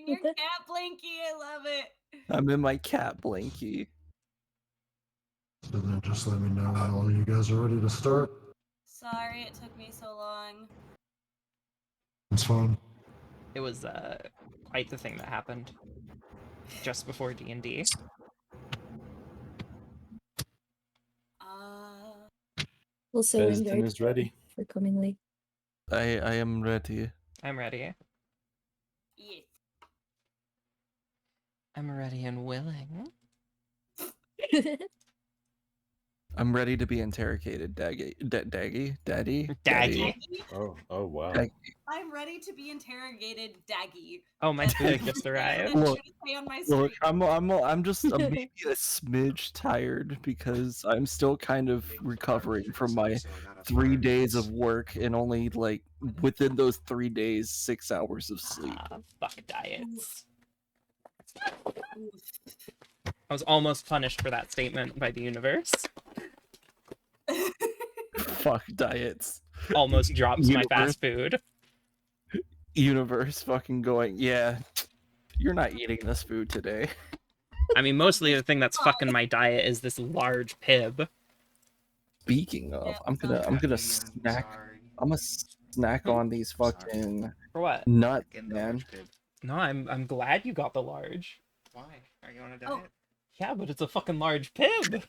in your cat blankie. I love it. I'm in my cat blankie. So then just let me know when all you guys are ready to start. Sorry it took me so long. It's fine. It was quite the thing that happened just before D&D. Also, Besden is ready. For coming late. I am ready. I'm ready. Yes. I'm ready and willing. I'm ready to be interrogated, Daddy. Daggy. Oh wow. Daggy. I'm ready to be interrogated, Daggy. Oh, my food just arrived. That should say on my Look, screen. I'm just maybe a smidge tired because I'm still kind of recovering from my 3 days of work and only like within those 3 days 6 hours of sleep. Fuck diets. I was almost punished for that statement by the universe. Fuck diets. Almost drops my fast food. Universe fucking going, yeah, you're not eating this food today. I mean, mostly the thing that's fucking my diet is this large pib. Speaking of, I'm gonna snack. I'm gonna snack on these fucking For what? nuts, man. No, I'm glad you got the large. Why? Are you on a diet? Oh. Yeah, but it's a fucking large pib.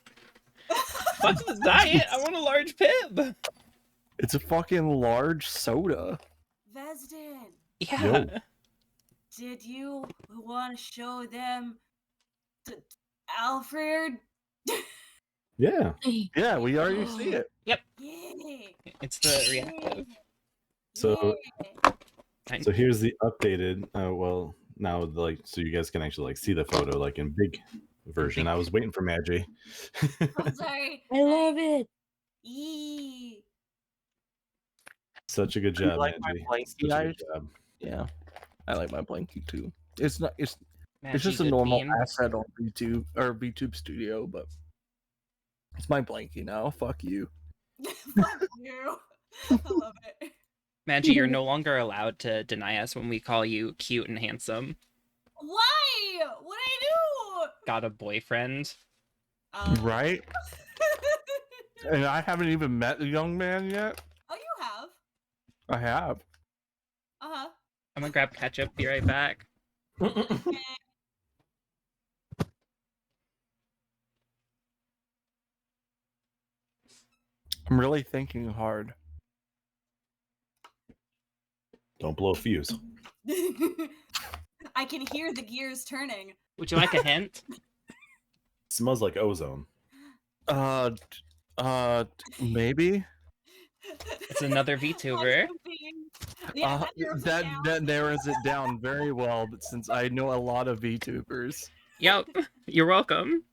Fuck the diet. I want a large pib. It's a fucking large soda. Vesden, Yeah. Yo. did you want to show them Alfred? Yeah. Yeah, we already see it. Yep. Yeah. It's the reactive. So Nice. so here's the updated well now like so you guys can actually like see the photo like in big version. I was waiting for Madgie. I'm sorry. I love it. Yee. Such a good You job, like my Madgie. blankie Such a eyes? good job. Yeah, I like my blankie too. It's not. It's Madgie, just a good normal bean. asset on VTube or VTube Studio, but it's my blankie now. Fuck you. Fuck you. I love it. Madgie, you're no longer allowed to deny us when we call you cute and handsome. Why? What did I Got a boyfriend. do? Right? And I haven't even met the young man yet. Oh, you have. I have. Uh-huh. I'm gonna grab ketchup. Be right back. I'm really thinking hard. Don't blow a fuse. I can hear the gears turning. Would you like a hint? Smells like ozone. Maybe. It's another VTuber. Yeah, that narrows it down very well, but since I know a lot of VTubers. Yep. You're welcome.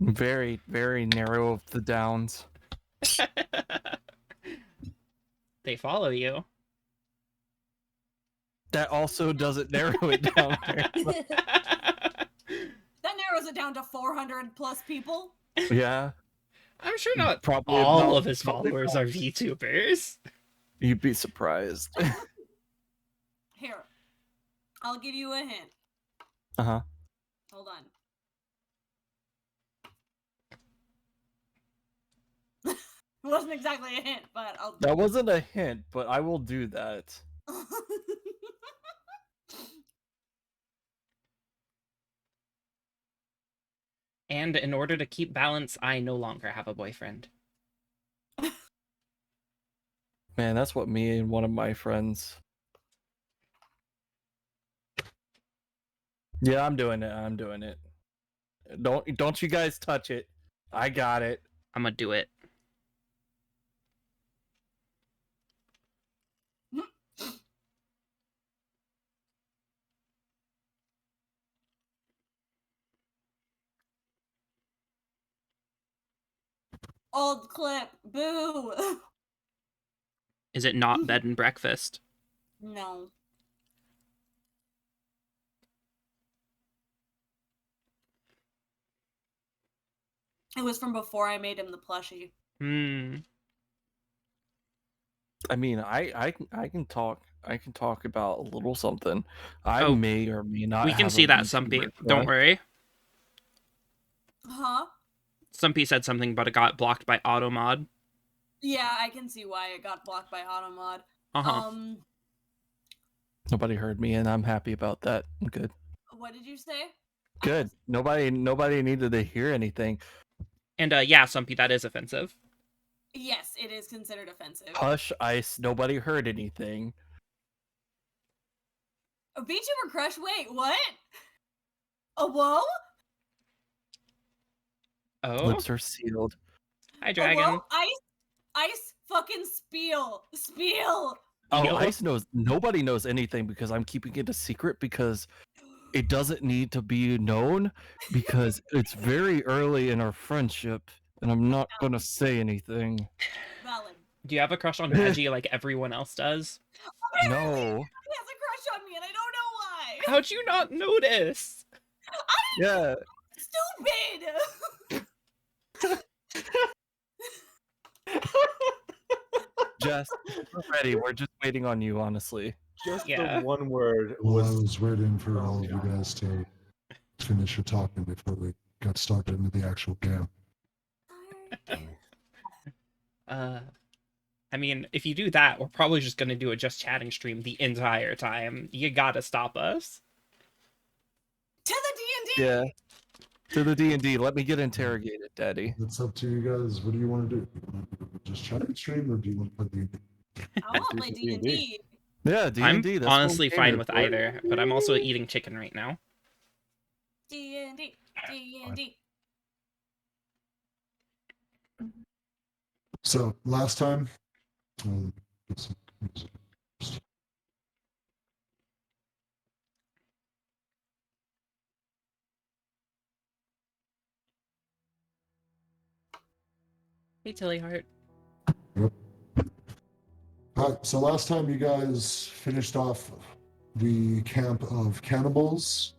Very, very narrow of the downs. They follow you. That also doesn't narrow it down. That narrows it down to 400 plus people. Yeah. I'm sure not Probably all not- of his followers are VTubers. You'd be surprised. Here, I'll give you a hint. Uh-huh. Hold on. It wasn't exactly a hint, but I'll. That wasn't a hint, but I will do that. And in order to keep balance, I no longer have a boyfriend. Man, that's what me and one of my friends. Yeah, I'm doing it. I'm doing it. Don't you guys touch it. I got it. I'm gonna do it. Old clip. Boo. Is it not bed and breakfast? No. It was from before I made him the plushie. Hmm. I mean, I can talk. I can talk about a little something. I Oh, may or may not we can have see a that, VTuber Sumpy. Don't crush. worry. Huh? Sumpy said something, but it got blocked by automod. Yeah, I can see why it got blocked by Automod. Uh-huh. Nobody heard me, and I'm happy about that. I'm good. What did you say? Good. Nobody needed to hear anything. And yeah, Sumpy, that is offensive. Yes, it is considered offensive. Hush, Ice. Nobody heard anything. A VTuber crush? Wait, what? A whoa? Oh, Lips are sealed. hi, A Dragon. whoa? Ice fucking spiel. Spiel. Oh, Yo. Ice knows. Nobody knows anything because I'm keeping it a secret because it doesn't need to be known because it's very early in our friendship and I'm not gonna say anything. Valid. Do you have a crush on Maggie like everyone else does? No. He has a crush on me and I don't know why. How'd you not notice? Yeah. Stupid. Jess, we're ready. We're just waiting on you, honestly. Just Yeah. the one word Well, I was was waiting for all of you guys to finish your talking before we got started into the actual game. I mean, if you do that, we're probably just gonna do a just chatting stream the entire time. You gotta stop us. To the D&D. Yeah. To the D&D. Let me get interrogated, Daddy. It's up to you guys. What do you want to do? Do you want to do just chatting stream or do you want to play D&D? I want to play D&D. Yeah, D&D. I'm that's what honestly we fine came with for. either, but I'm also eating chicken right now. D&D. D&D. So last time, get some music first. Hey, Tilly Heart. Yep. All right. So last time you guys finished off the camp of cannibals,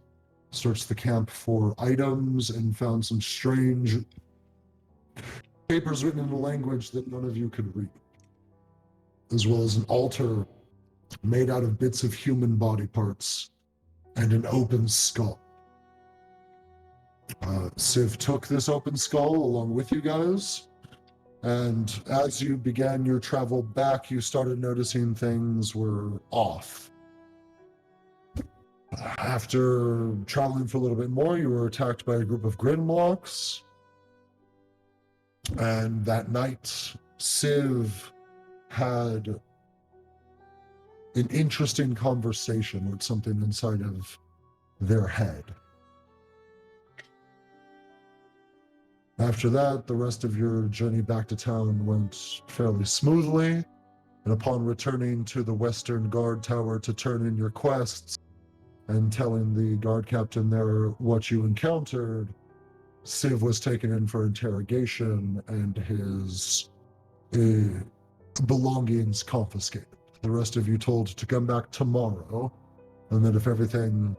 searched the camp for items, and found some strange papers written in a language that none of you could read, as well as an altar made out of bits of human body parts and an open skull. Civ took this open skull along with you guys, and as you began your travel back, you started noticing things were off. After traveling for a little bit more, you were attacked by a group of Grimlocks. And that night, Civ had an interesting conversation with something inside of their head. After that, the rest of your journey back to town went fairly smoothly. And upon returning to the Western Guard Tower to turn in your quests and telling the guard captain there what you encountered, Civ was taken in for interrogation and his belongings confiscated. The rest of you told to come back tomorrow, and that if everything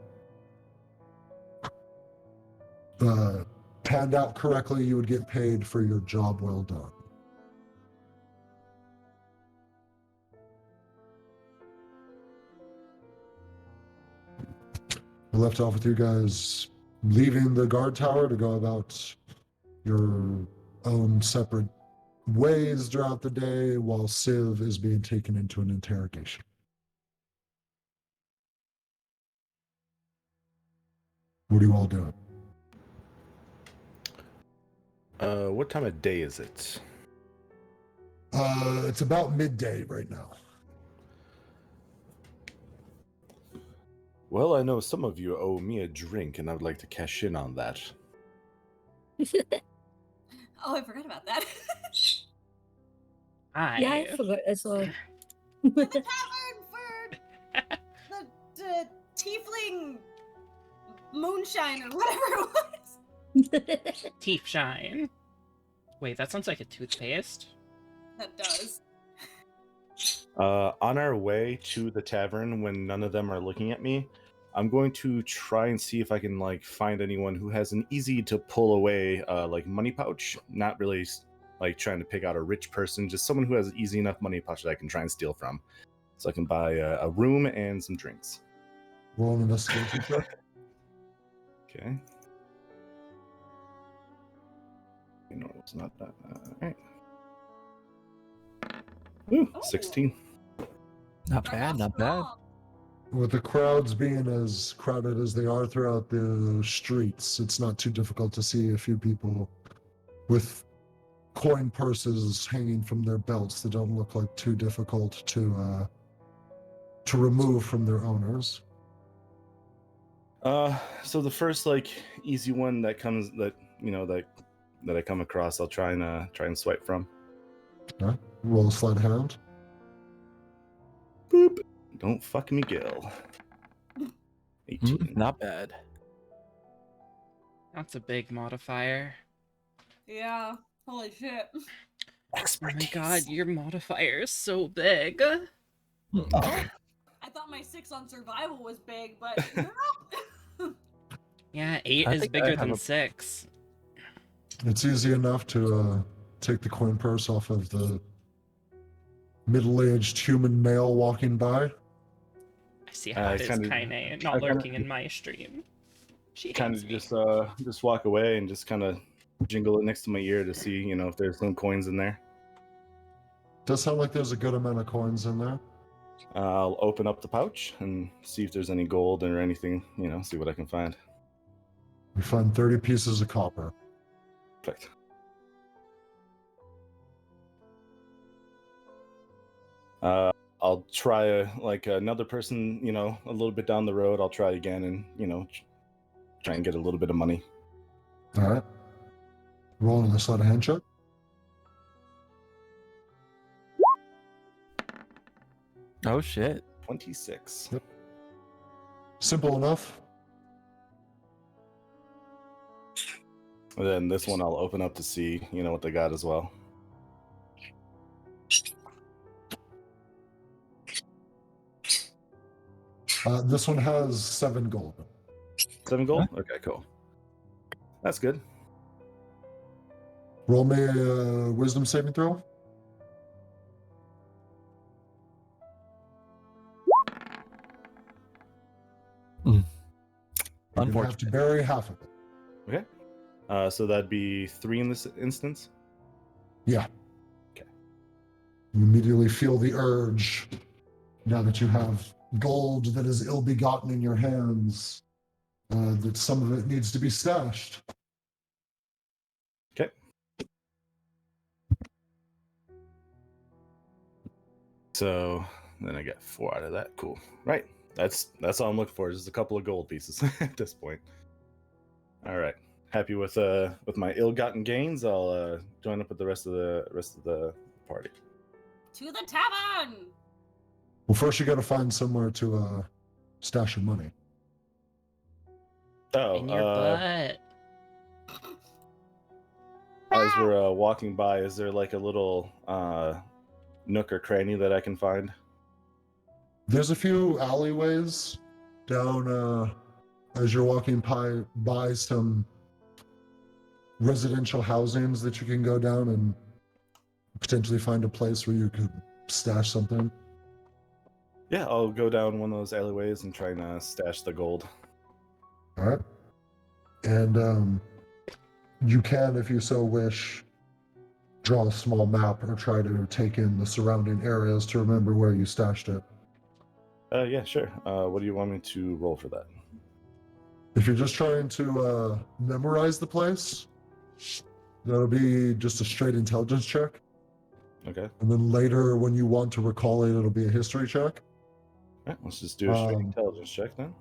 panned out correctly, you would get paid for your job well done. I left off with you guys leaving the guard tower to go about your own separate ways throughout the day while Civ is being taken into an interrogation. What are you all doing? what time of day is it? It's about midday right now. Well, I know some of you owe me a drink, and I would like to cash in on that. Oh, I forgot about that. Hi. Yeah, I forgot as well. The tavern for the tiefling moonshine or whatever it was. Teeth shine. Wait, that sounds like a toothpaste. That does. On our way to the tavern, when none of them are looking at me, I'm going to try and see if I can find anyone who has an easy to pull away money pouch. Not really like trying to pick out a rich person, just someone who has easy enough money pouch that I can try and steal from, so I can buy a room and some drinks. Roll an investigation check. Okay. No, it's not that. All right. Ooh, 16. Not bad, not bad. With the crowds being as crowded as they are throughout the streets, it's not too difficult to see a few people with coin purses hanging from their belts that don't look like too difficult to remove from their owners. So the first like easy one that comes that I come across, I'll try and swipe from. Okay. Roll a sleight of hand. Boop. Don't fuck me, Gil. 18. Not bad. That's a big modifier. Yeah. Holy shit. Oh my god, your modifier is so big. I thought my 6 on survival was big, but nope. Yeah, 8 I is think I bigger have than a- 6. It's easy enough to take the coin purse off of the middle-aged human male walking by. I see how it is kinda- not I kinda- lurking in my stream. She Kind hates of me. just walk away and just kind of jingle it next to my ear to see, if there's some coins in there. Does sound like there's a good amount of coins in there. I'll open up the pouch and see if there's any gold or anything, see what I can find. We find 30 pieces of copper. Perfect. I'll try another person, a little bit down the road. I'll try again and, try and get a little bit of money. All right. Rolling a sleight of hand check. Oh shit. 26. Yep. Simple enough. And then this one I'll open up to see, what they got as well. This one has 7 gold. 7 gold? Okay, cool. That's good. Roll me a wisdom saving throw. You're gonna have to bury half of it. Okay. So that'd be 3 in this instance? Yeah. Okay. You immediately feel the urge, now that you have gold that is ill-begotten in your hands, that some of it needs to be stashed. Okay. So then I get 4 out of that. Cool. Right. That's all I'm looking for. Just a couple of gold pieces at this point. All right. Happy with my ill-gotten gains. I'll join up with the rest of the party. To the tavern! Well, first you got to find somewhere to stash your money. Oh, In your butt. as we're walking by, is there like a little nook or cranny that I can find? There's a few alleyways down as you're walking by some residential housings that you can go down and potentially find a place where you could stash something. Yeah, I'll go down one of those alleyways and try and stash the gold. All right. And you can, if you so wish, draw a small map or try to take in the surrounding areas to remember where you stashed it. Yeah, sure. What do you want me to roll for that? If you're just trying to memorize the place, that'll be just a straight intelligence check. Okay. And then later, when you want to recall it, it'll be a history check. Yeah, let's just do a straight intelligence check then.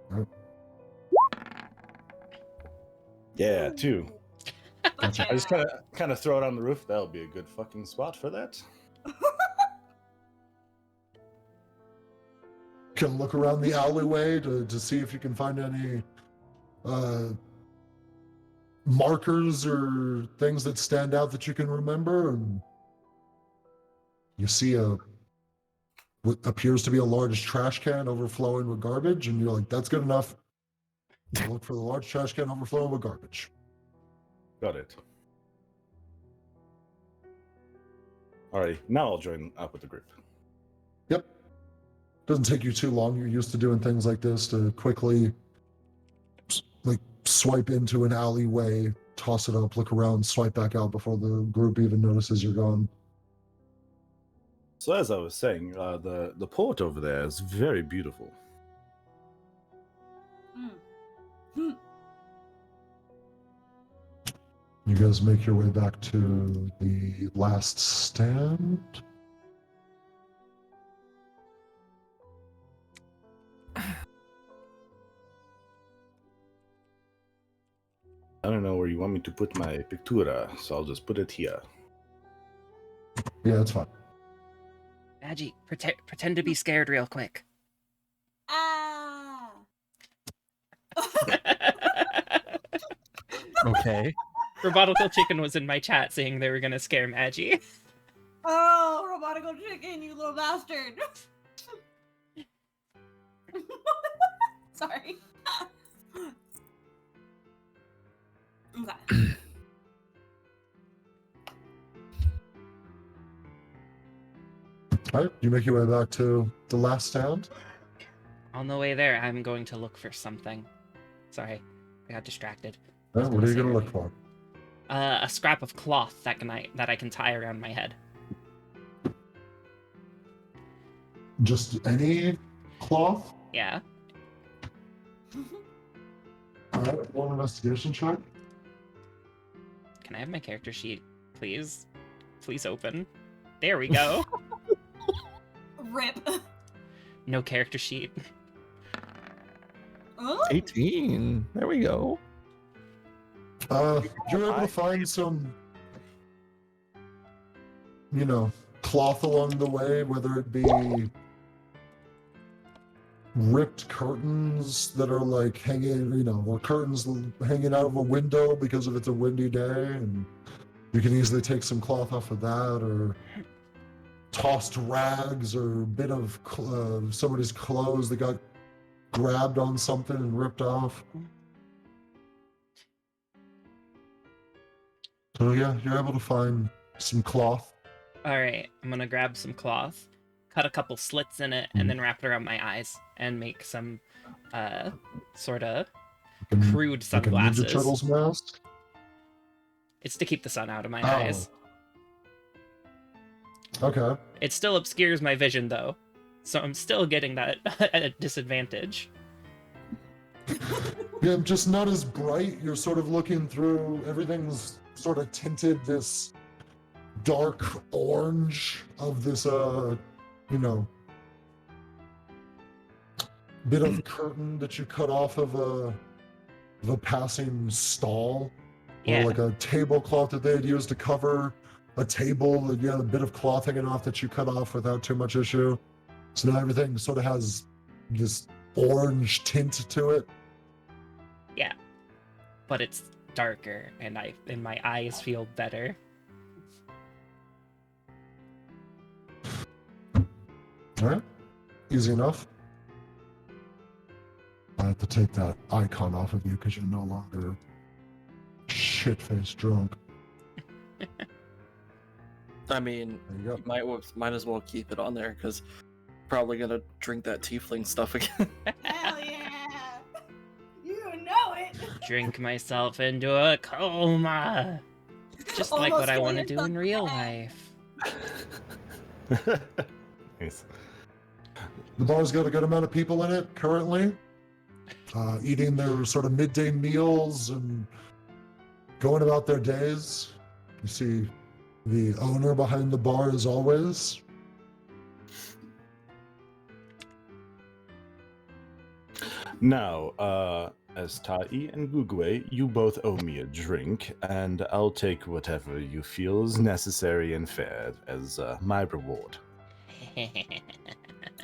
Right. Yeah, 2. Gotcha. I just kind of throw it on the roof. That'll be a good fucking spot for that. Can look around the alleyway to see if you can find any markers or things that stand out that you can remember. And you see what appears to be a large trash can overflowing with garbage, and you're like, that's good enough. You look for the large trash can overflowing with garbage. Got it. Alrighty, now I'll join up with the group. Yep. Doesn't take you too long. You're used to doing things like this to quickly like swipe into an alleyway, toss it up, look around, swipe back out before the group even notices you're gone. So as I was saying, the port over there is very beautiful. You guys make your way back to the last stand. I don't know where you want me to put my pictura, so I'll just put it here. Yeah, it's fine. Maggie, pretend to be scared real quick. Ah. Okay. Robotical Chicken was in my chat saying they were gonna scare Maggie. Oh, robotical chicken, you little bastard. Sorry. Okay. All right, you make your way back to the last stand. On the way there, I'm going to look for something. Sorry, I got distracted. All right, what are you going to look for? A scrap of cloth that I can tie around my head. Just any cloth? Yeah. All right, one investigation check. Can I have my character sheet, please? Please open. There we go. Rip. No character sheet. Oh. 18. There we go. You're able to find some, cloth along the way, whether it be ripped curtains that are like hanging, or curtains hanging out of a window because if it's a windy day, and you can easily take some cloth off of that, or tossed rags, or a bit of somebody's clothes that got grabbed on something and ripped off. So yeah, you're able to find some cloth. Alright, I'm gonna grab some cloth, cut a couple slits in it, and then wrap it around my eyes, and make some, sorta crude Like a Ninja sunglasses. Turtles mask? It's to keep the sun out of my eyes. Okay. It still obscures my vision, though, so I'm still getting that at a disadvantage. Yeah, just not as bright. You're sort of looking through, everything's sort of tinted this dark orange of this, bit of curtain that you cut off of a passing stall. Yeah. Or like a tablecloth that they had used to cover a table, that you had a bit of cloth hanging off that you cut off without too much issue. So now everything sort of has this orange tint to it. Yeah. But it's darker, and my eyes feel better. Alright. Easy enough. I have to take that icon off of you because you're no longer shit-faced drunk. I mean, There you go. might as well keep it on there because probably gonna drink that tiefling stuff again. Hell yeah. You know it. Drink myself into a coma. Just like Almost what I kill want to do yourself in real back. life. Nice. The bar's got a good amount of people in it currently, eating their sort of midday meals and going about their days. You see the owner behind the bar as always. Now, as Tai and Gugwe, you both owe me a drink, and I'll take whatever you feel is necessary and fair as my reward.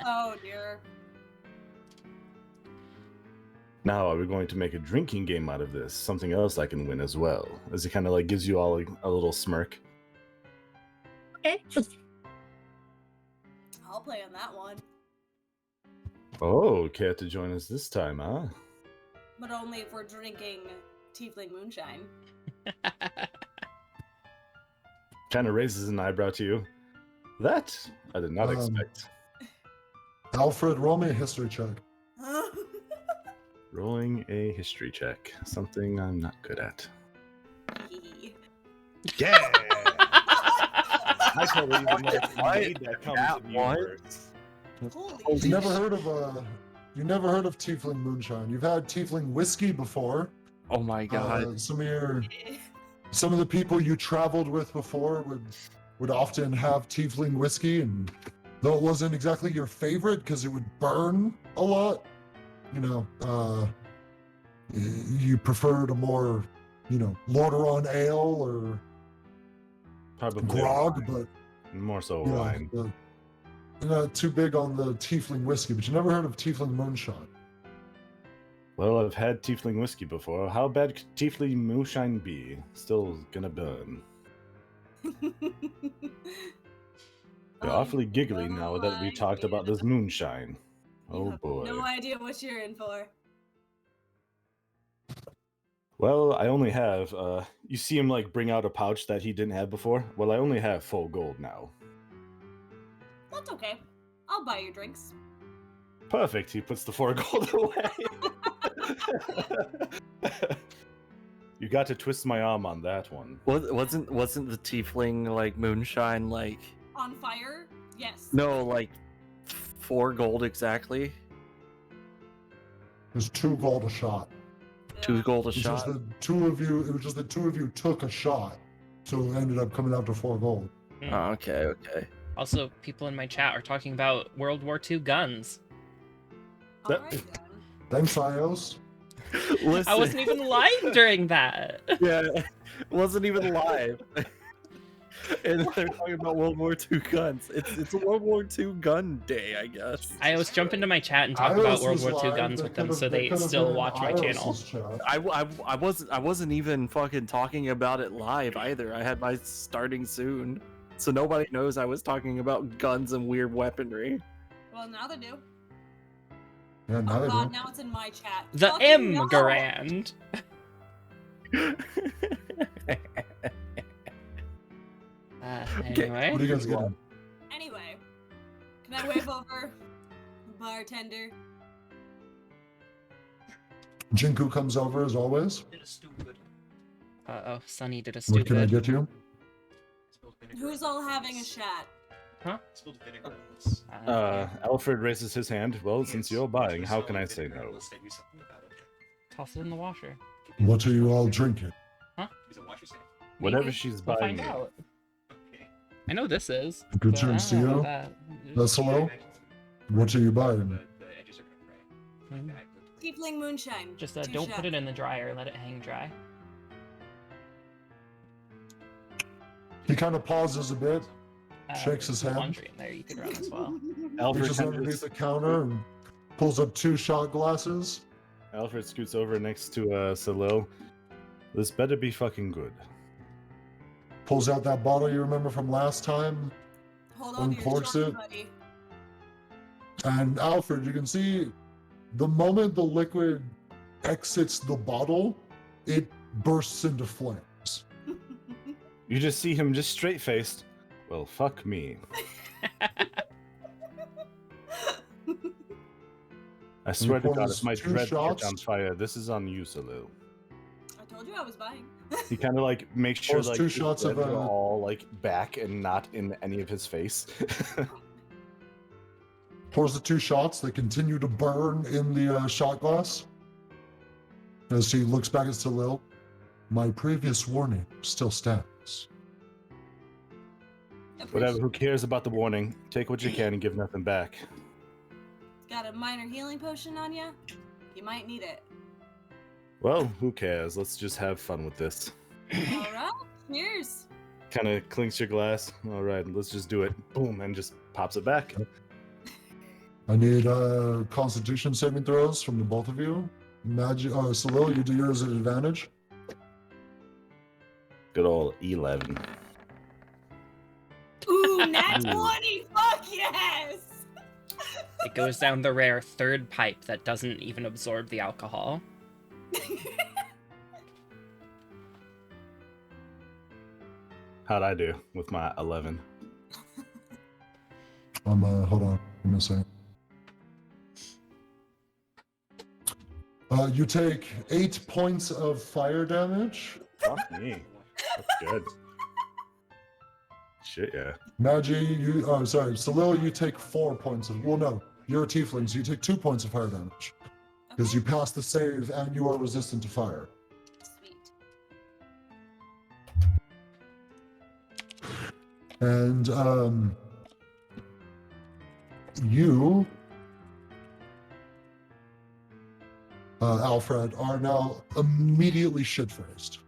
Oh dear. Now, are we going to make a drinking game out of this? Something else I can win as well. As he kind of like gives you all a little smirk. I'll play on that one. Oh, care to join us this time, huh? But only if we're drinking tiefling moonshine. Kind of raises an eyebrow to you. That I did not Um, expect. Alfred, roll me a history check. Rolling a history check. Something I'm not good at. Hee. Yeah! I totally even Why- made that come that to the one? universe. Holy You never heard of tiefling moonshine. You've had tiefling whiskey before. Oh my god. Some of the people you traveled with before would often have tiefling whiskey, and though it wasn't exactly your favorite because it would burn a lot, you preferred a more, Lordaeron ale or Probably grog, wine. but More so you know, wine. you're not too big on the tiefling whiskey. But you never heard of tiefling moonshine. Well, I've had tiefling whiskey before. How bad could tiefling moonshine be? Still gonna burn. You're awfully giggly now that we talked about this moonshine. You Oh have boy. no idea what you're in for. Well, I only have, you see him like bring out a pouch that he didn't have before? Well, I only have full gold now. That's okay. I'll buy your drinks. Perfect, he puts the 4 gold away. You got to twist my arm on that one. Wasn't the tiefling like moonshine like On fire? Yes. no like 4 gold exactly? There's 2 gold a shot. 2 gold a It's shot. just the two of you. It was just the 2 of you took a shot, so it ended up coming out to 4 gold. Oh, okay. Also, people in my chat are talking about World War II guns. Alright then. Thanks, Ios. Listen, I wasn't even live during that. yeah, wasn't even live. And they're talking about World War II guns. It's a World War II gun day, I guess. I always jump into my chat and talk Ios about World was War II live. guns That with them, could've- so that they could've still been watch my channel. Ios's chat. I wasn't even fucking talking about it live either. I had my starting soon, so nobody knows I was talking about guns and weird weaponry. Well, now they do. Yeah, now Oh they god, do. now it's in my chat. The Fucking M no! Grand. Anyway. What are you guys getting? Anyway, can I wave over the bartender? Jinku comes over as always. Uh-oh, Sunny did a What can I stupid. get you? Who's all having a shot? Alfred raises his hand. Well, since you're buying, how can I say no? Toss it in the washer. What are you all drinking? Whatever Maybe. she's We'll buying find me. out. I know this is. Good but I turns to don't know you. about that. That's hello. What are you buying? Tiefling moonshine. Just 2 don't put shots. it in the dryer. Let it hang dry. He kind of pauses a bit, shakes his there's hand. laundry in there you could run as well. Alfred, reaches kind of underneath just- the counter and pulls up 2 shot glasses. Alfred scoots over next to Salil. This better be fucking good. Pulls out that bottle you remember from last time. Hold on to your Uncorks shot, it. buddy. And Alfred, you can see the moment the liquid exits the bottle, it bursts into flames. You just see him just straight faced. Well, fuck me. I swear to God, pours if my 2 dread shots. catch on fire, this is on you, Salil. I told you I was buying. He kind of like makes sure Pours like 2 his shots of, dreads are all like back and not in any of his face. Pours the 2 shots. They continue to burn in the shot glass. As he looks back at Salil, my previous warning still stands. Whatever, who cares about the warning? Take what you can and give nothing back. Got a minor healing potion on you? You might need it. Well, who cares? Let's just have fun with this. Alright, cheers. Kind of clinks your glass. All right, let's just do it. Boom, and just pops it back. I need Constitution saving throws from the both of you. Salil, you do yours at advantage. Good old 11. Ooh, nat 20! Fuck yes! It goes down the rare 3rd pipe that doesn't even absorb the alcohol. How'd I do with my 11? Hold on. Give me a second. You take 8 points of fire damage. Fuck me. That's good. Shit, yeah. Magi, Salil, you take 4 points of. Well, no, you're a tiefling, so you take 2 points of fire damage because you passed the save and you are resistant to fire. Sweet. And you, Alfred, are now immediately shit-faced.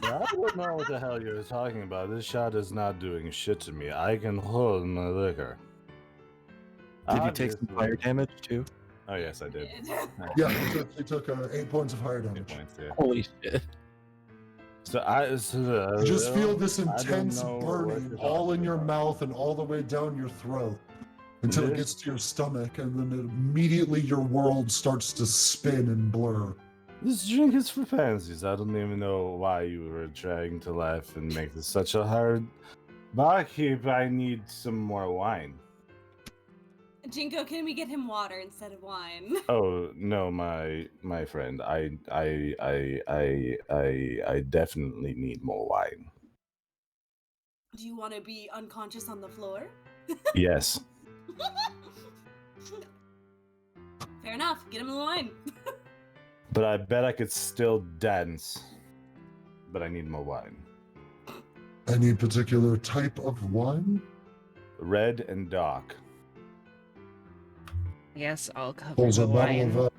I don't know what the hell you're talking about. This shot is not doing shit to me. I can hold my liquor. Did you take some Obviously- fire damage too? Oh, yes, I did. Yeah, you took 8 points of fire 8 damage. points, yeah. Holy shit. So You just feel this I don't intense know what burning you're all in talking your about. mouth and all the way down your throat until it This- gets to your stomach, and then immediately your world starts to spin and blur. This drink is for pansies. I don't even know why you were trying to laugh and make this such a hard barkeep. I need some more wine. Jinko, can we get him water instead of wine? Oh no, my friend. I definitely need more wine. Do you want to be unconscious on the floor? Yes. Fair enough. Get him the wine. But I bet I could still dance. But I need more wine. Any particular type of wine? Red and dark. Yes, I'll cover Pulls the a bottle wine. of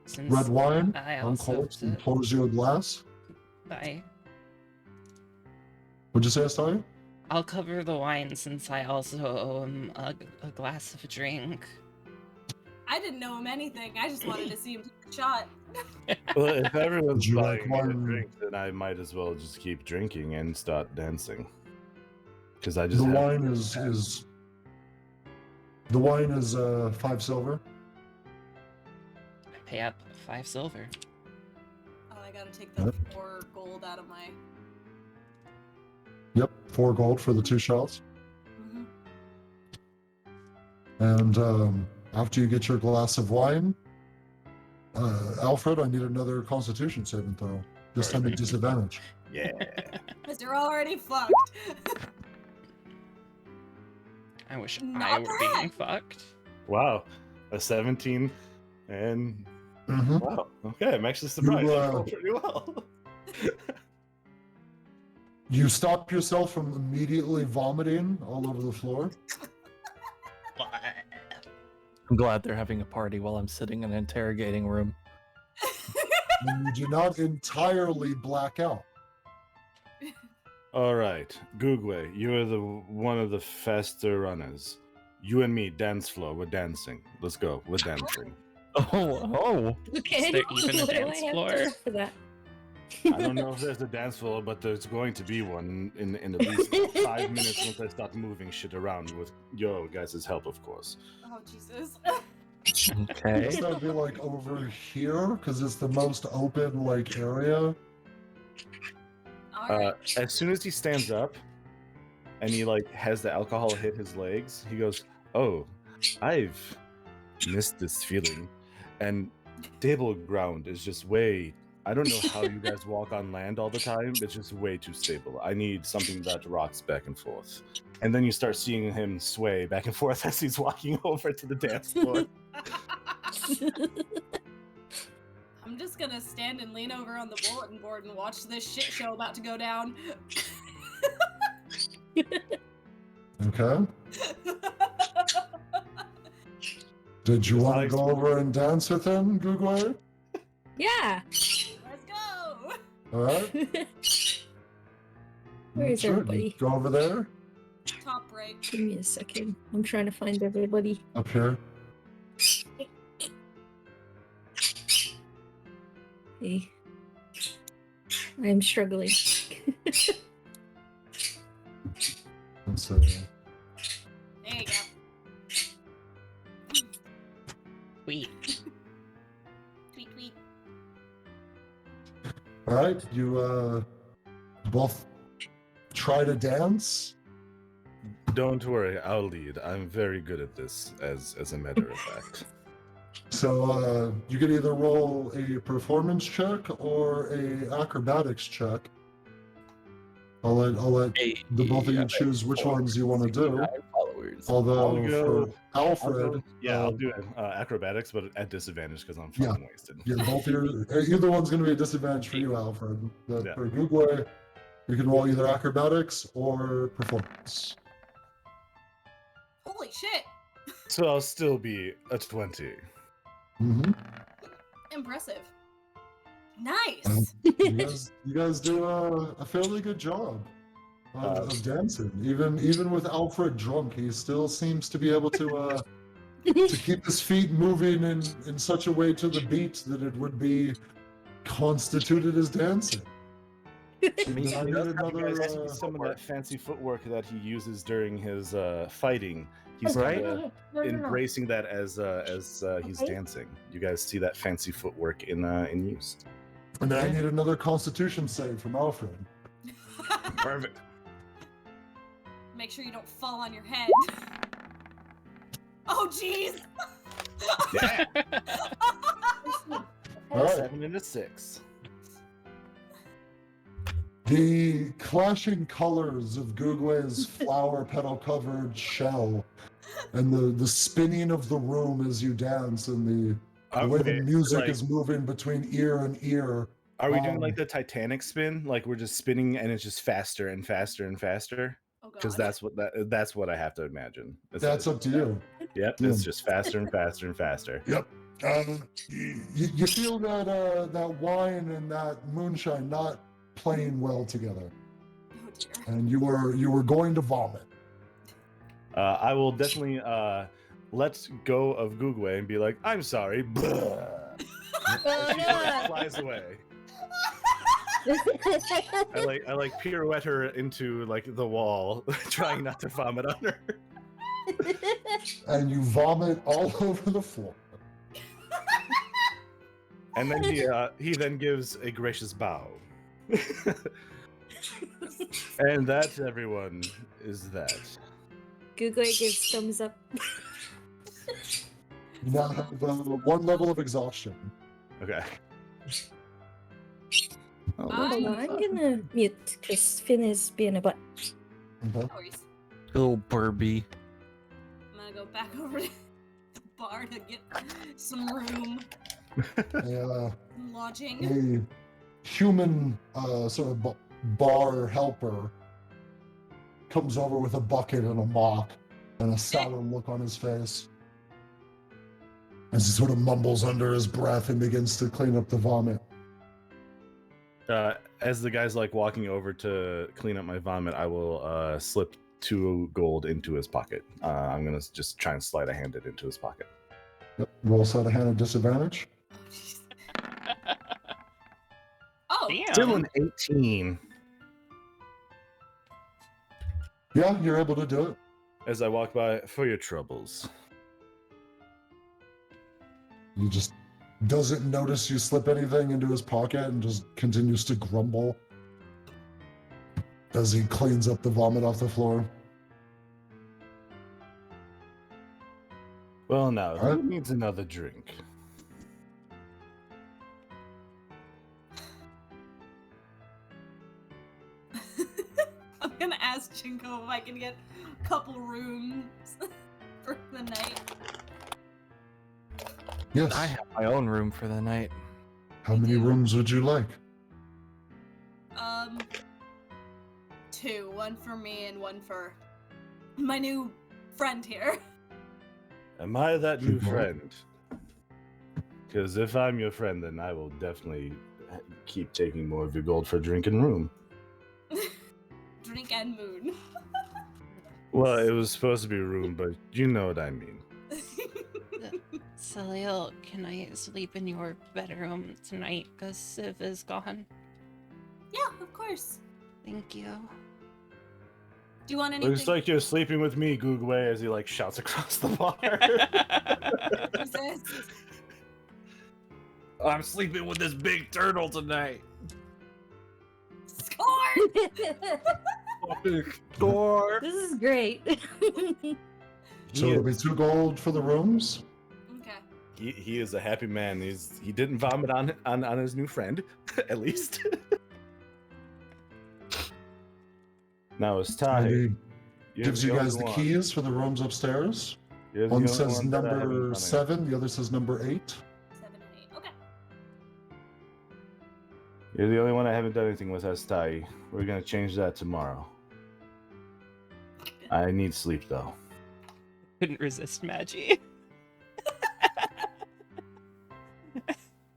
Since red wine, I also uncorks, and pours you a glass. Would you say, Astoria? I'll cover the wine since I also owe him a glass of a drink. I didn't know him anything. I just wanted to see him take a shot. Well, if everyone's Would you buying like me a one? drink, then I might as well just keep drinking and start dancing. Because I The just have wine is 5 silver. I pay up 5 silver. Oh, I gotta take the 4 gold out of my. Yep, 4 gold for the 2 shots. Mhm. And after you get your glass of wine, Alfred, I need another Constitution saving throw. This time at disadvantage. Yeah. Because you're already fucked. I wish Not I were being bad. fucked. Wow. A 17 and Mhm. wow. Okay, I'm actually surprised. I rolled pretty well. You stop yourself from immediately vomiting all over the floor. I'm glad they're having a party while I'm sitting in an interrogating room. And you do not entirely black out. All right, Googway, you are the one of the faster runners. You and me, dance floor. We're dancing. Let's go. We're dancing. Oh. Okay. Is there even a what do I dance have floor? to do for that? I don't know if there's a dance floor, but there's going to be one in at least 5 minutes once I start moving shit around with your guys' help, of course. Oh, Jesus. Okay. It's not be like over here because it's the most open like area. Alright. As soon as he stands up and he like has the alcohol hit his legs, he goes, "Oh, I've missed this feeling." And table ground is just way. I don't know how you guys walk on land all the time. It's just way too stable. I need something that rocks back and forth. And then you start seeing him sway back and forth as he's walking over to the dance floor. I'm just gonna stand and lean over on the bulletin board and watch this shit show about to go down. Okay. Did you want to go over and dance with him, Googway? Yeah. Let's go! All right. Where is Sure, everybody? Go over there. Top right. Give me a second. I'm trying to find everybody. Up here. Hey. I am struggling. Let's see. There you go. Wait. Tweet, tweet. All right. You both try to dance. don't worry, I'll lead. I'm very good at this, as a matter of fact. So you can either roll a performance check or a acrobatics check. I'll let the both of you choose which ones you want to do. Followers. Although I'll go- for Alfred, I'll do acrobatics, but at disadvantage because I'm fucking wasted. yeah, both your either one's going to be a disadvantage for you, Alfred. But Yeah. for Google, you can roll either acrobatics or performance. Holy shit! So I'll still be a 20. Mm-hmm. Impressive. Nice. You guys do a fairly good job of dancing. Even with Alfred drunk, he still seems to be able to keep his feet moving in such a way to the beat that it would be constituted as dancing. You guys see some of that fancy footwork that he uses during his fighting. He's Right. embracing that as he's dancing. You guys see that fancy footwork in use. And then I need another Constitution save from Alfred. Perfect. Make sure you don't fall on your head. Oh, jeez! Yeah. All right. 7 and a 6. The clashing colors of Google's flower petal covered shell and the spinning of the room as you dance and the way the music is moving between ear and ear. Are we doing like the Titanic spin? Like we're just spinning and it's just faster and faster and faster? Oh, Because God. that's what I have to imagine. That's up to you. Yep, it's just faster and faster and faster. Yep. You feel that that wine and that moonshine not playing well together, Oh, dear. and you were going to vomit. I will definitely let go of Google and be like, I'm sorry. Oh, And she no. flies away. I like pirouette her into like the wall, trying not to vomit on her. And you vomit all over the floor. And then he then gives a gracious bow. And that, everyone, is that. Google gives thumbs up. You now have one level of exhaustion. Okay. Hold on, I'm gonna mute because Finn is being a butt. Okay. No worries. Little Burby. I'm gonna go back over to the bar to get some room. Lodging. A human sort of bar helper comes over with a bucket and a mop and a sour look on his face as he sort of mumbles under his breath and begins to clean up the vomit. As the guy's like walking over to clean up my vomit, I will slip 2 gold into his pocket. I'm gonna just try and sleight of hand it into his pocket. Yep. Roll sleight of hand at disadvantage. Oh, Damn. Still an 18. Yeah, you're able to do it. As I walk by, for your troubles. He just doesn't notice you slip anything into his pocket and just continues to grumble as he cleans up the vomit off the floor. Well, now, Huh? who needs another drink? I'm gonna ask Chinko if I can get a couple rooms for the night. Yes. I have my own room for the night. How many rooms would you like? 2. One for me and one for my new friend here. Am I that new Mhm. friend? Because if I'm your friend, then I will definitely keep taking more of your gold for drink and room. Drink and moon. Well, it was supposed to be room, but you know what I mean. Salil, can I sleep in your bedroom tonight? Because Civ is gone. Yeah, of course. Thank you. Do you want anything? Looks like you're sleeping with me, Googway, as he like shouts across the bar. Jesus. I'm sleeping with this big turtle tonight. Score! Score. This is great. So it'll be 2 gold for the rooms. Okay. He is a happy man. He didn't vomit on his new friend, at least. Now it's And time. he gives you guys the keys for the rooms upstairs. One says number 7, the other says number 8. 7 and 8. Okay. You're the only one I haven't done anything with, Astai. We're gonna change that tomorrow. I need sleep though. Couldn't resist Magi.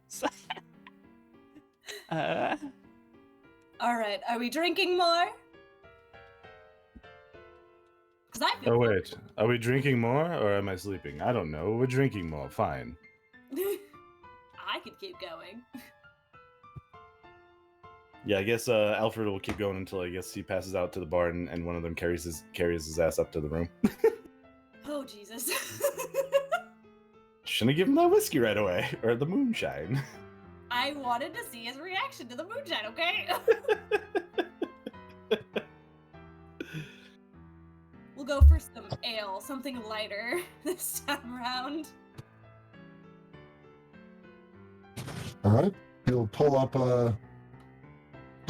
So- All right. Are we drinking more? Cause I feel Oh wait, are we drinking more or am I sleeping? I don't know. We're drinking more. Fine. I could keep going. Yeah, I guess Alfred will keep going until I guess he passes out to the bar and one of them carries his ass up to the room. Oh Jesus. Shouldn't have given him that whiskey right away or the moonshine. I wanted to see his reaction to the moonshine. Okay. We'll go for some ale, something lighter this time around. All right. He'll pull up a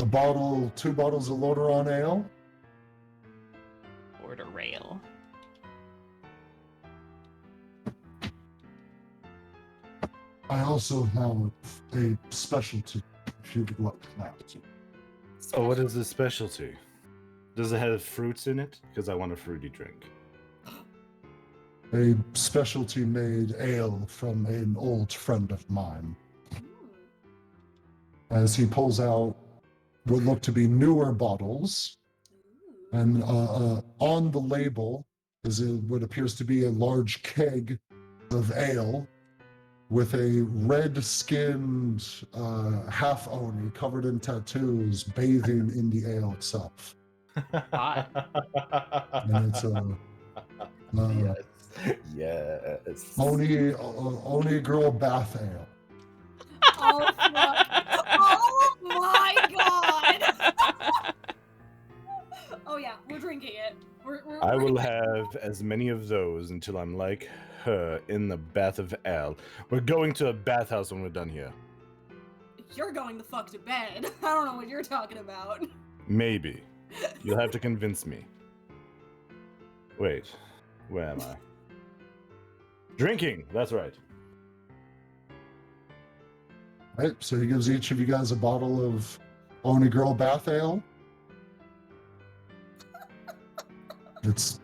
bottle, 2 bottles of Loderon ale. Order rail. I also have a specialty, if you would like that. Oh, what is the specialty? Does it have fruits in it? Because I want a fruity drink. A specialty made ale from an old friend of mine. As he pulls out what look to be newer bottles, and on the label is what appears to be a large keg of ale with a red-skinned half Oni covered in tattoos bathing in the ale itself. Hot. And it's Yes. Oni girl bath ale. Oh, fuck. Oh my god! Oh yeah, we're drinking it. I will have as many of those until I'm like her in the bath of ale. We're going to a bathhouse when we're done here. You're going the fuck to bed. I don't know what you're talking about. Maybe. You'll have to convince me. Wait, where am I? Drinking! That's right. Right, so he gives each of you guys a bottle of Oni Girl Bath Ale. It's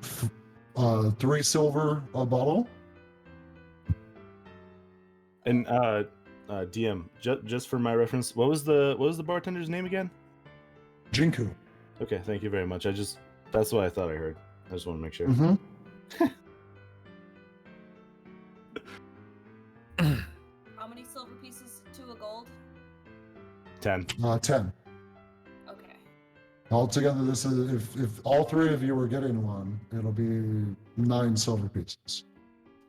3 silver a bottle. And DM, just for my reference, what was the bartender's name again? Jinku. Okay, thank you very much. That's what I thought I heard. I just want to make sure. Mm-hmm. How many silver pieces to a gold? 10. 10. Okay. Altogether, this is if all 3 of you are getting one, it'll be 9 silver pieces.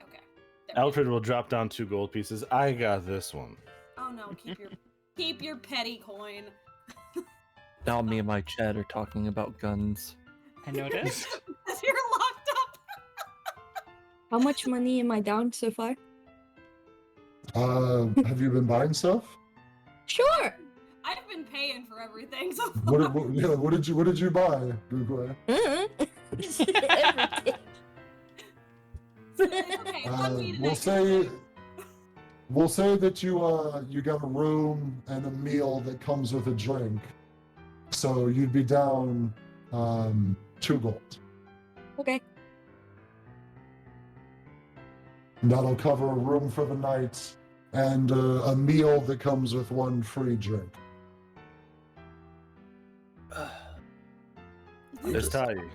Okay. There we go. Alfred will drop down 2 gold pieces. I got this one. Oh no, keep your petty coin. Now me and my chat are talking about guns. I noticed. You're locked up. How much money am I down so far? Have you been buying stuff? Sure. I've been paying for everything so far. What did you buy, Google? Everything. Okay, one meat We'll say that you got a room and a meal that comes with a drink, so you'd be down 2 gold. Okay. And that'll cover a room for the night and a meal that comes with 1 free drink. Estai,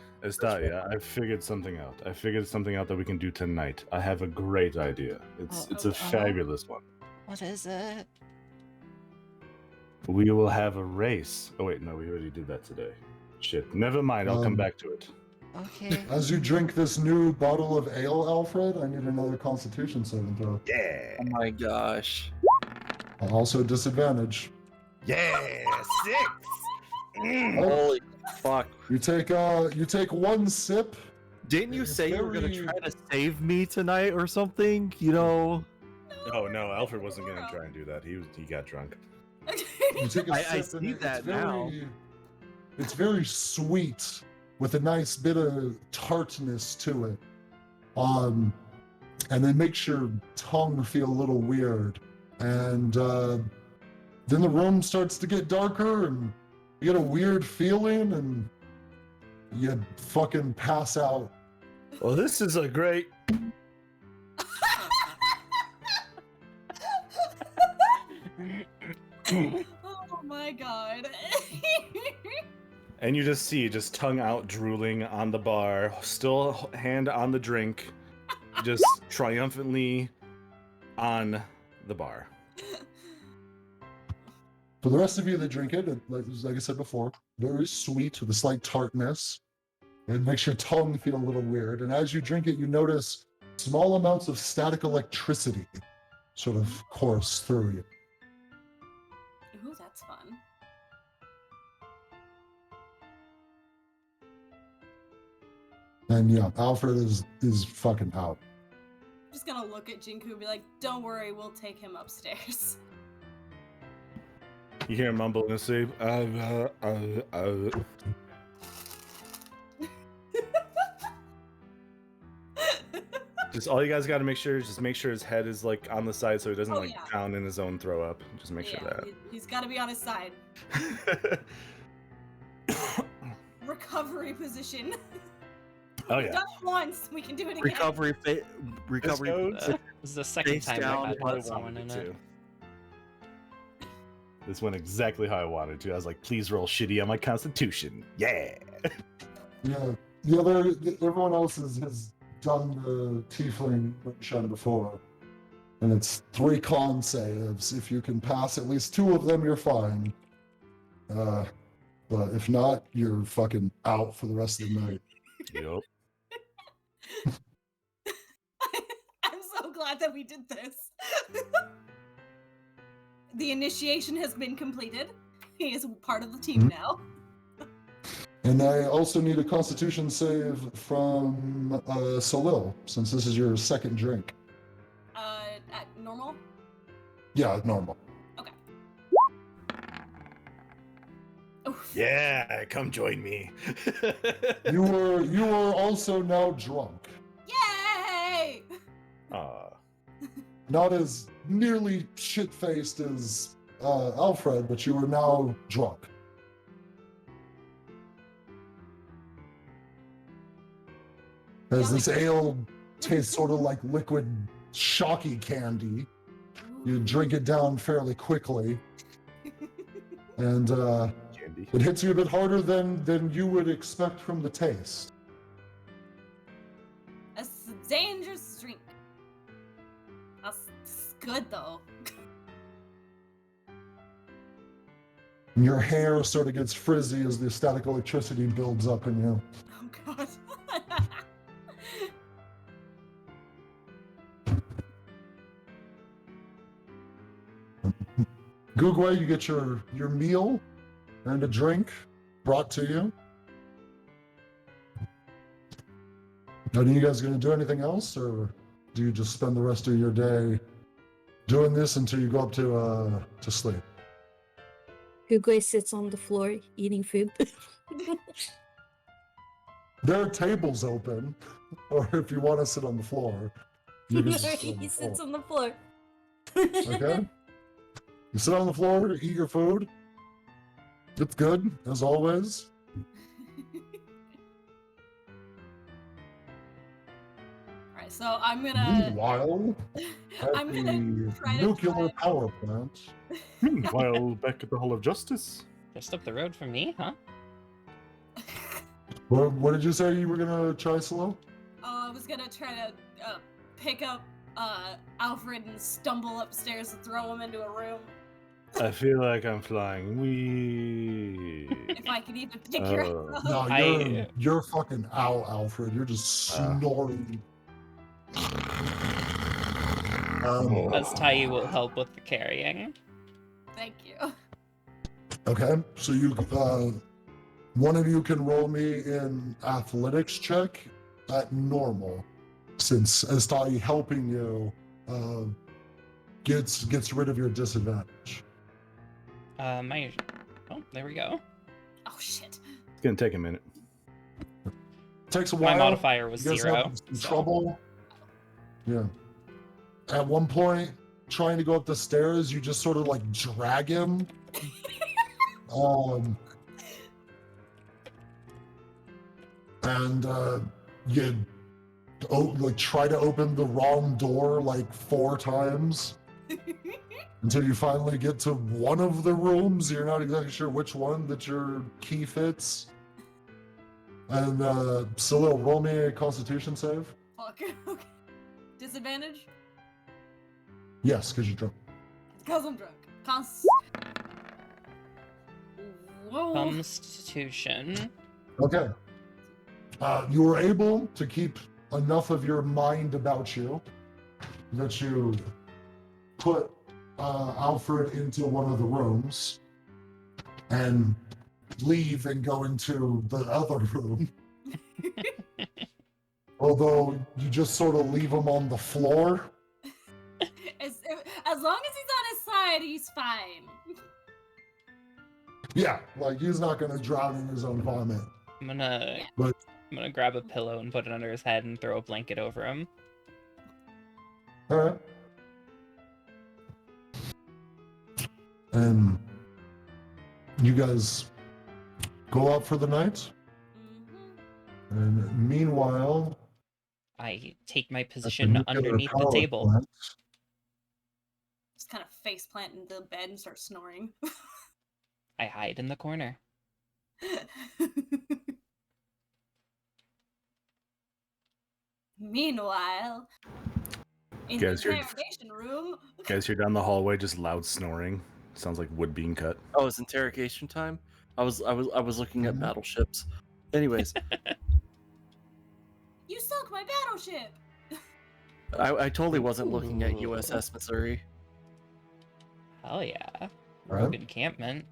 I figured something out. I figured something out that we can do tonight. I have a great idea. It's a fabulous one. What is it? We will have a race. Oh wait, no, we already did that today. Shit. Never mind, I'll come back to it. Okay. As you drink this new bottle of ale, Alfred, I need another Constitution saving throw. Yeah. Oh my gosh. Also disadvantage. Yeah, 6. Holy Fuck. You take one sip. Didn't you It's say you were gonna very- try to save me tonight or something? You know. Oh no, Alfred wasn't gonna try and do that. He got drunk. You take a I sip, and see it's that very, now. It's very sweet with a nice bit of tartness to it. And it makes your tongue feel a little weird. And then the room starts to get darker, and you get a weird feeling, and you fucking pass out. Well, this is a great. Oh my god. And you just see, just tongue out, drooling on the bar, still hand on the drink, just triumphantly on the bar. For the rest of you that drink it, like I said before, very sweet with a slight tartness. It makes your tongue feel a little weird. And as you drink it, you notice small amounts of static electricity sort of course through you. Ooh, that's fun. And yeah, Alfred is fucking out. I'm just gonna look at Jinku and be like, don't worry, we'll take him upstairs. You hear him mumble and say, Just all you guys got to make sure is just make sure his head is like on the side so he doesn't Oh, like yeah. drown in his own throw up. Just make sure He's gotta be on his side. that. Recovery position. Oh We've yeah. done it once, we can do it again. Recovery. Recovery. goes- This is the second Face time down, I've butt had someone in it. This went exactly how I wanted to. I was like, please roll shitty on my constitution. Yeah. Yeah, everyone else has done the tiefling moonshine before. And it's 3 con saves. If you can pass at least 2 of them, you're fine. But if not, you're fucking out for the rest of the night. Yep. I'm so glad that we did this. The initiation has been completed. He is part of the team now. And I also need a constitution save from Salil, since this is your second drink. At normal? Yeah, normal. Oof. Yeah, come join me. You were also now drunk. Yay! Not as nearly shit-faced as Alfred, but you were now drunk. As this ale tastes sort of like liquid shocky candy, you drink it down fairly quickly, and Candy. it hits you a bit harder than you would expect from the taste. That's a dangerous drink. That's good though. And your hair sort of gets frizzy as the static electricity builds up in you. Oh god. Gugway, you get your meal and a drink brought to you. Now, are you guys going to do anything else, or do you just spend the rest of your day doing this until you go up to sleep? Hugo sits on the floor eating food. There are tables open, or if you want to sit on the floor, you can just sit on He the sits floor. on the floor. Okay? You sit on the floor, eat your food. It's good, as always. Alright, so I'm gonna Meanwhile, at I'm the gonna try to nuclear drive- power plant, Meanwhile, back at the Hall of Justice. Just up the road from me, huh? what did you say you were gonna try, Slow? I was gonna try to pick up Alfred and stumble upstairs and throw him into a room. I feel like I'm flying. Wee. If I could even pick your Oh. up. No, you're fucking out, Alfred. You're just snoring. As Tai will help with the carrying. Thank you. Okay, so One of you can roll me an athletics check at normal, since Estai helping you gets rid of your disadvantage. My. Oh, there we go. Oh shit. It's gonna take a minute. Takes a My while. modifier was You guys 0. have some so- trouble. Yeah. At one point, trying to go up the stairs, you just sort of like drag him. And you like try to open the wrong door like 4 times until you finally get to one of the rooms. You're not exactly sure which one that your key fits. And Salil, roll me a Constitution save. Fuck. Okay. Disadvantage? Yes, because you're drunk. Because I'm drunk. Whoa. Constitution. Okay. You were able to keep enough of your mind about you that you put Alfred into one of the rooms and leave and go into the other room. Although you just sort of leave him on the floor. As long as he's on his side, he's fine. Yeah, like he's not going to drown in his own vomit. I'm gonna. But- I'm gonna grab a pillow and put it under his head and throw a blanket over him. All right. And you guys go out for the night. Mhm. And meanwhile, I take my at the position nuclear underneath the power table. plant, Just kind of face plant in the bed and start snoring. I hide in the corner. Meanwhile, in Guys, the you're- interrogation room. Guys, you're down the hallway, just loud snoring. Sounds like wood being cut. Oh, it's interrogation time. I was looking at Mhm. battleships. Anyways, You sunk my battleship. I totally wasn't looking at USS Missouri. Hell yeah. Right. Rogue encampment.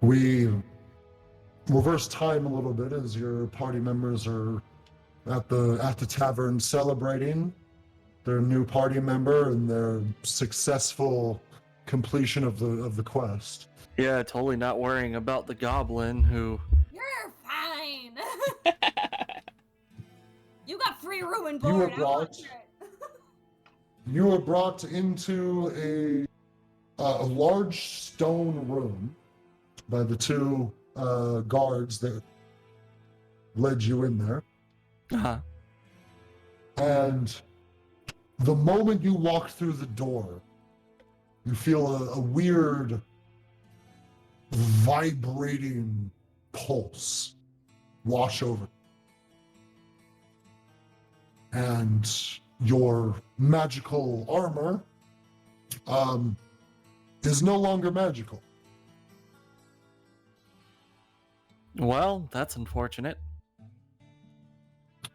we reverse time a little bit as your party members are at the tavern celebrating their new party member and their successful completion of the quest. Yeah, totally not worrying about the goblin who. You're fine. You got free room and You were board. I want brought- it. You were brought into a large stone room by the 2 guards that led you in there. Uh-huh. And the moment you walk through the door, you feel a weird vibrating pulse wash over. And your magical armor is no longer magical. Well, that's unfortunate.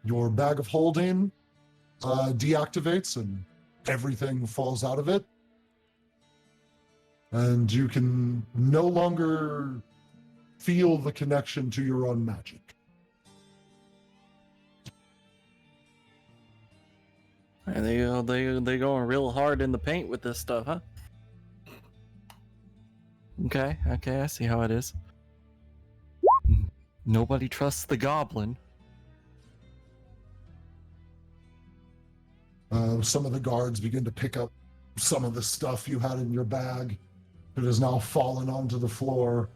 Your bag of holding deactivates and everything falls out of it. And you can no longer feel the connection to your own magic. And they going real hard in the paint with this stuff, huh? Okay, I see how it is. Nobody trusts the goblin. Some of the guards begin to pick up some of the stuff you had in your bag that has now fallen onto the floor.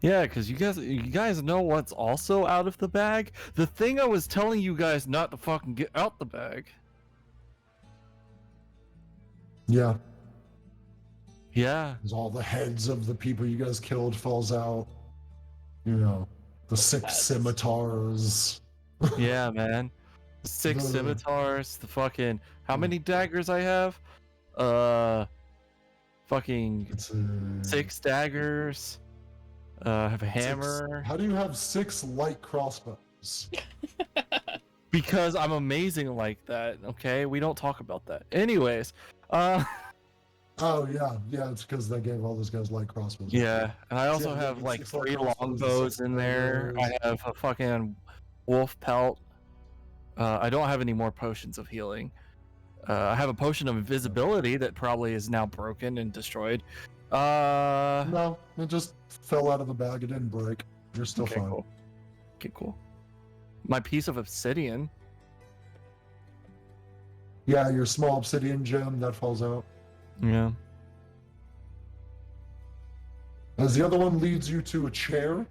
Yeah, because you guys know what's also out of the bag? The thing I was telling you guys not to fucking get out the bag. Yeah, Yeah. as all the heads of the people you guys killed falls out. You know, the 6 That's- scimitars. Yeah, man. The 6 The- scimitars, the fucking how many daggers I have? Fucking It's 6 daggers. I have a 6 hammer. How do you have 6 light crossbows? Because I'm amazing like that, okay? We don't talk about that. Anyways, Oh yeah, it's because they gave all those guys light crossbows. Yeah, and I also Yeah, have it's like 6 light 3 crossbows, longbows 6 in there. I arrows. have a fucking wolf pelt. I don't have any more potions of healing. I have a potion of invisibility that probably is now broken and destroyed. No, it just fell out of the bag. It didn't break. You're still Okay, fine. cool. Okay, cool. My piece of obsidian. Yeah, your small obsidian gem that falls out. Yeah. As the other one leads you to a chair,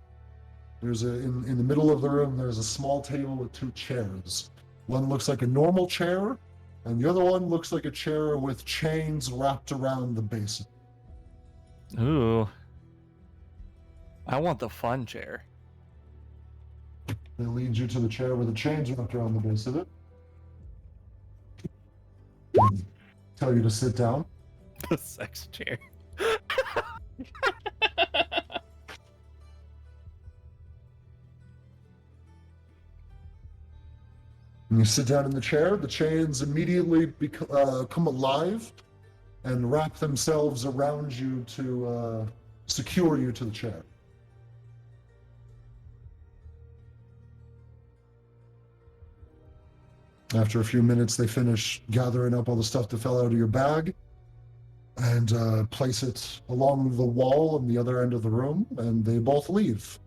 there's in the middle of the room. There's a small table with 2 chairs. One looks like a normal chair, and the other one looks like a chair with chains wrapped around the base. Ooh. I want the fun chair. They lead you to the chair with the chains wrapped around the base of it. And tell you to sit down. The sex chair. And you sit down in the chair. The chains immediately come alive and wrap themselves around you to secure you to the chair. After a few minutes, they finish gathering up all the stuff that fell out of your bag and place it along the wall on the other end of the room, and they both leave.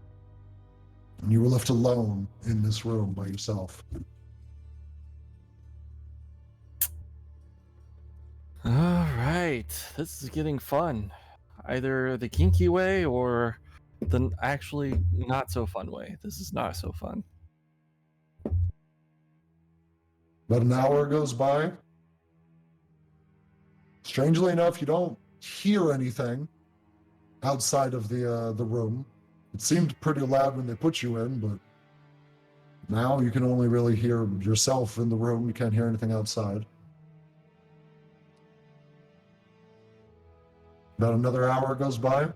And you were left alone in this room by yourself. All right, this is getting fun. Either the kinky way or the actually not so fun way. This is not so fun. About an hour goes by. Strangely enough, you don't hear anything outside of the room. It seemed pretty loud when they put you in, but now you can only really hear yourself in the room. You can't hear anything outside. About another hour goes by.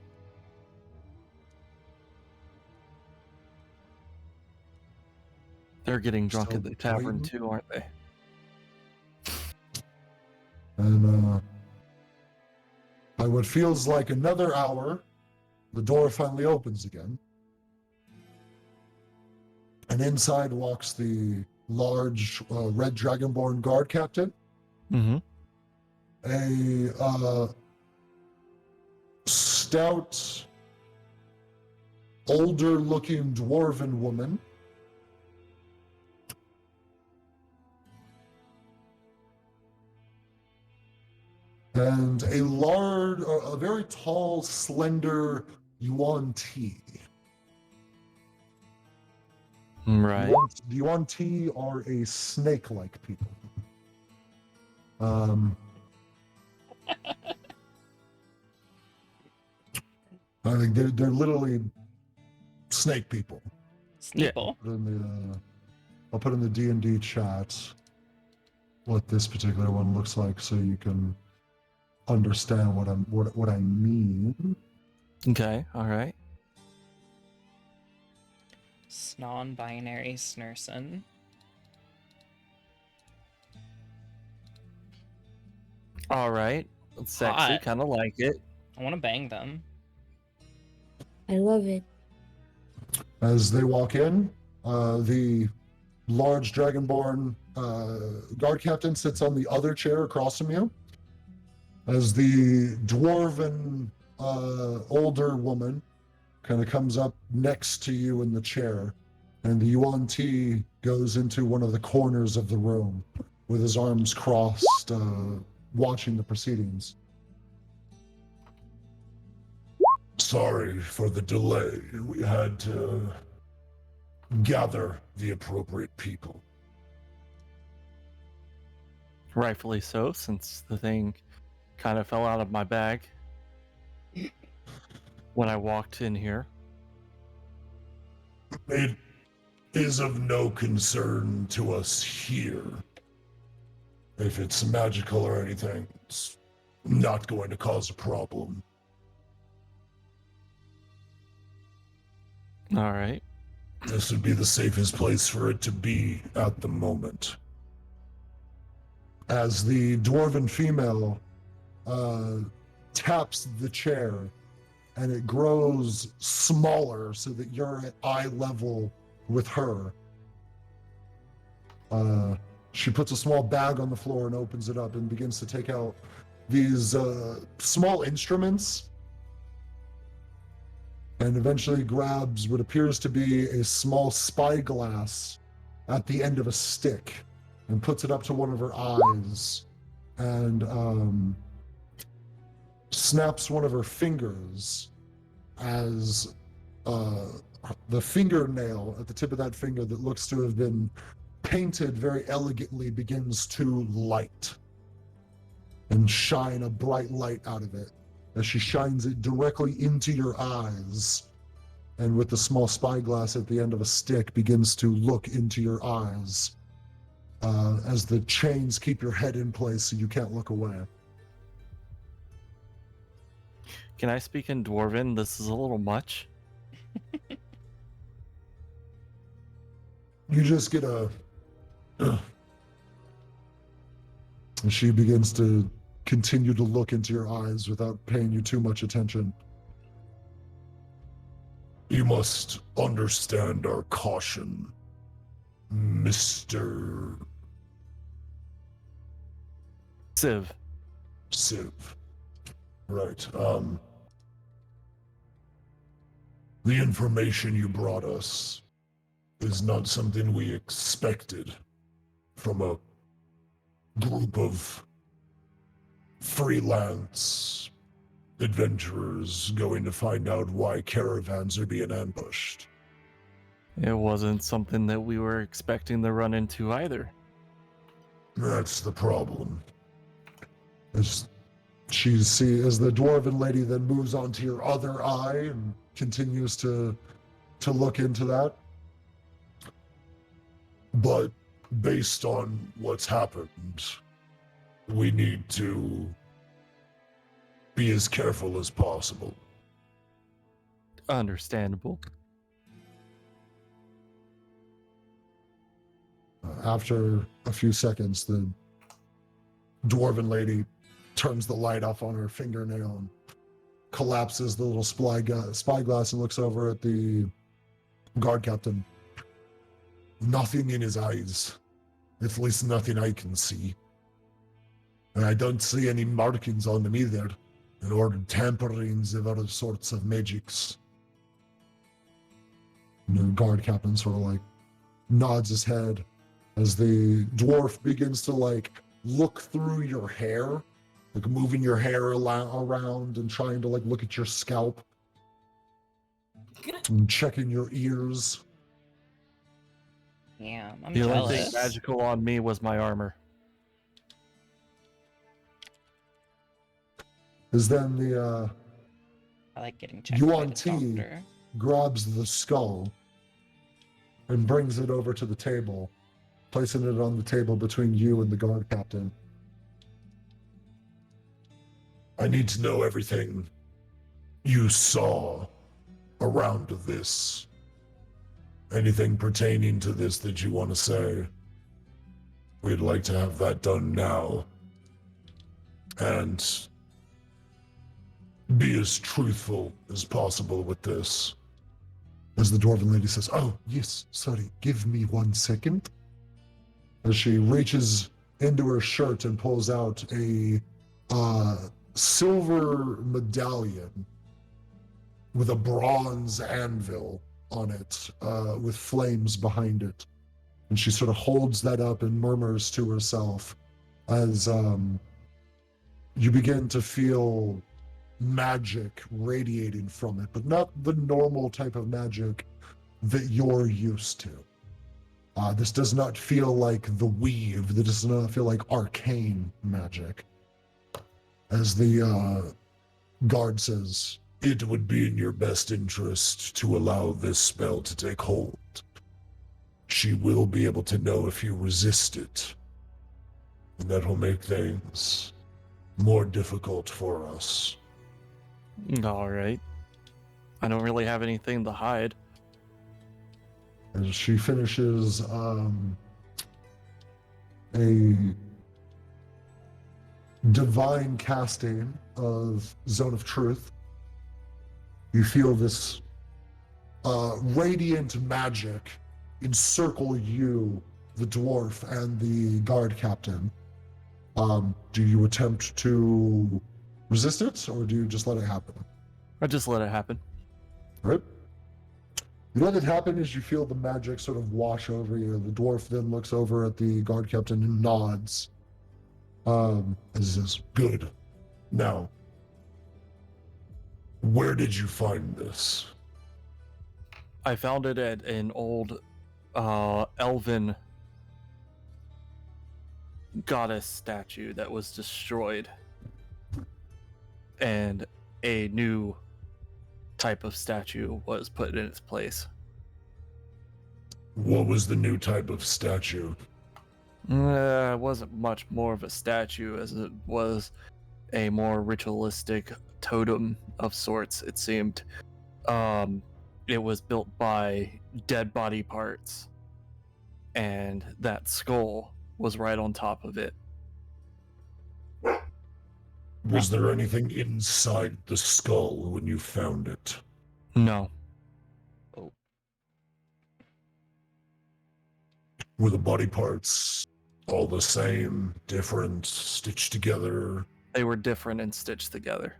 They're getting drunk Still at the tavern waiting? too, aren't they? And by what feels like another hour, the door finally opens again. And inside walks the large red dragonborn guard captain, Mm-hmm. a stout, older-looking dwarven woman, and a very tall, slender Yuan Ti. Right. The Yuan Ti are a snake-like people. I think they're literally snake people. Sneeple. I'll put in the D&D chat what this particular one looks like, so you can understand what I mean. Okay. All right. Non-binary Snurson. All right. It's sexy. Hot. Kind of like it. I want to bang them. I love it. As they walk in, the large dragonborn guard captain sits on the other chair across from you. As the dwarven older woman kind of comes up next to you in the chair, and the Yuan Ti goes into one of the corners of the room with his arms crossed, watching the proceedings. Sorry for the delay. We had to gather the appropriate people. Rightfully so, since the thing kind of fell out of my bag when I walked in here. It is of no concern to us here. If it's magical or anything, it's not going to cause a problem. All right. This would be the safest place for it to be at the moment. As the dwarven female taps the chair, and it grows smaller so that you're at eye level with her. She puts a small bag on the floor and opens it up and begins to take out these small instruments, and eventually grabs what appears to be a small spyglass at the end of a stick and puts it up to one of her eyes and snaps one of her fingers as the fingernail at the tip of that finger that looks to have been painted very elegantly begins to light and shine a bright light out of it as she shines it directly into your eyes, and with the small spyglass at the end of a stick begins to look into your eyes as the chains keep your head in place so you can't look away. Can I speak in Dwarven? This is a little much. You just get a and she begins to continue to look into your eyes without paying you too much attention. You must understand our caution, Mr. Civ. Civ. Right. The information you brought us is not something we expected from a group of freelance adventurers going to find out why caravans are being ambushed. It wasn't something that we were expecting to run into either. That's the problem. As the dwarven lady then moves on to your other eye and continues to look into that. But based on what's happened, we need to be as careful as possible. Understandable. After a few seconds, the dwarven lady turns the light off on her fingernail and collapses the little spyglass and looks over at the guard captain. Nothing in his eyes. At least nothing I can see. And I don't see any markings on them either, or tamperings of other sorts of magics. And the guard captain sort of nods his head as the dwarf begins to look through your hair, moving your hair around and trying to look at your scalp and checking your ears. Yeah, I'm The only jealous. thing magical on me was my armor. Is then the I like getting checked Yuan by the Ti doctor. grabs the skull and brings it over to the table, placing it on the table between you and the guard captain. I need to know everything you saw around this. Anything pertaining to this that you want to say, we'd like to have that done now. And be as truthful as possible with this. As the dwarven lady says, "Oh, yes, sorry, give me 1 second." As she reaches into her shirt and pulls out a silver medallion with a bronze anvil on it, with flames behind it. And she sort of holds that up and murmurs to herself as you begin to feel magic radiating from it, but not the normal type of magic that you're used to. This does not feel like the weave. This does not feel like arcane magic. As the guard says, "It would be in your best interest to allow this spell to take hold. She will be able to know if you resist it, and that will make things more difficult for us." All right. I don't really have anything to hide. As she finishes divine casting of Zone of Truth, you feel this radiant magic encircle you, the dwarf, and the guard captain. Do you attempt to resist it, or do you just let it happen? I just let it happen. Right? You let it happen as you feel the magic sort of wash over you. The dwarf then looks over at the guard captain and nods. And says, "Good. Now, where did you find this?" I found it at an old elven goddess statue that was destroyed, and a new type of statue was put in its place. What was the new type of statue? It wasn't much more of a statue as it was a more ritualistic totem of sorts, it seemed. It was built by dead body parts, and that skull was right on top of it. Was there anything inside the skull when you found it? No. Were the body parts all the same, different, stitched together? They were different and stitched together.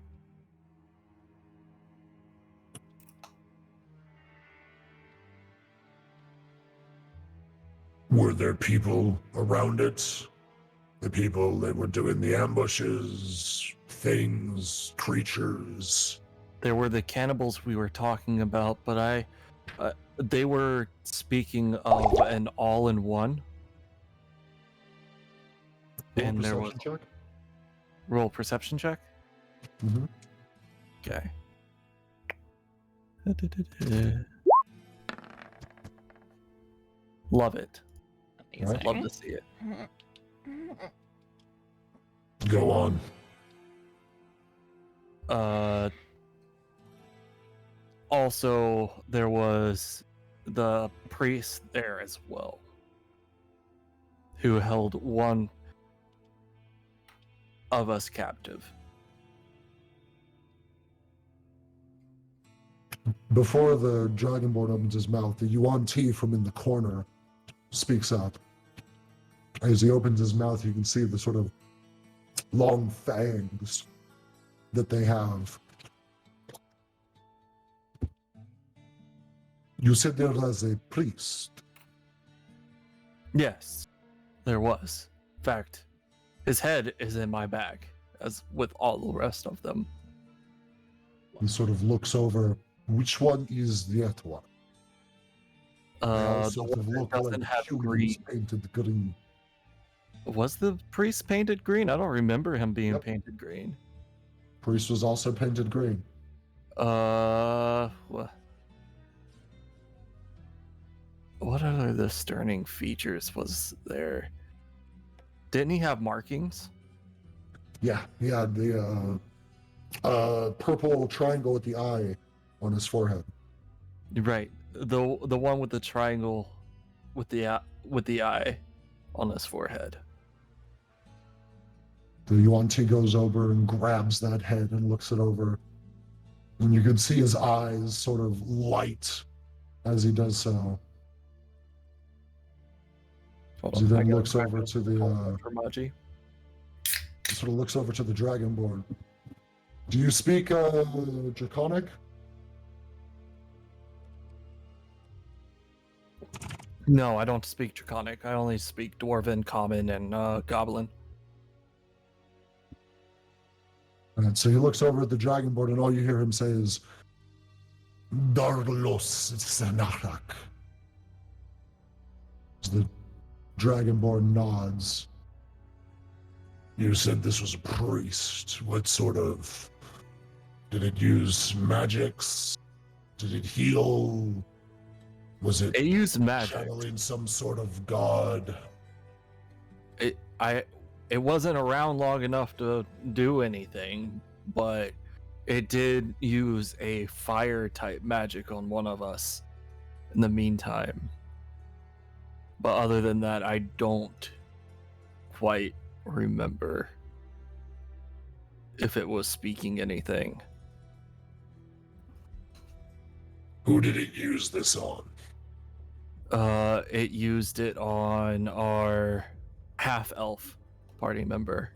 Were there people around it? The people that were doing the ambushes, things, creatures? There were the cannibals we were talking about, but they were speaking of an all-in-one. And there was check? roll perception check. Mm-hmm. Okay. Love it. Amazing. Love to see it. Go on. Also, there was the priest there as well, who held one of us captive. Before the Dragonborn opens his mouth, the Yuan Ti from in the corner speaks up. As he opens his mouth, you can see the sort of long fangs that they have. You said there was a priest. Yes, there was. In fact, his head is in my bag, as with all the rest of them. He sort of looks over. Which one is that one? They all The sort one of that look doesn't like have humans green. painted green. Was the priest painted green? I don't remember him being Yep. painted green. Priest was also painted green. What other discerning features was there? Didn't he have markings? Yeah, he had the purple triangle with the eye on his forehead. Right. The one with the triangle with the eye on his forehead. The Yuan Ti goes over and grabs that head and looks it over. And you can see his eyes sort of light as he does so. Hold He on, I then gotta looks grab over it to the for Maji. sort of looks over to the Dragonborn. Do you speak Draconic? No, I don't speak Draconic. I only speak Dwarven, Common, and Goblin. And so he looks over at the Dragonborn, and all you hear him say is, Darlos Sanarak. As the Dragonborn nods. You said this was a priest. What sort of... Did it use magics? Did it heal? Was it It used magic. channeling some sort of god? It wasn't around long enough to do anything, but it did use a fire type magic on one of us in the meantime. But other than that, I don't quite remember. if it was speaking anything. Who did it use this on? It used it on our half-elf party member.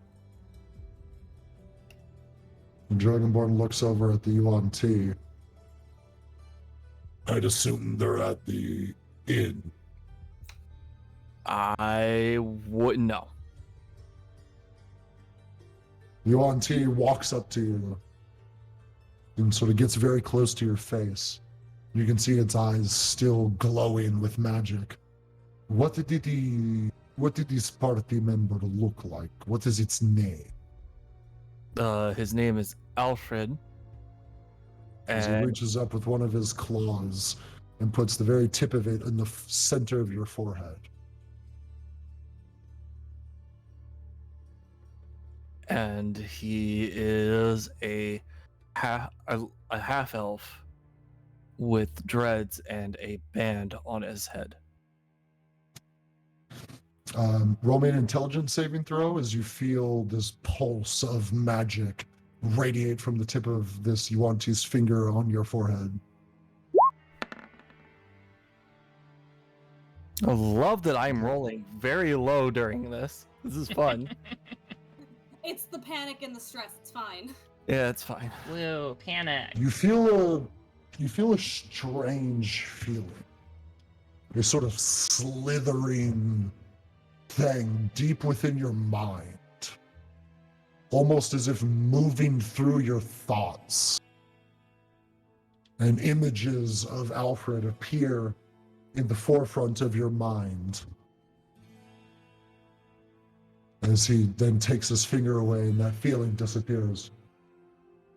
Dragonborn looks over at the Yuan T. I'd assume they're at the inn. I wouldn't know. Yuan T walks up to you and sort of gets very close to your face. You can see its eyes still glowing with magic. What did this party member look like? What is its name? His name is Alfred. As he And reaches up with one of his claws and puts the very tip of it in the center of your forehead. he is a half elf with dreads and a band on his head. Roll me an intelligence saving throw as you feel this pulse of magic radiate from the tip of this Yuan-Ti's finger on your forehead. I love that I'm rolling very low during this. This is fun. It's the panic and the stress. It's fine. Yeah, it's fine. Woo, panic. You feel a strange feeling. A sort of slithering thing deep within your mind. Almost as if moving through your thoughts. And images of Alfred appear in the forefront of your mind. As he then takes his finger away and that feeling disappears.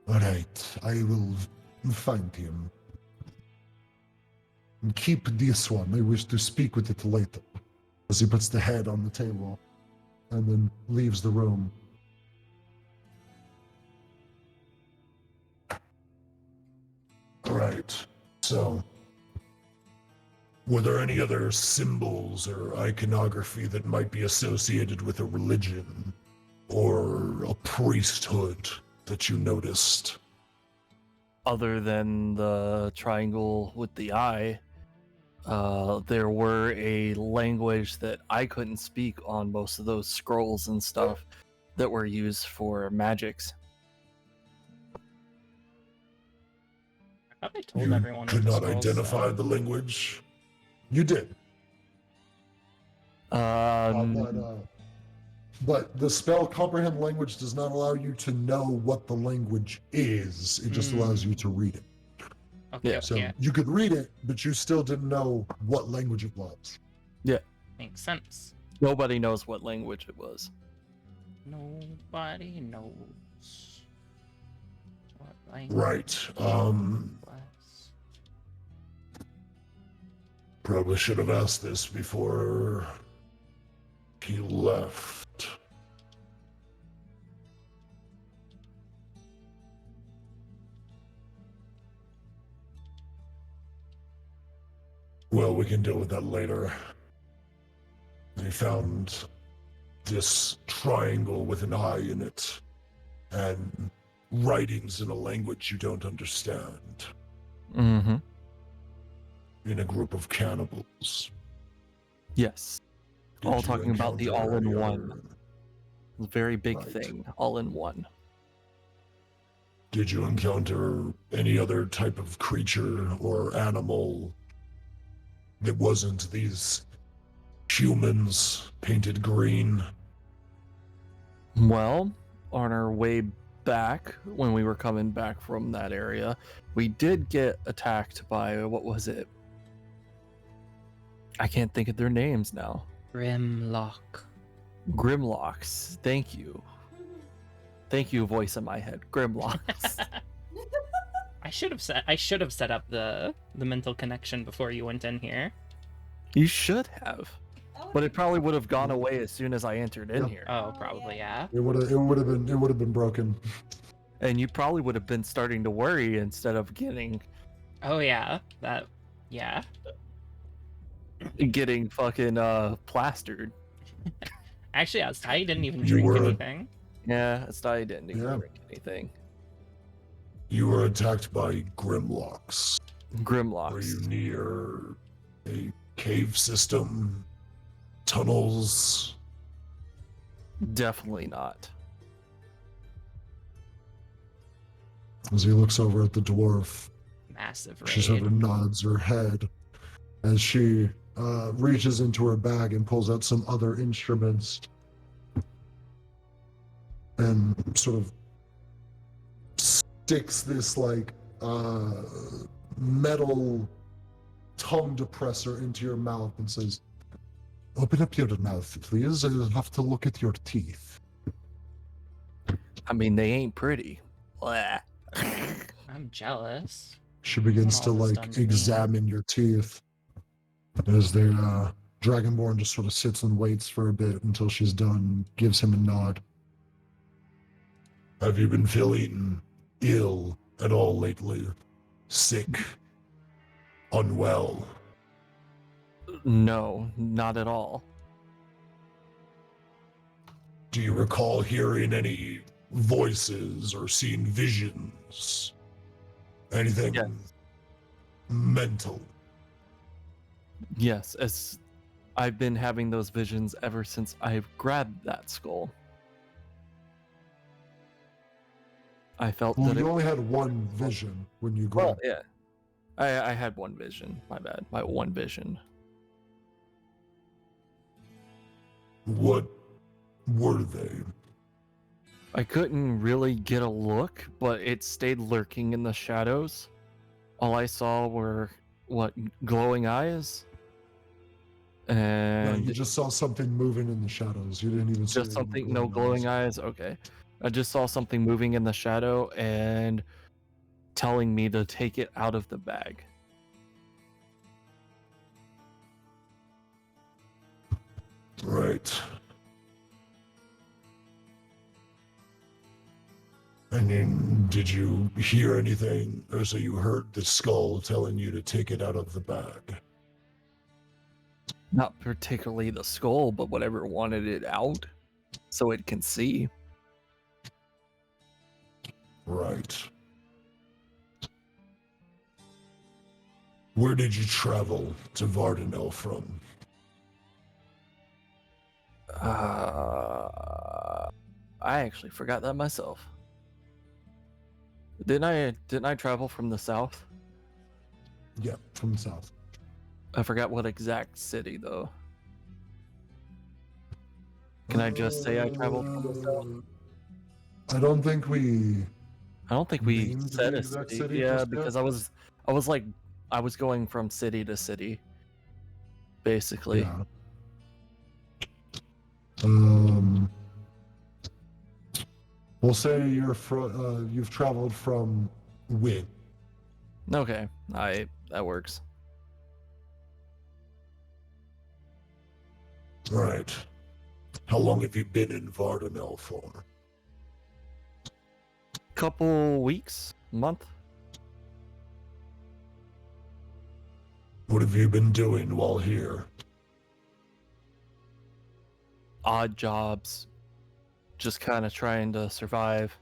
All right, I will find him. And keep this one. I wish to speak with it later. As he puts the head on the table and then leaves the room. All right, so were there any other symbols or iconography that might be associated with a religion or a priesthood that you noticed? Other than the triangle with the eye, there were a language that I couldn't speak on most of those scrolls and stuff that were used for magics. I thought I told You everyone. could what not the scrolls identify said. the language? You did. But the spell Comprehend Language does not allow you to know what the language is. It just allows you to read it. Okay, Yeah. So okay. you could read it, but you still didn't know what language it was. Makes sense. Nobody knows what language it was. Nobody knows what language Right. it was. Probably should have asked this before he left. Well, we can deal with that later. They found this triangle with an eye in it and writings in a language you don't understand Mm-hmm. in a group of cannibals. Yes. Did All you talking about the encounter any all-in-one. other- It's a very big Right. thing, all in one. Did you encounter any other type of creature or animal that wasn't these humans painted green? Well, on our way back, when we were coming back from that area, we did get attacked by, what was it? I can't think of their names now. Grimlock. Grimlocks. Thank you. Thank you, voice in my head. Grimlocks. I should have set up the mental connection before you went in here. You should have. That But it be probably would have gone away as soon as I entered in Yeah. here. Oh, probably yeah. It would have been broken. And you probably would have been starting to worry instead of getting Oh yeah. Yeah. fucking plastered. Actually, I didn't even You drink were- anything. Yeah, I didn't even Yeah. drink anything. You were attacked by Grimlocks. Were you Grimlocks. near a cave system? Tunnels? Definitely not. As he looks over at the dwarf, Massive she sort raid. of nods her head as she reaches into her bag and pulls out some other instruments and sort of sticks this like metal tongue depressor into your mouth and says, "Open up your mouth, please. I have to look at your teeth." I mean, they ain't pretty. Blah. I'm jealous. She begins to all this like done to me. examine your teeth as the Dragonborn just sort of sits and waits for a bit until she's done, gives him a nod. Have you been feeling ill at all lately? Sick? Unwell? No, not at all. Do you recall hearing any voices or seeing visions? Anything Yes. mental? Yes, as I've been having those visions ever since I've grabbed that skull. I felt Well, that you it. only had one vision when you Well, grabbed. yeah. I had one vision. My bad. My one vision. What were they? I couldn't really get a look, but it stayed lurking in the shadows. All I saw were glowing eyes, No, and you just saw something moving in the shadows. You didn't even see just any something. No glowing eyes. Okay, I just saw something moving in the shadow and telling me to take it out of the bag. Right. I mean, did you hear anything? Or so you heard the skull telling you to take it out of the bag? Not particularly the skull, but whatever wanted it out, so it can see. Right. Where did you travel to Vardenell from? I actually forgot that myself. Didn't I travel from the south? Yeah, from the south. I forgot what exact city though. Can I just say I traveled from the south? I don't think we. I don't think we Named said the a exact city. city Yeah, just yet? because I was going from city to city, basically. Yeah. We'll say you've traveled from Wynn. Okay, that works. Right. How long have you been in Vardenell for? Couple weeks, month. What have you been doing while here? Odd jobs, just kind of trying to survive,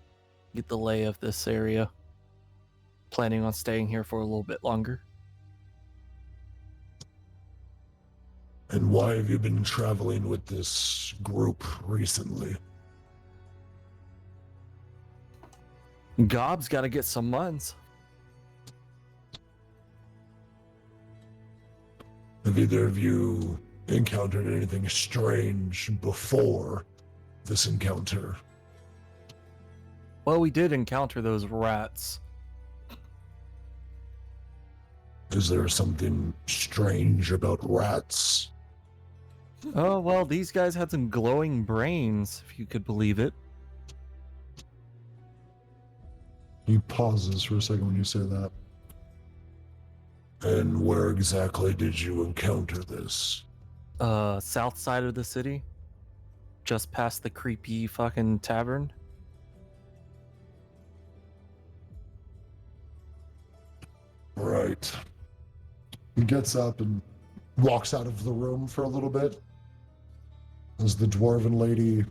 get the lay of this area. Planning on staying here for a little bit longer. And why have you been traveling with this group recently? Gob's got to get some muns. Have either of you encountered anything strange before this encounter? Well, we did encounter those rats. Is there something strange about rats? Oh, well, these guys had some glowing brains, if you could believe it. He pauses for a second when you say that. And where exactly did you encounter this? South side of the city. Just past the creepy fucking tavern. Right. He gets up and walks out of the room for a little bit as the dwarven lady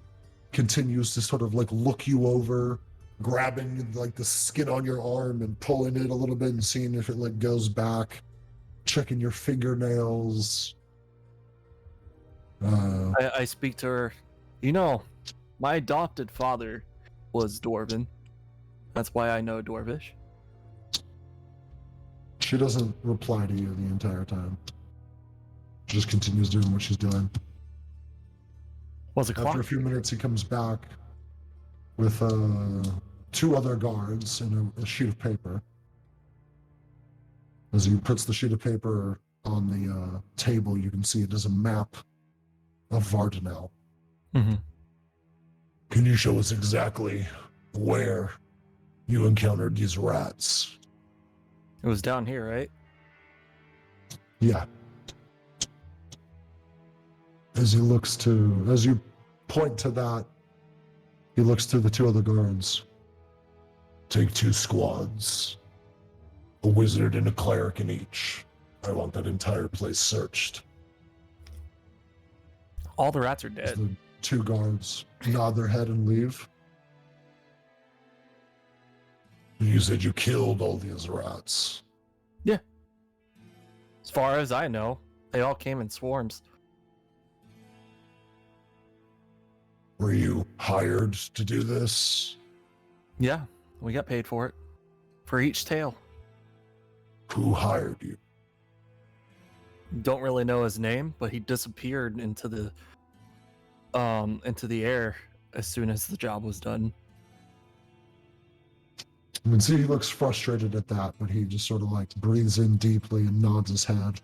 continues to sort of like look you over, grabbing like the skin on your arm and pulling it a little bit and seeing if it like goes back, checking your fingernails. I speak to her. You know, my adopted father was Dwarven. That's why I know Dwarvish. She doesn't reply to you the entire time. She just continues doing what she's doing. Was it After a clock? few minutes, he comes back with 2 other guards and a sheet of paper. As he puts the sheet of paper on the table, you can see it is a map of Vardanel. Mm-hmm. Can you show us exactly where you encountered these rats? It was down here, right? Yeah. As you point to that, he looks to the 2 other guards. Take 2 squads. A wizard and a cleric in each. I want that entire place searched. All the rats are As dead. the 2 guards nod their head and leave. You said you killed all these rats. As far as I know, they all came in swarms. Were you hired to do this? Yeah, we got paid for it. For each tail. Who hired you? Don't really know his name, but he disappeared into the air as soon as the job was done. You can see he looks frustrated at that, but he just sort of like breathes in deeply and nods his head.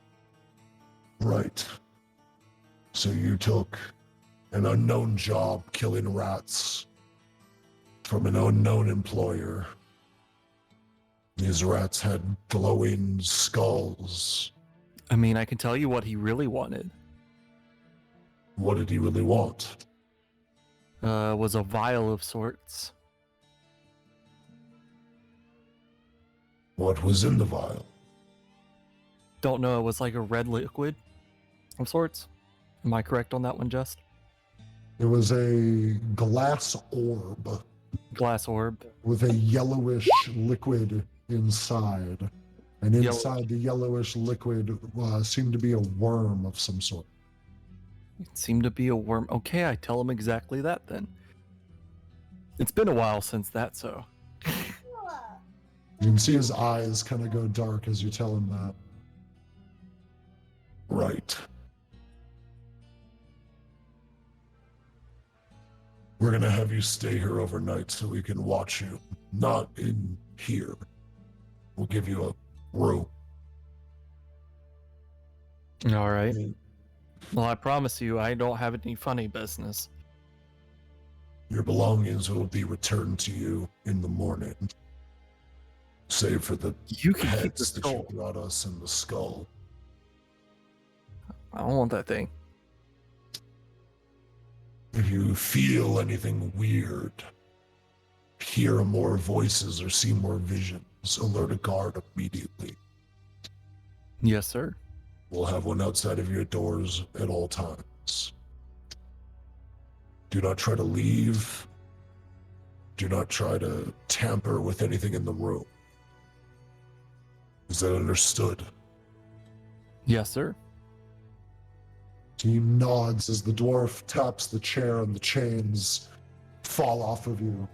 Right. So you took an unknown job killing rats from an unknown employer. These rats had glowing skulls. I mean, I can tell you what he really wanted. What did he really want? Was a vial of sorts. What was in the vial? Don't know, it was like a red liquid of sorts. Am I correct on that one, Just? It was a glass orb Glass orb. with a yellowish liquid inside. And Yellow- inside the yellowish liquid seemed to be a worm of some sort. It seemed to be a worm. Okay, I tell him exactly that then. It's been a while since that, so. You can see his eyes kind of go dark as you tell him that. Right. We're gonna have you stay here overnight so we can watch you. Not in here. We'll give you a room. All right. Well, I promise you, I don't have any funny business. Your belongings will be returned to you in the morning. Save for the You can keep the heads that you skull. brought us and the skull. I don't want that thing. If you feel anything weird, hear more voices or see more visions, alert a guard immediately. Yes, sir. We'll have one outside of your doors at all times. Do not try to leave. Do not try to tamper with anything in the room. Is that understood? Yes, sir. He nods as the dwarf taps the chair and the chains fall off of you.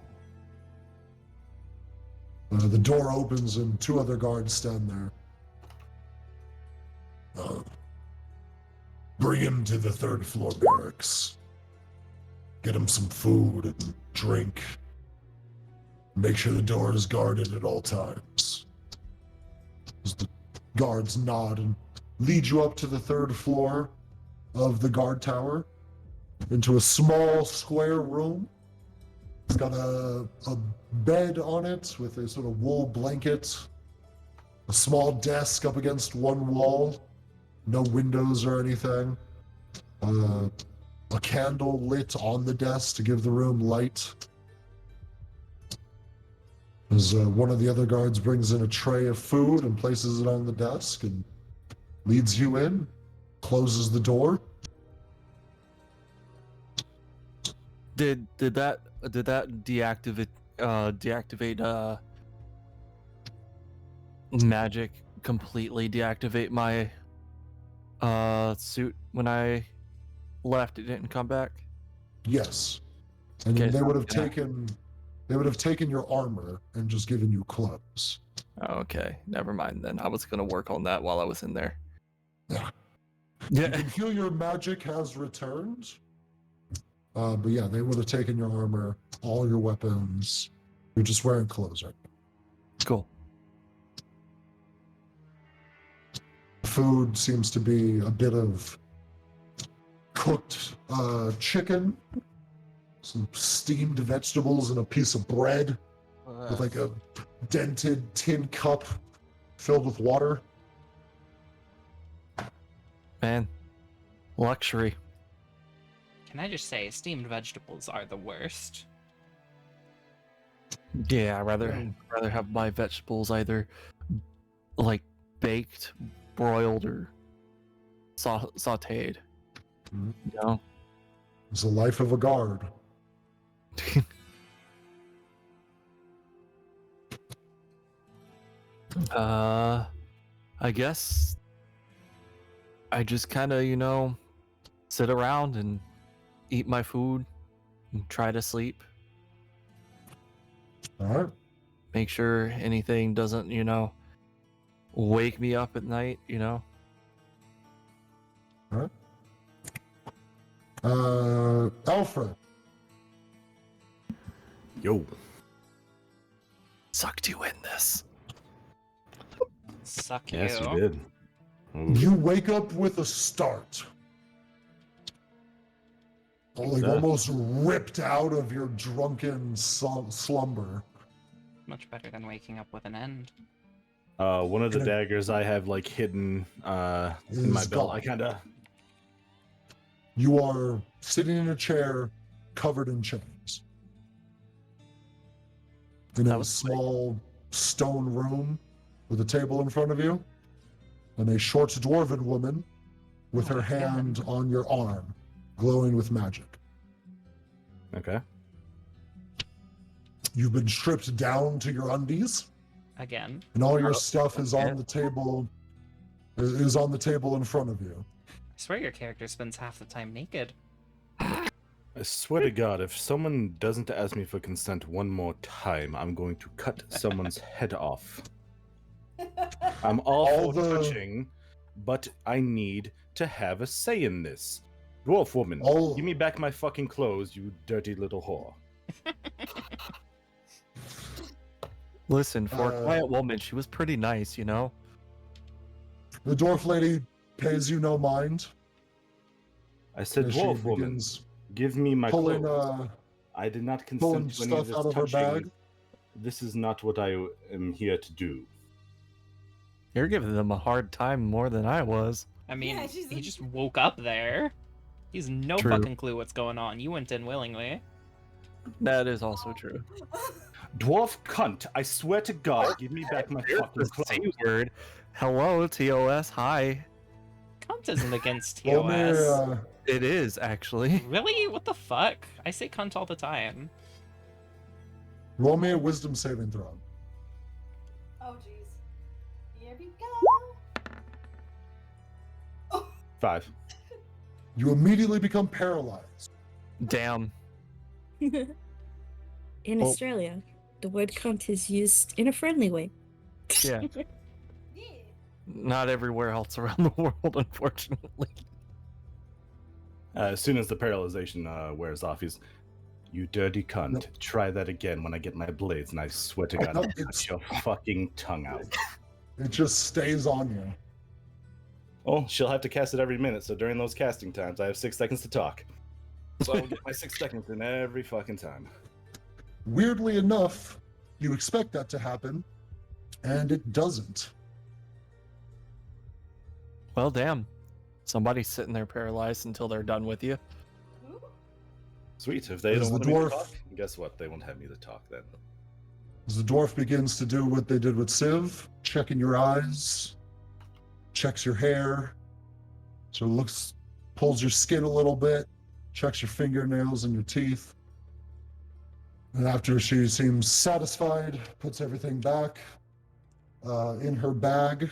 The door opens and 2 other guards stand there. Bring him to the 3rd floor barracks. Get him some food and drink. Make sure the door is guarded at all times. As the guards nod and lead you up to the 3rd floor of the guard tower into a small square room. It's got a bed on it with a sort of wool blanket, a small desk up against one wall, no windows or anything, a candle lit on the desk to give the room light. As one of the other guards brings in a tray of food and places it on the desk and leads you in, closes the door. Did that deactivate magic completely deactivate my suit when I left? It didn't come back. Yes. And Okay, they so would I'm have gonna- taken your armor and just given you clothes. Okay, never mind then. I was gonna work on that while I was in there. Yeah. You Yeah. can feel your magic has returned. But yeah, they would have taken your armor, all your weapons. You're just wearing clothes right now. Cool. Food seems to be a bit of cooked chicken, some steamed vegetables, and a piece of bread with like a dented tin cup filled with water. Man, luxury. Can I just say, steamed vegetables are the worst. Yeah, I'd rather have my vegetables either like baked, broiled, or sautéed. Mhm. You know? It's the life of a guard. I guess I just kind of, sit around and eat my food and try to sleep. All right. Make sure anything doesn't, wake me up at night, All right. Alfred. Yo. Sucked you in this. Suck Yes, you. you did. Ooh. You wake up with a start. Like that? almost ripped out of your drunken slumber. Much better than waking up with an end. One of the Can I- daggers I have like hidden in my Is belt. gone. I kind of. You are sitting in a chair covered in chains. In That a was small stone room with a table in front of you, and a short dwarven woman with Oh her my hand God. on your arm, glowing with magic. Okay. You've been stripped down to your undies, Again. and all your Oh, stuff is okay. on the table. Is on the table in front of you. I swear your character spends half the time naked. I swear to God, if someone doesn't ask me for consent one more time, I'm going to cut someone's head off. I'm all All for the- touching, but I need to have a say in this. Dwarf woman, All- give me back my fucking clothes, you dirty little whore. Listen, for a Uh, quiet woman, she was pretty nice, The dwarf lady pays you no mind. I said, as she dwarf woman, begins give me my pulling, clothes. I did not pulling consent to any of stuff this out of her touching. bag. This is not what I am here to do. You're giving them a hard time more than I was. I mean, Yeah, she's he a- just woke up there. He's no True. fucking clue what's going on. You went in willingly. That is also true. Dwarf cunt, I swear to God, give me back my Here's fucking the C clothes. word. Hello, TOS. Hi. Cunt isn't against Roll me, TOS. It is actually. Really? What the fuck? I say cunt all the time. roll me a wisdom saving throw. Oh jeez. Here we go. 5. You immediately become paralyzed. Damn. In Oh. Australia, the word cunt is used in a friendly way. Yeah. Yeah. Not everywhere else around the world, unfortunately. As soon as the paralyzation wears off, he's, you dirty cunt. Nope. Try that again when I get my blades, and I swear to God, Nope, I'll it's- cut your fucking tongue out. It just stays on you. Oh, she'll have to cast it every minute, so during those casting times, I have 6 seconds to talk. So I will get my 6 seconds in every fucking time. Weirdly enough, you expect that to happen, and it doesn't. Well, damn. Somebody's sitting there paralyzed until they're done with you. Ooh. Sweet, if they As don't the want me to dwarf- talk, guess what? They won't have me to talk then. As the dwarf begins to do what they did with Civ, checking your eyes, checks your hair, so it looks, pulls your skin a little bit, checks your fingernails and your teeth, And after she seems satisfied, puts everything back in her bag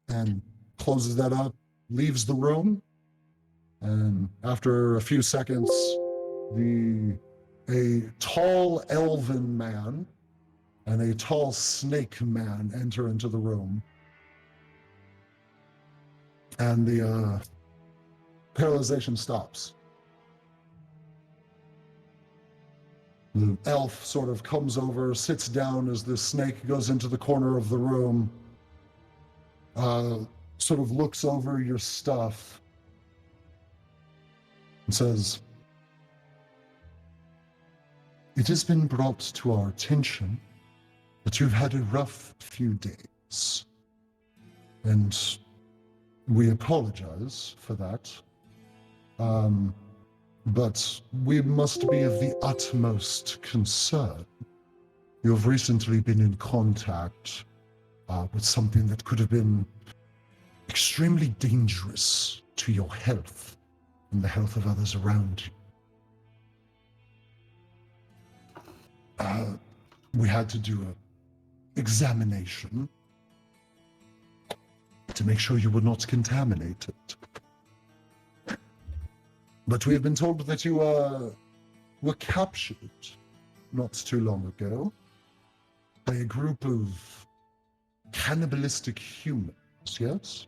and closes that up, leaves the room. And after a few seconds, a tall elven man and a tall snake man enter into the room. And the paralyzation stops. The elf sort of comes over, sits down as the snake goes into the corner of the room, sort of looks over your stuff and says, "It has been brought to our attention that you've had a rough few days, and we apologize for that. But we must be of the utmost concern. You've recently been in contact with something that could have been extremely dangerous to your health and the health of others around you. We had to do an examination to make sure you were not contaminated. But we have been told that you were captured not too long ago by a group of cannibalistic humans, yes?"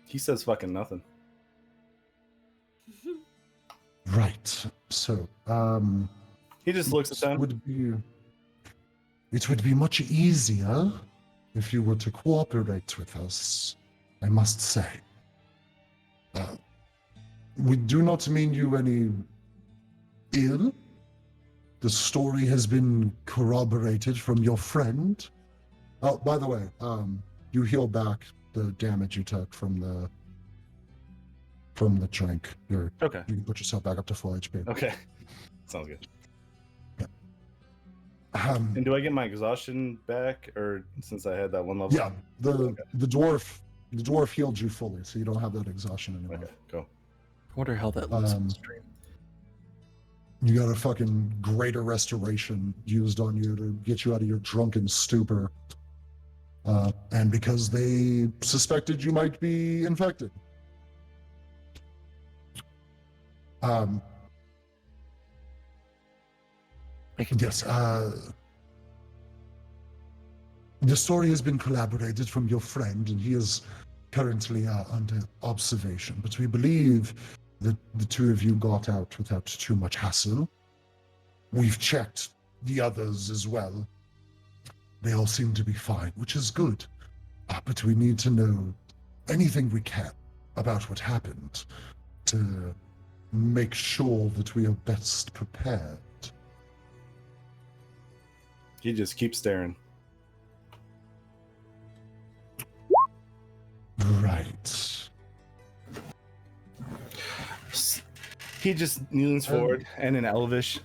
He says fucking nothing. Right. So, He just looks at them. It would be much easier if you were to cooperate with us, I must say. We do not mean you any ill. The story has been corroborated from your friend. Oh, by the way, you heal back the damage you took from the drink. Okay. You can put yourself back up to full HP. Okay. Sounds good. Yeah. And do I get my exhaustion back, or since I had that one level? Yeah. The dwarf healed you fully, so you don't have that exhaustion anymore. Okay, go. I wonder how that looks on stream. You got a fucking greater restoration used on you to get you out of your drunken stupor. And because they suspected you might be infected. Yes, the story has been collaborated from your friend, and he is currently under observation. But we believe that the two of you got out without too much hassle. We've checked the others as well. They all seem to be fine, which is good. But we need to know anything we can about what happened to make sure that we are best prepared. He just keeps staring. Right. He just leans forward and in Elvish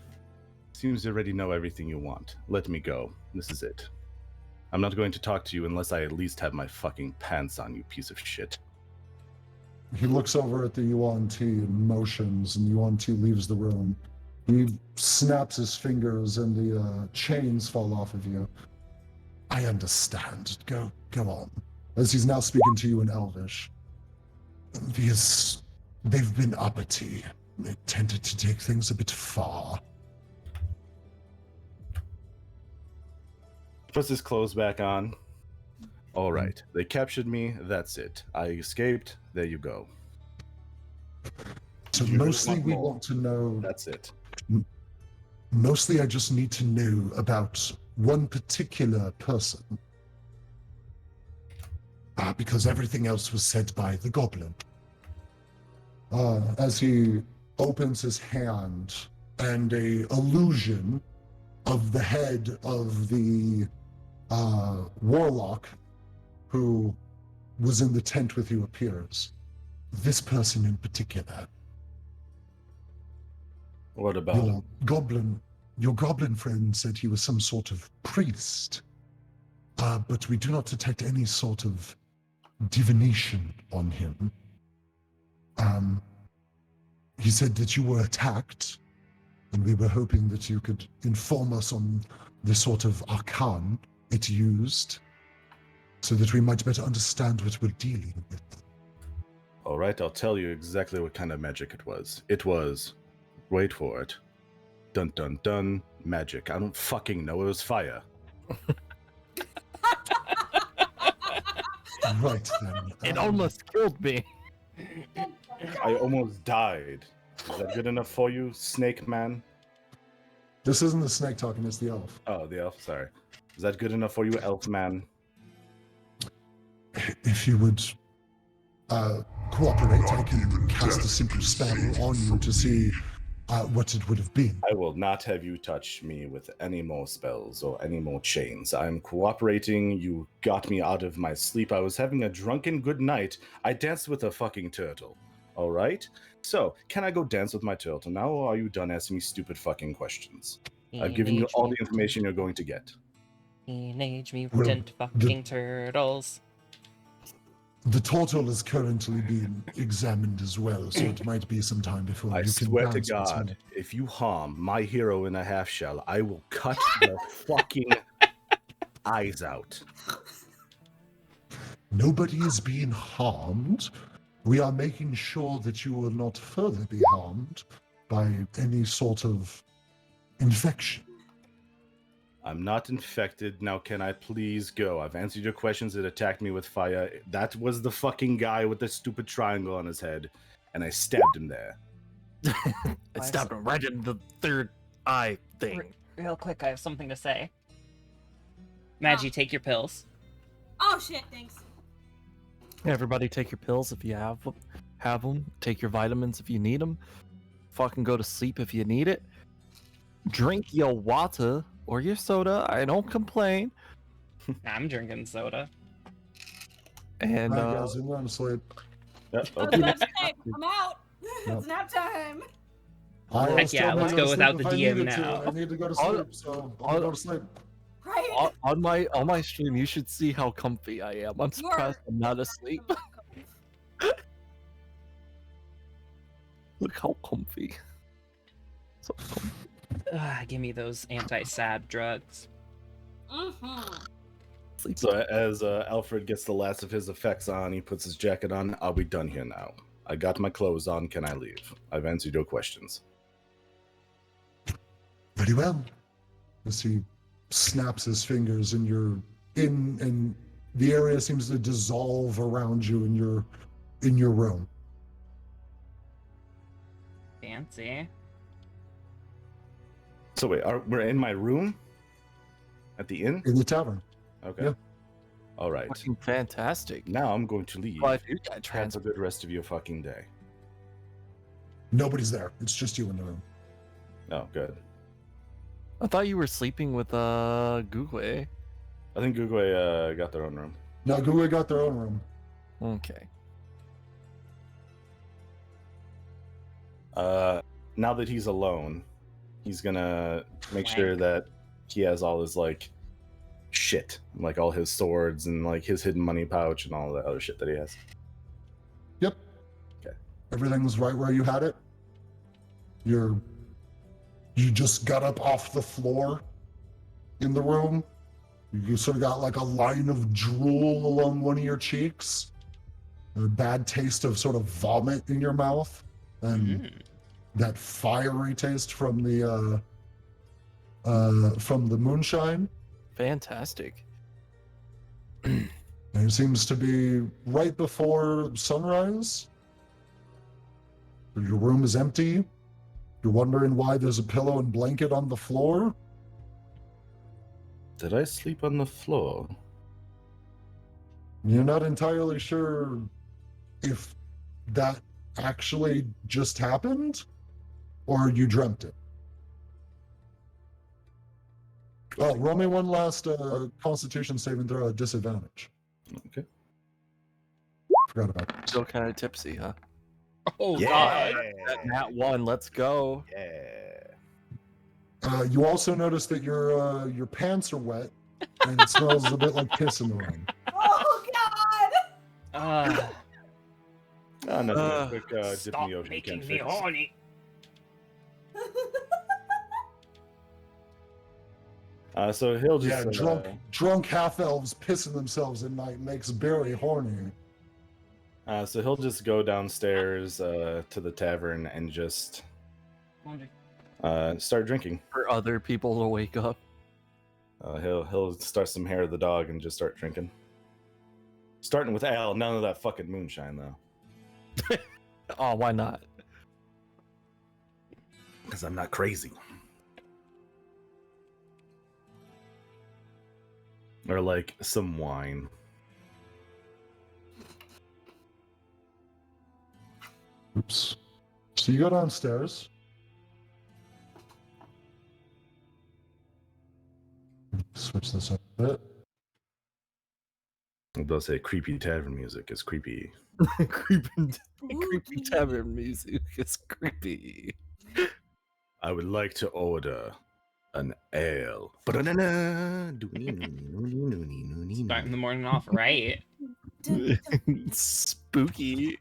seems to already know everything you want. Let me go. This is it. I'm not going to talk to you unless I at least have my fucking pants on, you piece of shit. He looks over at the Yuan Ti and motions, and Yuan Ti leaves the room. He snaps his fingers, and the chains fall off of you. I understand. Go on. As he's now speaking to you in Elvish. Because they've been uppity. They tended to take things a bit far. Puts his clothes back on. All right. They captured me. That's it. I escaped. There you go. So mostly we want to know... That's it. Mostly I just need to know about one particular person. Because everything else was said by the goblin. As he opens his hand, and a illusion of the head of the warlock who was in the tent with you appears. This person in particular. What about him? Your goblin friend said he was some sort of priest. But we do not detect any sort of divination on him. He said that you were attacked, and we were hoping that you could inform us on the sort of arcane it used, so that we might better understand what we're dealing with. All right, I'll tell you exactly what kind of magic it was. It was, wait for it, dun dun dun, magic. I don't fucking know. It was fire. Right then. It almost killed me. I almost died. Is that good enough for you, Snake Man? This isn't the snake talking, it's the elf. Oh, the elf, sorry. Is that good enough for you, Elf Man? If you would cooperate, I can cast a simple spell on you to see what it would have been. I will not have you touch me with any more spells or any more chains. I'm cooperating. You got me out of my sleep. I was having a drunken good night. I danced with a fucking turtle. All right? So, can I go dance with my turtle now, or are you done asking me stupid fucking questions? I've given you all the information you're going to get. Teenage mutant fucking turtles. The turtle is currently being examined as well, so it might be some time before I you can swear to dance once God, more. if you harm my hero in a half shell, I will cut your fucking eyes out. Nobody is being harmed. We are making sure that you will not further be harmed by any sort of infection. I'm not infected. Now can I please go? I've answered your questions. It attacked me with fire. That was the fucking guy with the stupid triangle on his head. And I stabbed him there. It stabbed him right in the third eye thing. Real quick, I have something to say. Maggie, take your pills. Oh shit, thanks. Everybody take your pills if you have them. Take your vitamins if you need them. Fucking go to sleep if you need it. Drink your water or your soda. I don't complain. I'm drinking soda. And All right, guys, I'm asleep. Yep, I was okay. about to say, I'm out. Yep. It's nap time. Heck yeah, let's go without the DM now. I need to go to sleep, so I'll go to sleep. Right? on my stream, you should see how comfy I am. I'm surprised I'm not asleep. Look how comfy. So comfy. Give me those anti-sad drugs. Mm-hmm. So as Alfred gets the last of his effects on, he puts his jacket on. Are we done here now? I got my clothes on. Can I leave? I've answered your questions. Very well. As he snaps his fingers and and the area seems to dissolve around you in your room. Fancy. So wait, we're in my room? At the inn? In the tavern. Okay. Yeah. All right. Fucking fantastic. Now I'm going to leave. But you got Have a transferred. good rest of your fucking day. Nobody's there. It's just you in the room. Oh, good. I thought you were sleeping with Google. I think Google got their own room. No, Google got their own room. Okay. Now that he's alone, he's gonna make sure that he has all his like shit, like all his swords and like his hidden money pouch and all the other shit that he has. Yep. Okay. Everything's right where you had it. You just got up off the floor in the room. You sort of got like a line of drool along one of your cheeks. A bad taste of sort of vomit in your mouth. And that fiery taste from the moonshine. Fantastic. And it seems to be right before sunrise. Your room is empty. You're wondering why there's a pillow and blanket on the floor. Did I sleep on the floor? You're not entirely sure if that actually just happened or you dreamt it. Oh, roll me one last Constitution saving throw at disadvantage. Okay. Forgot about that. Still kind of tipsy, huh? Oh Yeah. god. Nat 1, let's go. Yeah. You also notice that your pants are wet and it smells a bit like piss in the room. Oh god! Oh, no, quick dip in Stop the ocean making can't me fix. horny. So he'll just Yeah, drunk half elves pissing themselves at night makes Barry horny. So he'll just go downstairs to the tavern and just start drinking. For other people to wake up. He'll start some hair of the dog and just start drinking. Starting with ale, none of that fucking moonshine though. Oh, why not? Because I'm not crazy. Or like some wine. Oops. So you go downstairs. Switch this up a bit. They'll say creepy tavern music is creepy. creepy tavern music is creepy. I would like to order an ale. Starting the morning off right. Spooky.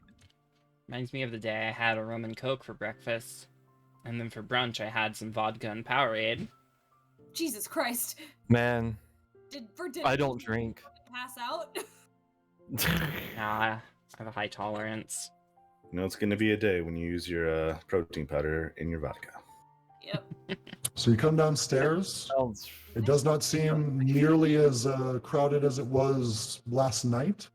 Reminds me of the day I had a rum and coke for breakfast. And then for brunch, I had some vodka and Powerade. Jesus Christ. Man, For dinner, I don't drink. pass out? Nah, I have a high tolerance. You know, it's going to be a day when you use your protein powder in your vodka. Yep. So you come downstairs. Sounds It does not seem nearly as crowded as it was last night.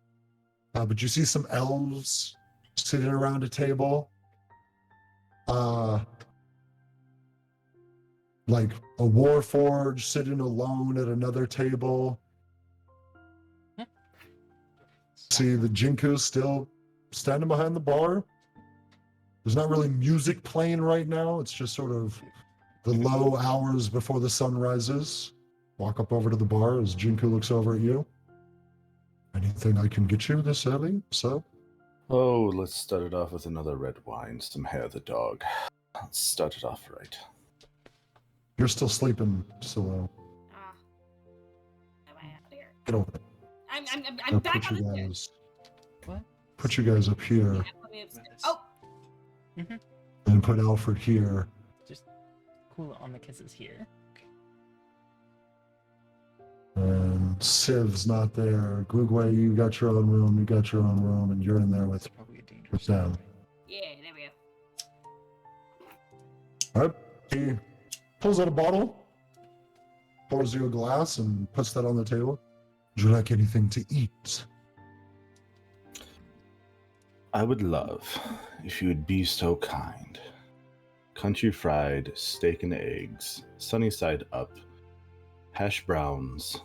But you see some elves sitting around a table. Like a warforged sitting alone at another table. See the Jinku still standing behind the bar. There's not really music playing right now. It's just sort of the low hours before the sun rises. Walk up over to the bar as Jinku looks over at you. Anything I can get you this early, so? Oh, let's start it off with another red wine, some hair of the dog. Let's start it off right. You're still sleeping, so Ah. Am I out here? get over it. I'm back on the stairs. guys. What? Put you guys up here, Yeah, put me upstairs. Oh, and put Alfred here. Just cool it on the kisses here. And Civ's not there. Glugway, you got your own room. You got your own room, and you're in there with Probably a dangerous. them. yeah, there we go. All right. He pulls out a bottle, pours you a glass, and puts that on the table. Would you like anything to eat? I would love if you would be so kind. Country fried steak and eggs, sunny side up, hash browns,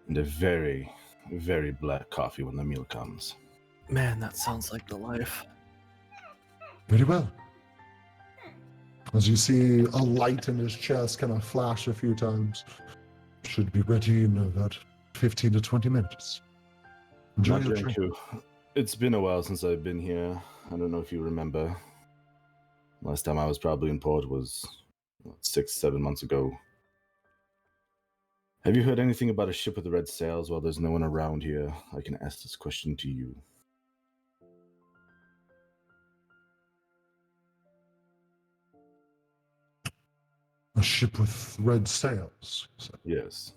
and a very, very black coffee when the meal comes. Man, that sounds like the life. Very well. As you see a light in his chest kind of flash a few times. Should be ready in about 15 to 20 minutes. Enjoy Not your drink drink. too. It's been a while since I've been here. I don't know if you remember. Last time I was probably in port was 6-7 months ago. Have you heard anything about a ship with red sails? While there's no one around here, I can ask this question to you. A ship with red sails. Yes.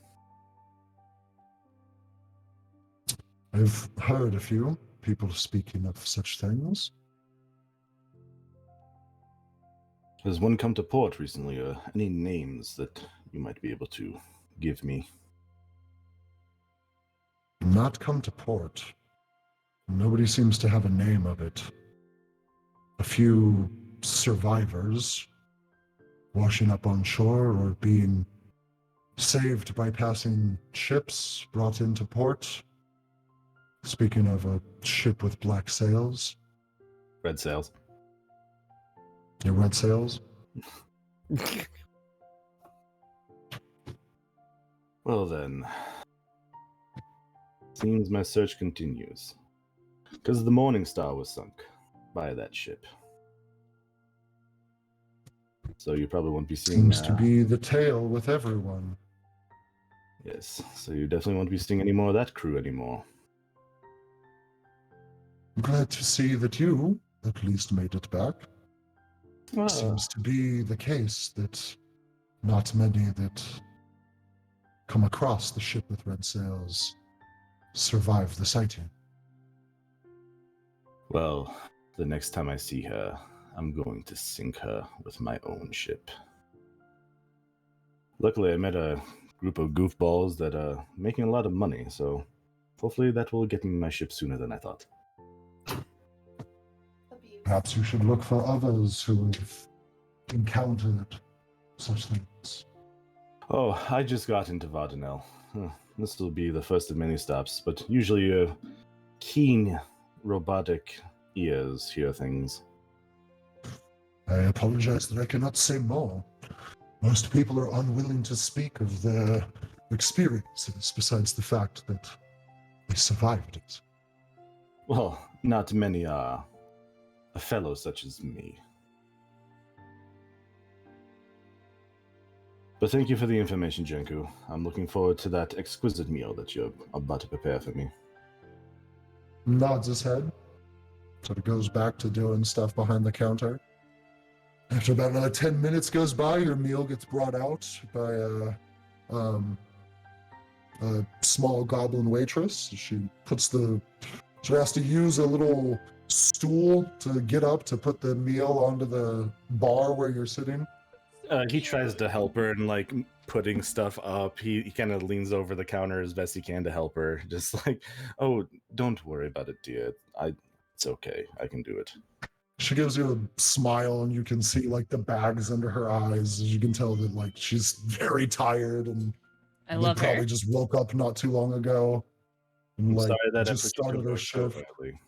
I've heard a few people speaking of such things. Has one come to port recently, or any names that you might be able to give me? Not come to port. Nobody seems to have a name of it. A few survivors washing up on shore or being saved by passing ships brought into port. Speaking of a ship with black sails. Red sails. Your red sails? Well then. Seems my search continues. Because the Morning Star was sunk by that ship. So you probably won't be seeing... Seems to be the tale with everyone. Yes, so you definitely won't be seeing any more of that crew anymore. I'm glad to see that you at least made it back. Well, Seems to be the case that not many that come across the ship with red sails survived the sighting. Well, the next time I see her, I'm going to sink her with my own ship. Luckily, I met a group of goofballs that are making a lot of money, so hopefully that will get me my ship sooner than I thought. Perhaps you should look for others who have encountered such things. Oh, I just got into Vardanel. This will be the first of many stops, but usually your keen, robotic ears hear things. I apologize that I cannot say more. Most people are unwilling to speak of their experiences, besides the fact that they survived it. Well, not many are a fellow such as me. But thank you for the information, Jenku. I'm looking forward to that exquisite meal that you're about to prepare for me. Nods his head, sort of goes back to doing stuff behind the counter. After about another 10 minutes goes by, your meal gets brought out by a small goblin waitress. She has to use a little stool to get up to put the meal onto the bar where you're sitting. He tries to help her and like putting stuff up. He kind of leans over the counter as best he can to help her. Just like, oh, don't worry about it, dear. It's okay. I can do it. She gives you a smile, and you can see like the bags under her eyes. You can tell that like she's very tired, and I love probably her. just woke up not too long ago. And, I'm like, sorry that just started her shift. Quickly.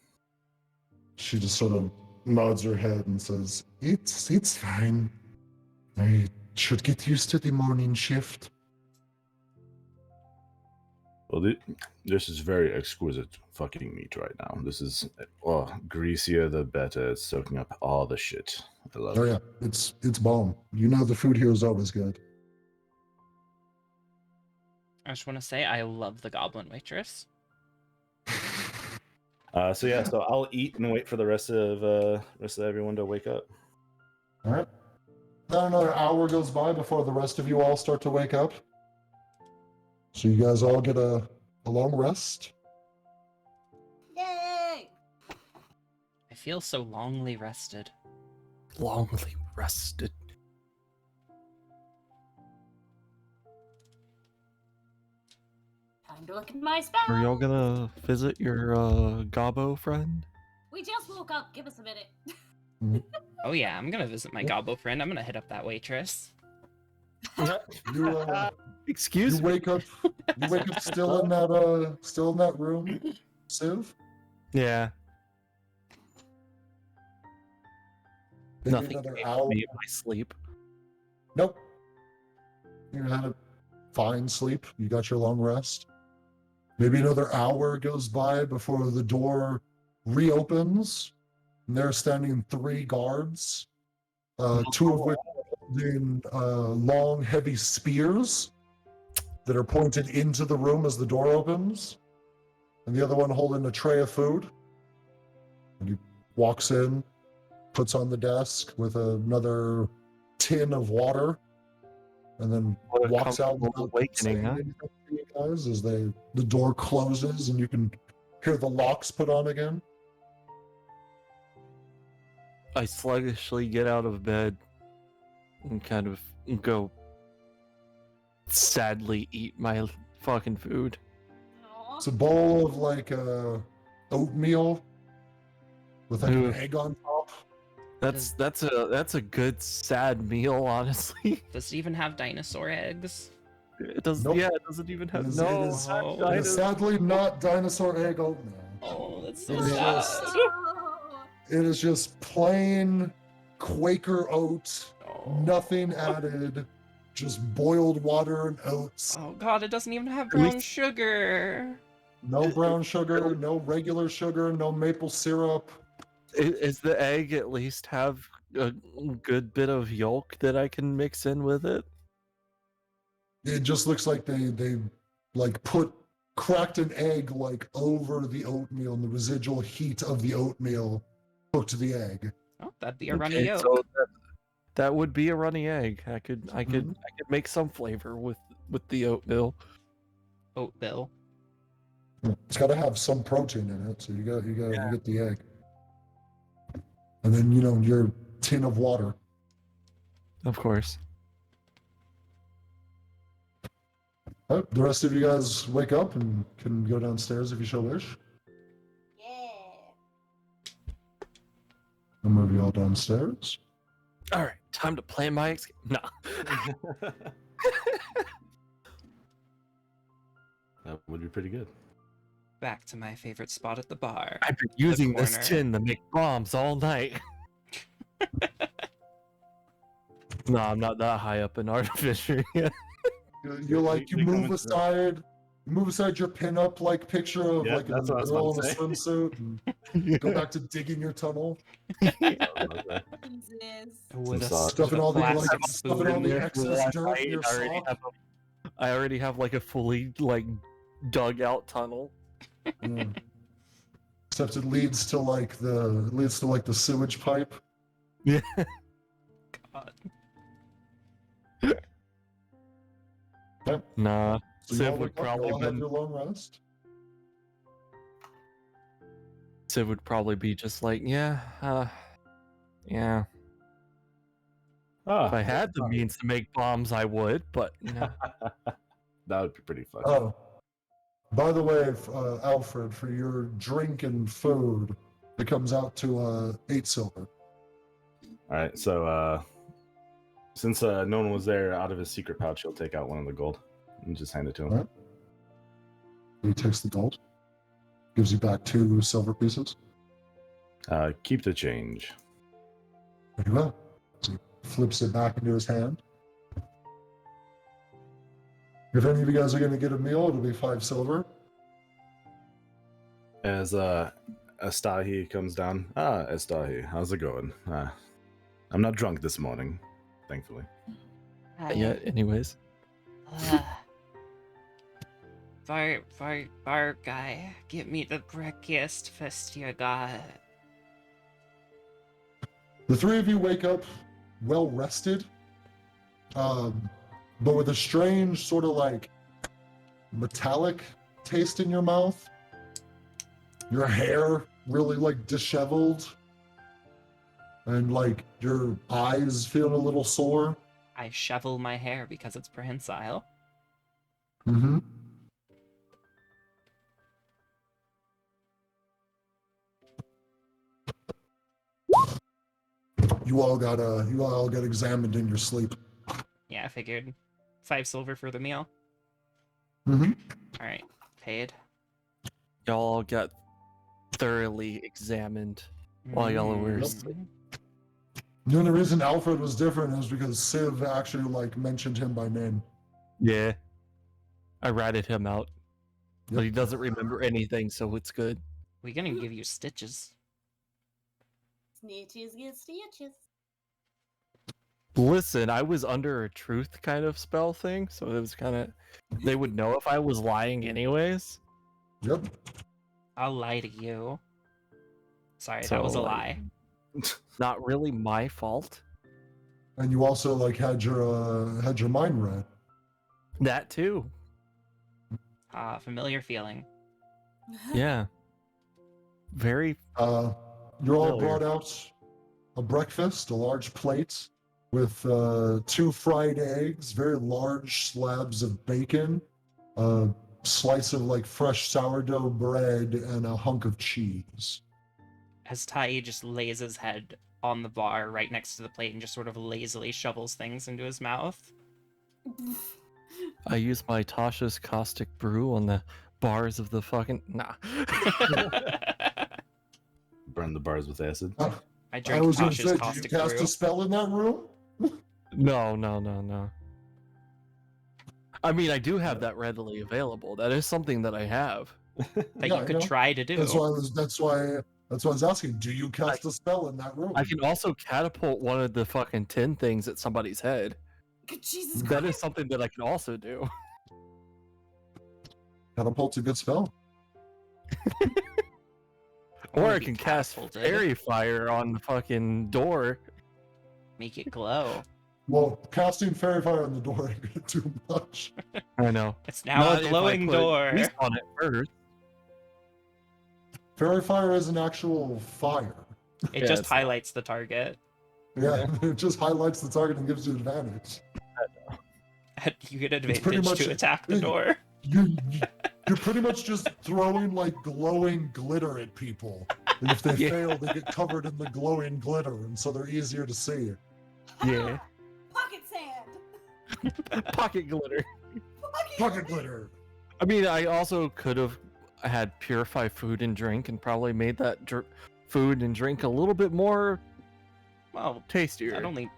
She just sort of nods her head and says, "It's fine. I should get used to the morning shift." Well, this is very exquisite fucking meat right now. This is, greasier the better. It's soaking up all the shit. I love Oh it. yeah, it's bomb. You know the food here is always good. I just want to say I love the goblin waitress. So I'll eat and wait for the rest of everyone to wake up. All right. Then another hour goes by before the rest of you all start to wake up. So you guys all get a long rest. Yay! I feel so longly rested. Longly rested. Time to look at my spell. Are y'all gonna visit your Gobbo friend? We just woke up. Give us a minute. Oh yeah, I'm gonna visit my gobbo friend. I'm gonna hit up that waitress. You Excuse you me. wake up. You wake up still in that room, Civ. Yeah. Maybe Nothing another came hour. to me in my sleep. Nope. You had a fine sleep. You got your long rest. Maybe another hour goes by before the door reopens. And there are standing 3 guards, 2 of which are holding long, heavy spears that are pointed into the room as the door opens. And the other one holding a tray of food. And he walks in, puts on the desk with another tin of water, and then What a walks out comfortable without awakening, saying huh? anything to you guys as the door closes and you can hear the locks put on again. I sluggishly get out of bed and kind of go sadly eat my fucking food. Aw. It's a bowl of like oatmeal with like an Ooh. egg on top. That's a good sad meal, honestly. Does it even have dinosaur eggs? It does. Nope. Yeah, it doesn't even have. It is- no. it is- not Oh. It dino- is sadly not dinosaur egg oatmeal. Oh, that's It so is sad. just- Oh. It is just plain Quaker oat, Oh. nothing added, just boiled water and oats. Oh god, it doesn't even have At least- brown sugar. No brown sugar, no regular sugar, no maple syrup. Is the egg at least have a good bit of yolk that I can mix in with it? It just looks like they like cracked an egg like over the oatmeal, and the residual heat of the oatmeal cooked the egg. Oh, that'd be a runny Okay, yolk. so that would be a runny egg. I could Mm-hmm. make some flavor with with the oatmeal. Oatmeal. It's got to have some protein in it, so you get the egg, and then your tin of water. Of course. The rest of you guys wake up and can go downstairs if you so wish. Yeah. I'll move you all downstairs. All right, time to plan my escape. No. That would be pretty good. Back to my favorite spot at the bar. I've been using this corner. tin to make bombs all night. No, I'm not that high up in artificer yet. You move aside your pin-up like picture of Yeah, like a that's what I was girl about in a to say. swimsuit and go back to digging your tunnel, Jesus. With a sauce. stuffing all the plastic stuffing all spoon. the excess dirt in your sock. I already have like a fully like dug out tunnel. Yeah. Except it leads to like the sewage pipe. Yeah. God. Yep. Nah. So Civ y'all would wake up, probably y'all have been- your long rest. Civ would probably be just like, yeah. If I had the means to make bombs, I would, but no. That would be pretty fun. Oh, by the way, Alfred, for your drink and food, it comes out to 8 silver. All right, so since no one was there, out of his secret pouch, he'll take out one of the gold and just hand it to him. All right. He takes the gold, gives you back 2 silver pieces. Keep the change. Very well. So he flips it back into his hand. If any of you guys are going to get a meal, it'll be 5 silver. As Astahi comes down, Astahi, how's it going? I'm not drunk this morning, thankfully. Yeah, anyways. Bar guy, give me the breakfast first you got. The 3 of you wake up well rested, but with a strange sort of like metallic taste in your mouth. Your hair really like disheveled, and like your eyes feeling a little sore. I shovel my hair because it's prehensile. Mm-hmm. You all got examined in your sleep. Yeah, I figured. 5 silver for the meal. Mm-hmm. Alright, paid. Y'all got thoroughly examined while y'all were Mm. asleep. The only reason Alfred was different is because Civ actually like mentioned him by name. Yeah. I ratted him out. Yep. But he doesn't remember anything, so it's good. We're gonna give you stitches. Snitches get stitches. Listen, I was under a truth kind of spell thing, so it was kind of... They would know if I was lying anyways. Yep. I'll lie to you. Sorry, So, that was a like- lie. Not really my fault. And you also like had your mind read. That too. Ah, familiar feeling. Yeah. Very... You're all Familiar. brought out a breakfast, a large plate with 2 fried eggs, very large slabs of bacon, a slice of like fresh sourdough bread, and a hunk of cheese. As Tai just lays his head on the bar right next to the plate and just sort of lazily shovels things into his mouth. I use my Tasha's caustic brew on the bars of the fucking... Nah. Burn the bars with acid. I I drink was going to Tasha's say, did you caustic cast brew. a spell in that room? No. I mean, I do have that readily available. That is something that I have. That Yeah, you I could know. try to do. That's why I was asking. Do you cast a spell in that room? I can also catapult one of the fucking tin things at somebody's head. Jesus That Christ. is something that I can also do. Catapult's a good spell. Or wanna I be can cast catapulted. fairy fire on the fucking door. Make it glow. Well, casting fairy fire on the door ain't gonna do much. I know. It's now Not a if I glowing put door. grease on it first. Fairy fire is an actual fire. It Yeah, just it's not. highlights the target. Yeah, it just highlights the target and gives you advantage. You get pretty advantage much to attack the door. You're pretty much just throwing like glowing glitter at people. And if they Yeah. fail, they get covered in the glowing glitter, and so they're easier to see. Yeah. Pocket sand. Pocket glitter. Pocket glitter. I mean, I also could have had purify food and drink and probably made that food and drink a little bit more Well, tastier. I'd only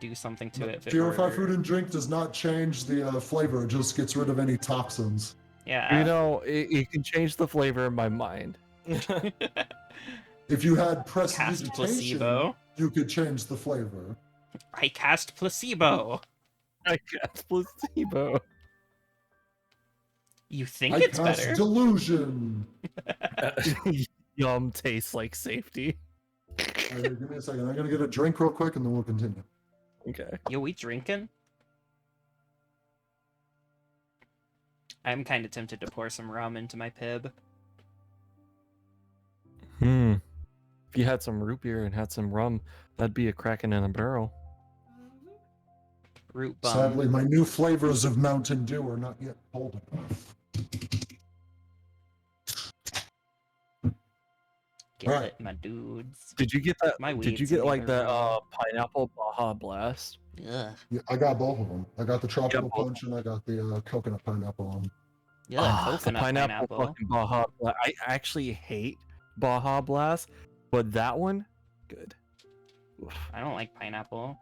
do something to it if it Purify were... food and drink does not change the flavor. It just gets rid of any toxins. Yeah. You know, it can change the flavor in my mind. If you had Cast prestidigitation, placebo. you could change the flavor. I cast placebo. I guess placebo. You think I it's cast better? delusion. Yum tastes like safety. All right, give me a second. I'm gonna get a drink real quick, and then we'll continue. Okay. Yo, we drinking? I'm kind of tempted to pour some rum into my pib. If you had some root beer and had some rum, that'd be a cracking in a barrel. Root bum. Sadly, my new flavors of Mountain Dew are not yet cold enough. Get Alright. it, my dudes. Did you get that? My Did you weed's get in like there, the bro. pineapple Baja Blast? Ugh. Yeah, I got both of them. I got the tropical both. punch and I got the coconut pineapple one. Yeah, The coconut pineapple. fucking Baja Blast. I actually hate Baja Blast, but that one, good. Oof. I don't like pineapple.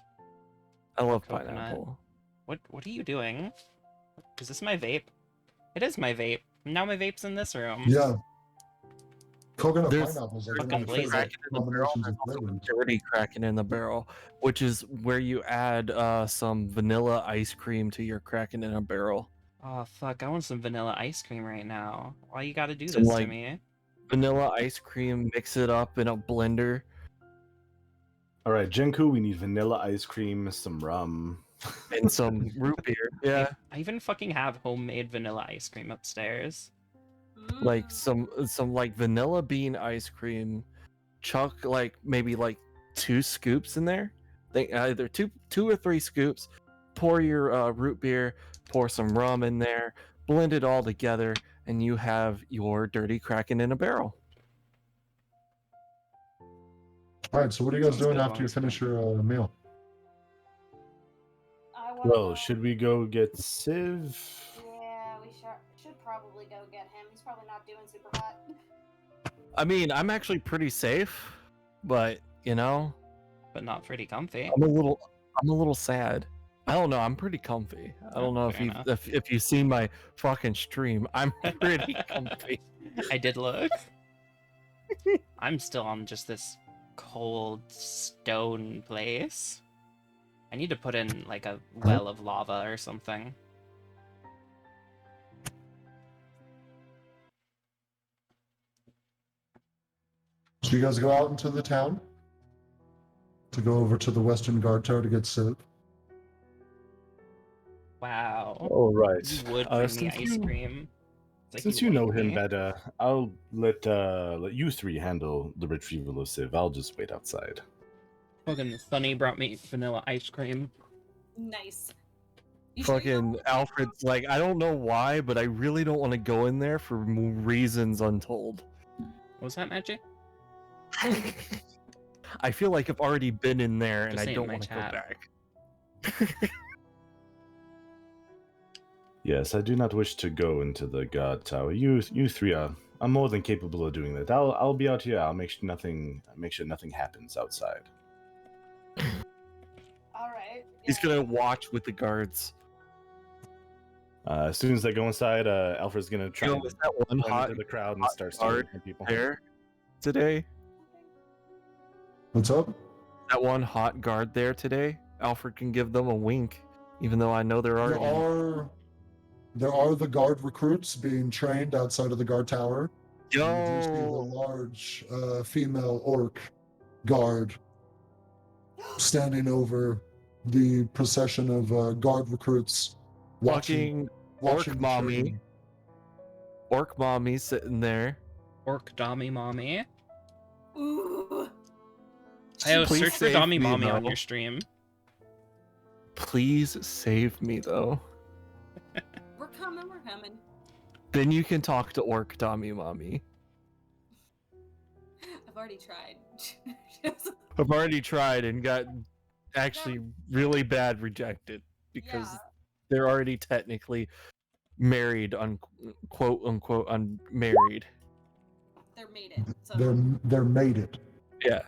I love Coconut. pineapple. What are you doing? Is this my vape? It is my vape. Now my vape's in this room. Yeah. Coconut There's- pineapples are Fucking one of my blaze favorite it. combinations of flavors. Dirty cracking in the barrel, which is where you add some vanilla ice cream to your cracking in a barrel. Oh fuck, I want some vanilla ice cream right now. Why you gotta do Some, this to like- me? Vanilla ice cream, mix it up in a blender. All right, Jenku, we need vanilla ice cream, some rum. And some root beer. Yeah. I even fucking have homemade vanilla ice cream upstairs. Like some like vanilla bean ice cream, chuck like maybe like 2 scoops in there. They either two or 3 scoops. Pour your root beer, pour some rum in there, blend it all together, and you have your dirty cracking in a barrel. All right, so what are you guys Sounds doing good, after you honestly. finish your meal? I wanna Well, go- should we go get Civ? Yeah, we should probably go get him. He's probably not doing super hot. I mean, I'm actually pretty safe, but you know, But not pretty comfy. I'm a little sad. I don't know. I'm pretty comfy. I don't know Fair enough. if you've seen my fucking stream. I'm pretty comfy. I did look. I'm still on just this cold stone place. I need to put in like a well of lava or something. So you guys go out into the town to go over to the Western Guard Tower to get Civ. Wow. All right. You would bring me since ice cream. It's like Since you know like him me. better, I'll let you 3 handle the retrieval of Civ. I'll just wait outside. Fucking Sunny brought me vanilla ice cream. Nice. You sure you Fucking Alfred's like, I don't know why, but I really don't want to go in there for reasons untold. What was that, Magic? I feel like I've already been in there and Just I saying don't my want to go chat. back. Yes, I do not wish to go into the guard tower. You 3 are more than capable of doing that. I'll be out here. I'll make sure nothing happens outside. All right. He's yeah. gonna watch with the guards. As soon as they go inside, Alfred's gonna try Yo, and is that one blend hot into the crowd and hot start guard staring at people. there today? What's up? That one hot guard there today? Alfred can give them a wink, even though I know they're already. There are the guard recruits being trained outside of the guard tower. You do see the Yo, large female orc guard standing over the procession of guard recruits Fucking orc the mommy. training. Orc mommy sitting there. Orc Dommy Mommy. Ooh. I Please search for save Dommy me, Mommy on though. your stream. Please save me, though. We're coming, we're coming. Then you can talk to Orc Dommy Mommy. I've already tried. I've already tried and got actually really bad rejected because Yeah. they're already technically married, quote unquote, unmarried. They're mated. So They're mated. Yeah.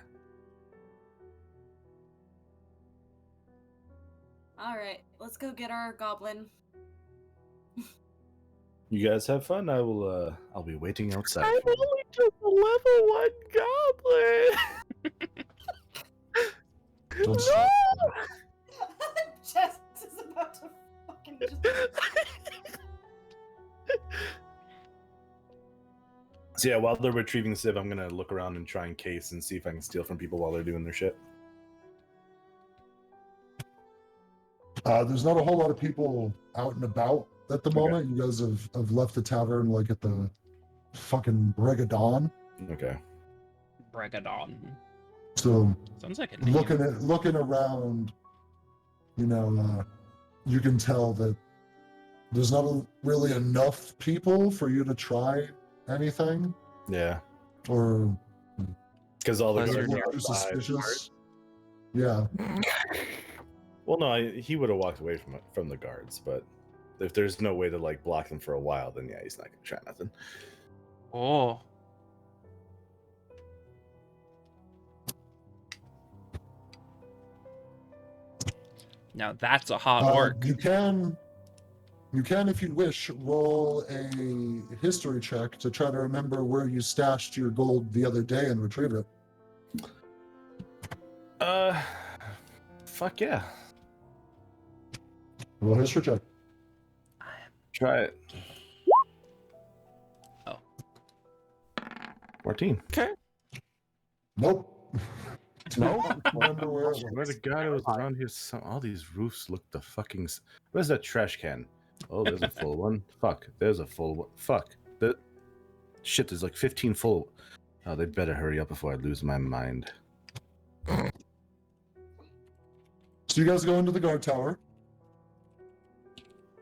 alright, let's go get our goblin. You guys have fun. I'll be waiting outside. I've for you. only took a level 1 goblin. Don't No! stop. Jess is about to fucking just. So yeah, while they're retrieving the civ, I'm gonna look around and try and case and see if I can steal from people while they're doing their shit. There's not a whole lot of people out and about at the Okay. moment. You guys have left the tavern like at the fucking break of dawn. Okay. Bregadon. So Sounds like a name. looking around, you know, you can tell that there's not really enough people for you to try anything, Yeah. or Because all the Pleasure guards look are too outside. suspicious. Yeah, Well, no, he would have walked away from the guards, but if there's no way to like block them for a while, then yeah, he's not gonna try nothing. Oh. Now that's a hot orc. you can, if you wish, roll a history check to try to remember where you stashed your gold the other day and retrieve it. Fuck yeah. Roll a history check. Try it. Oh. 14. Nope. No? Remember where it Where was. the guy was around here, all these roofs look the fucking. Where's that trash can? Oh, there's a full one. Fuck, there's a full one. Fuck. Shit, there's like 15 full. Oh, they better hurry up before I lose my mind. So you guys go into the guard tower.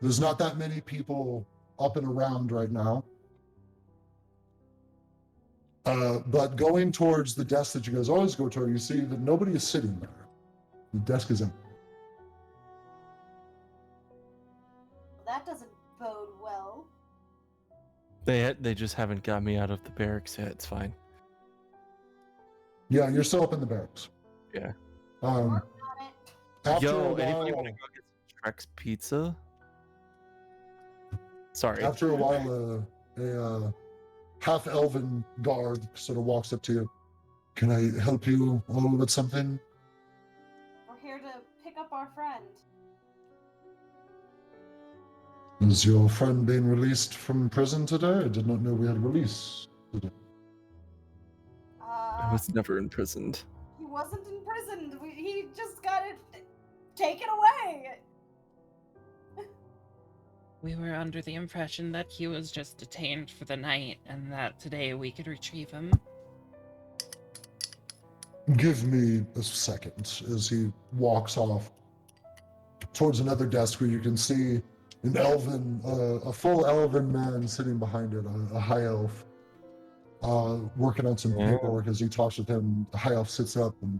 There's not that many people up and around right now. But going towards the desk that you guys always go toward, you see that nobody is sitting there. The desk is empty. That doesn't bode well. They just haven't got me out of the barracks yet. It's fine. Yeah, you're still up in the barracks. Yeah. Um, Working on it. after Yo, a and if you while, want to go get some Trex pizza. Sorry. after a while, a half-elven guard sort of walks up to you. Can I help you all with something? We're here to pick up our friend. Is your friend being released from prison today? I did not know we had release today. I was never imprisoned. He wasn't imprisoned. He just got it taken away. We were under the impression that he was just detained for the night and that today we could retrieve him. Give me a second as he walks off towards another desk where you can see an elven, a full elven man sitting behind it, a high elf, working on some Yeah. paperwork. As he talks with him, the high elf sits up and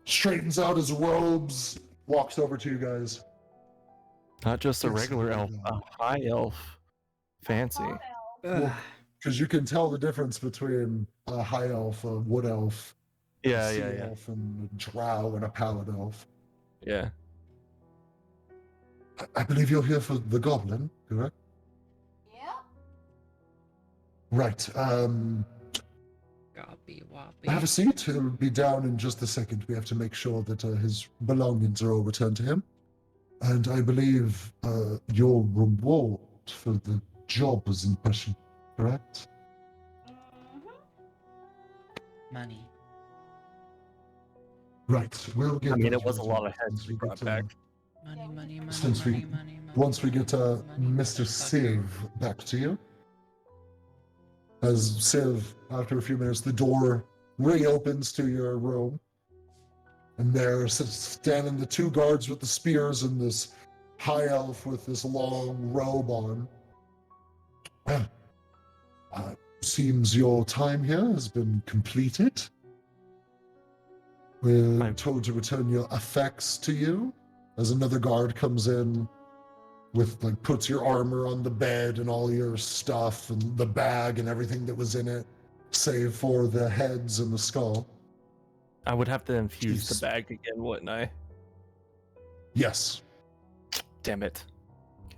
straightens out his robes, walks over to you guys. Not just a Yes, regular elf, a high elf. Fancy. Because you can tell the difference between a high elf, a wood elf, Yeah, a sea yeah, yeah. elf, and a drow and a paladin elf. Yeah. I believe you're here for the goblin, correct? Yeah. Right. Gobby Have a wobbly. seat. He'll be down in just a second. We have to make sure that his belongings are all returned to him. And I believe your reward for the job was in question, correct? Mm-hmm. Money. Right, we'll get. I mean, those it was a lot of resolved heads once we brought get, back. Money, money, money, Since we- money, money, money. Once we get money, Mr. Siv back to you. As Siv, after a few minutes, the door reopens to your room. And there standing the two guards with the spears and this high elf with this long robe on. Seems your time here has been completed. We're told to return your effects to you. As another guard comes in with, like, puts your armor on the bed and all your stuff and the bag and everything that was in it, save for the heads and the skull. I would have to infuse Jeez. the bag again, wouldn't I? Yes. Damn it.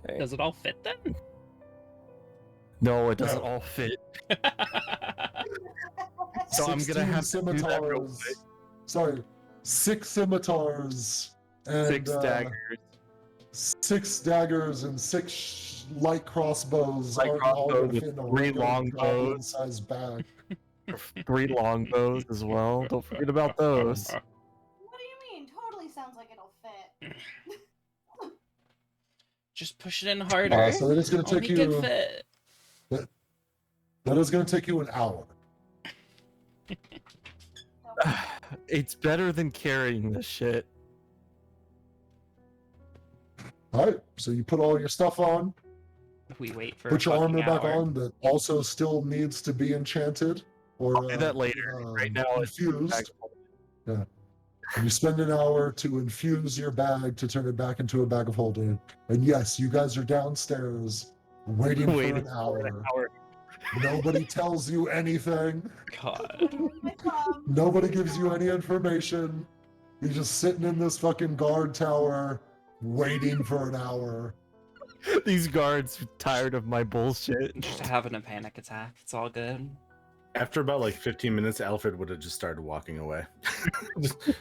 Okay. Does it all fit then? No, it doesn't No. all fit. So I'm gonna 16 have to do that real scimitars. quick. Sorry, 6 scimitars and 6 daggers. 6 daggers and 6 light crossbows. Light aren't all crossbow gonna with fit in a 3 regular longbows. goblin-sized bag. 3 longbows as well. Don't forget about those. What do you mean? Totally sounds like it'll fit. Just push it in harder. So that is going I'll to make take it you. fit. That is going to take you an hour. It's better than carrying this shit. All right. So you put all your stuff on. We wait for Put a your fucking armor back hour. on that also still needs to be enchanted. Or I'll do that later. Right now, it's infused. Yeah. And you spend an hour to infuse your bag to turn it back into a bag of holding. And yes, you guys are downstairs waiting for an hour. Nobody tells you anything. God. Nobody gives you any information. You're just sitting in this fucking guard tower waiting for an hour. These guards are tired of my bullshit. Just having a panic attack. It's all good. After about like 15 minutes, Alfred would have just started walking away.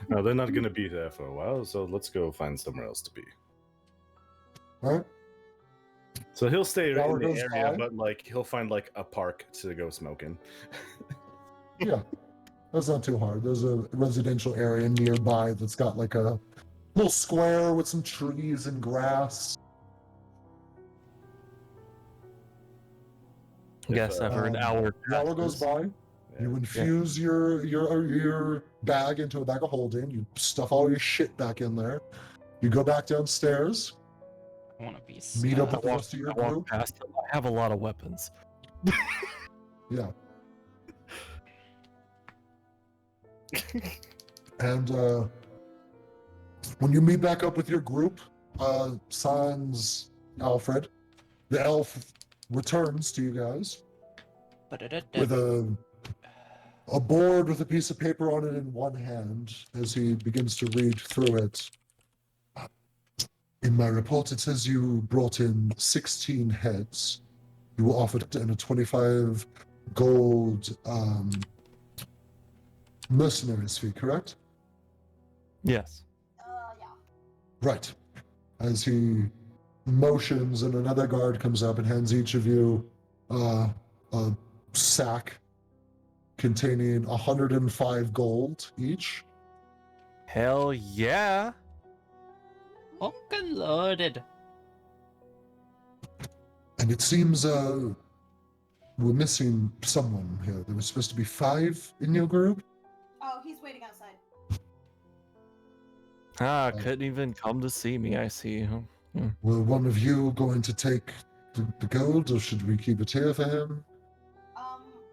No, they're not going to be there for a while, so let's go find somewhere else to be. All right. So he'll stay Hour in the goes area, by. but like he'll find like a park to go smoking. Yeah. That's not too hard. There's a residential area nearby that's got like a little square with some trees and grass. Yes, after an hour. The hour goes by. Yeah. You infuse your bag into a bag of holding. You stuff all your shit back in there. You go back downstairs. I want to be Meet up stuck. with the rest of your I walk group. past them. I have a lot of weapons. Yeah. And when you meet back up with your group, sans Alfred, the elf returns to you guys with a board with a piece of paper on it in one hand as he begins to read through it. In my report, it says you brought in 16 heads. You were offered a 25 gold mercenaries fee, correct? Yes. Yeah. Right. As he motions and another guard comes up and hands each of you a sack containing 105 gold each. Hell yeah. Fucking loaded. And it seems we're missing someone here. There was supposed to be 5 in your group. Oh, he's waiting outside. Couldn't even come to see me, I see. Were one of you going to take the gold, or should we keep it here for him?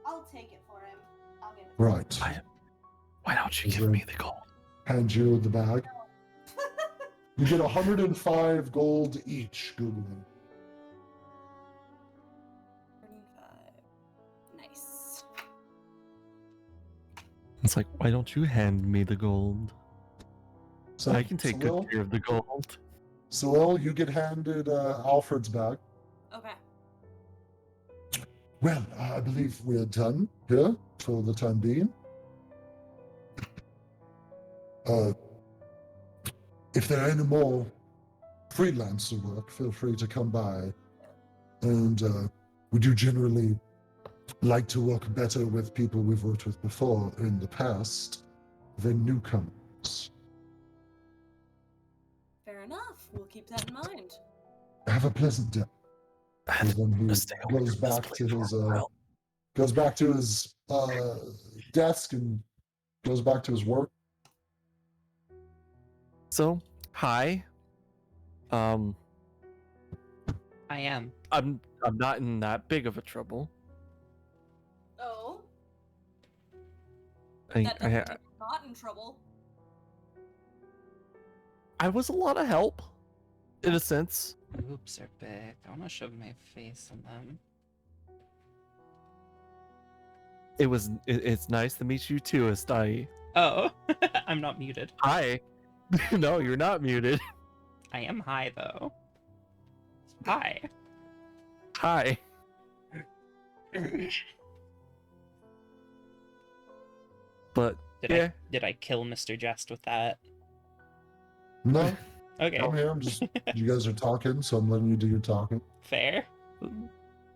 I'll take it for him. I'll give it. Right. Why don't you Is give there- me the gold? Hand you the bag. You get 105 gold each, Googling. 35. Nice. It's like, why don't you hand me the gold? So I can take good care of the gold. Salil, you get handed Alfred's bag. Okay. Well, I believe we're done here for the time being. If there are any more freelancer work, feel free to come by. And we do generally like to work better with people we've worked with before in the past than newcomers. Fair enough. We'll keep that in mind. Have a pleasant day. And then he Stay away goes from this back place to for a his while. desk and goes back to his work. So, hi. I am. I'm not in that big of a trouble. Oh, I that doesn't mean we're not in trouble. I was a lot of help, in a sense. Oops are big. I want to shove my face in them. It's nice to meet you too, Astai. Oh, I'm not muted. Hi. No, you're not muted. I am high though. Hi. Hi. But yeah, Did I kill Mr. Jest with that? No, Okay, I'm here. You guys are talking, so I'm letting you do your talking. fair.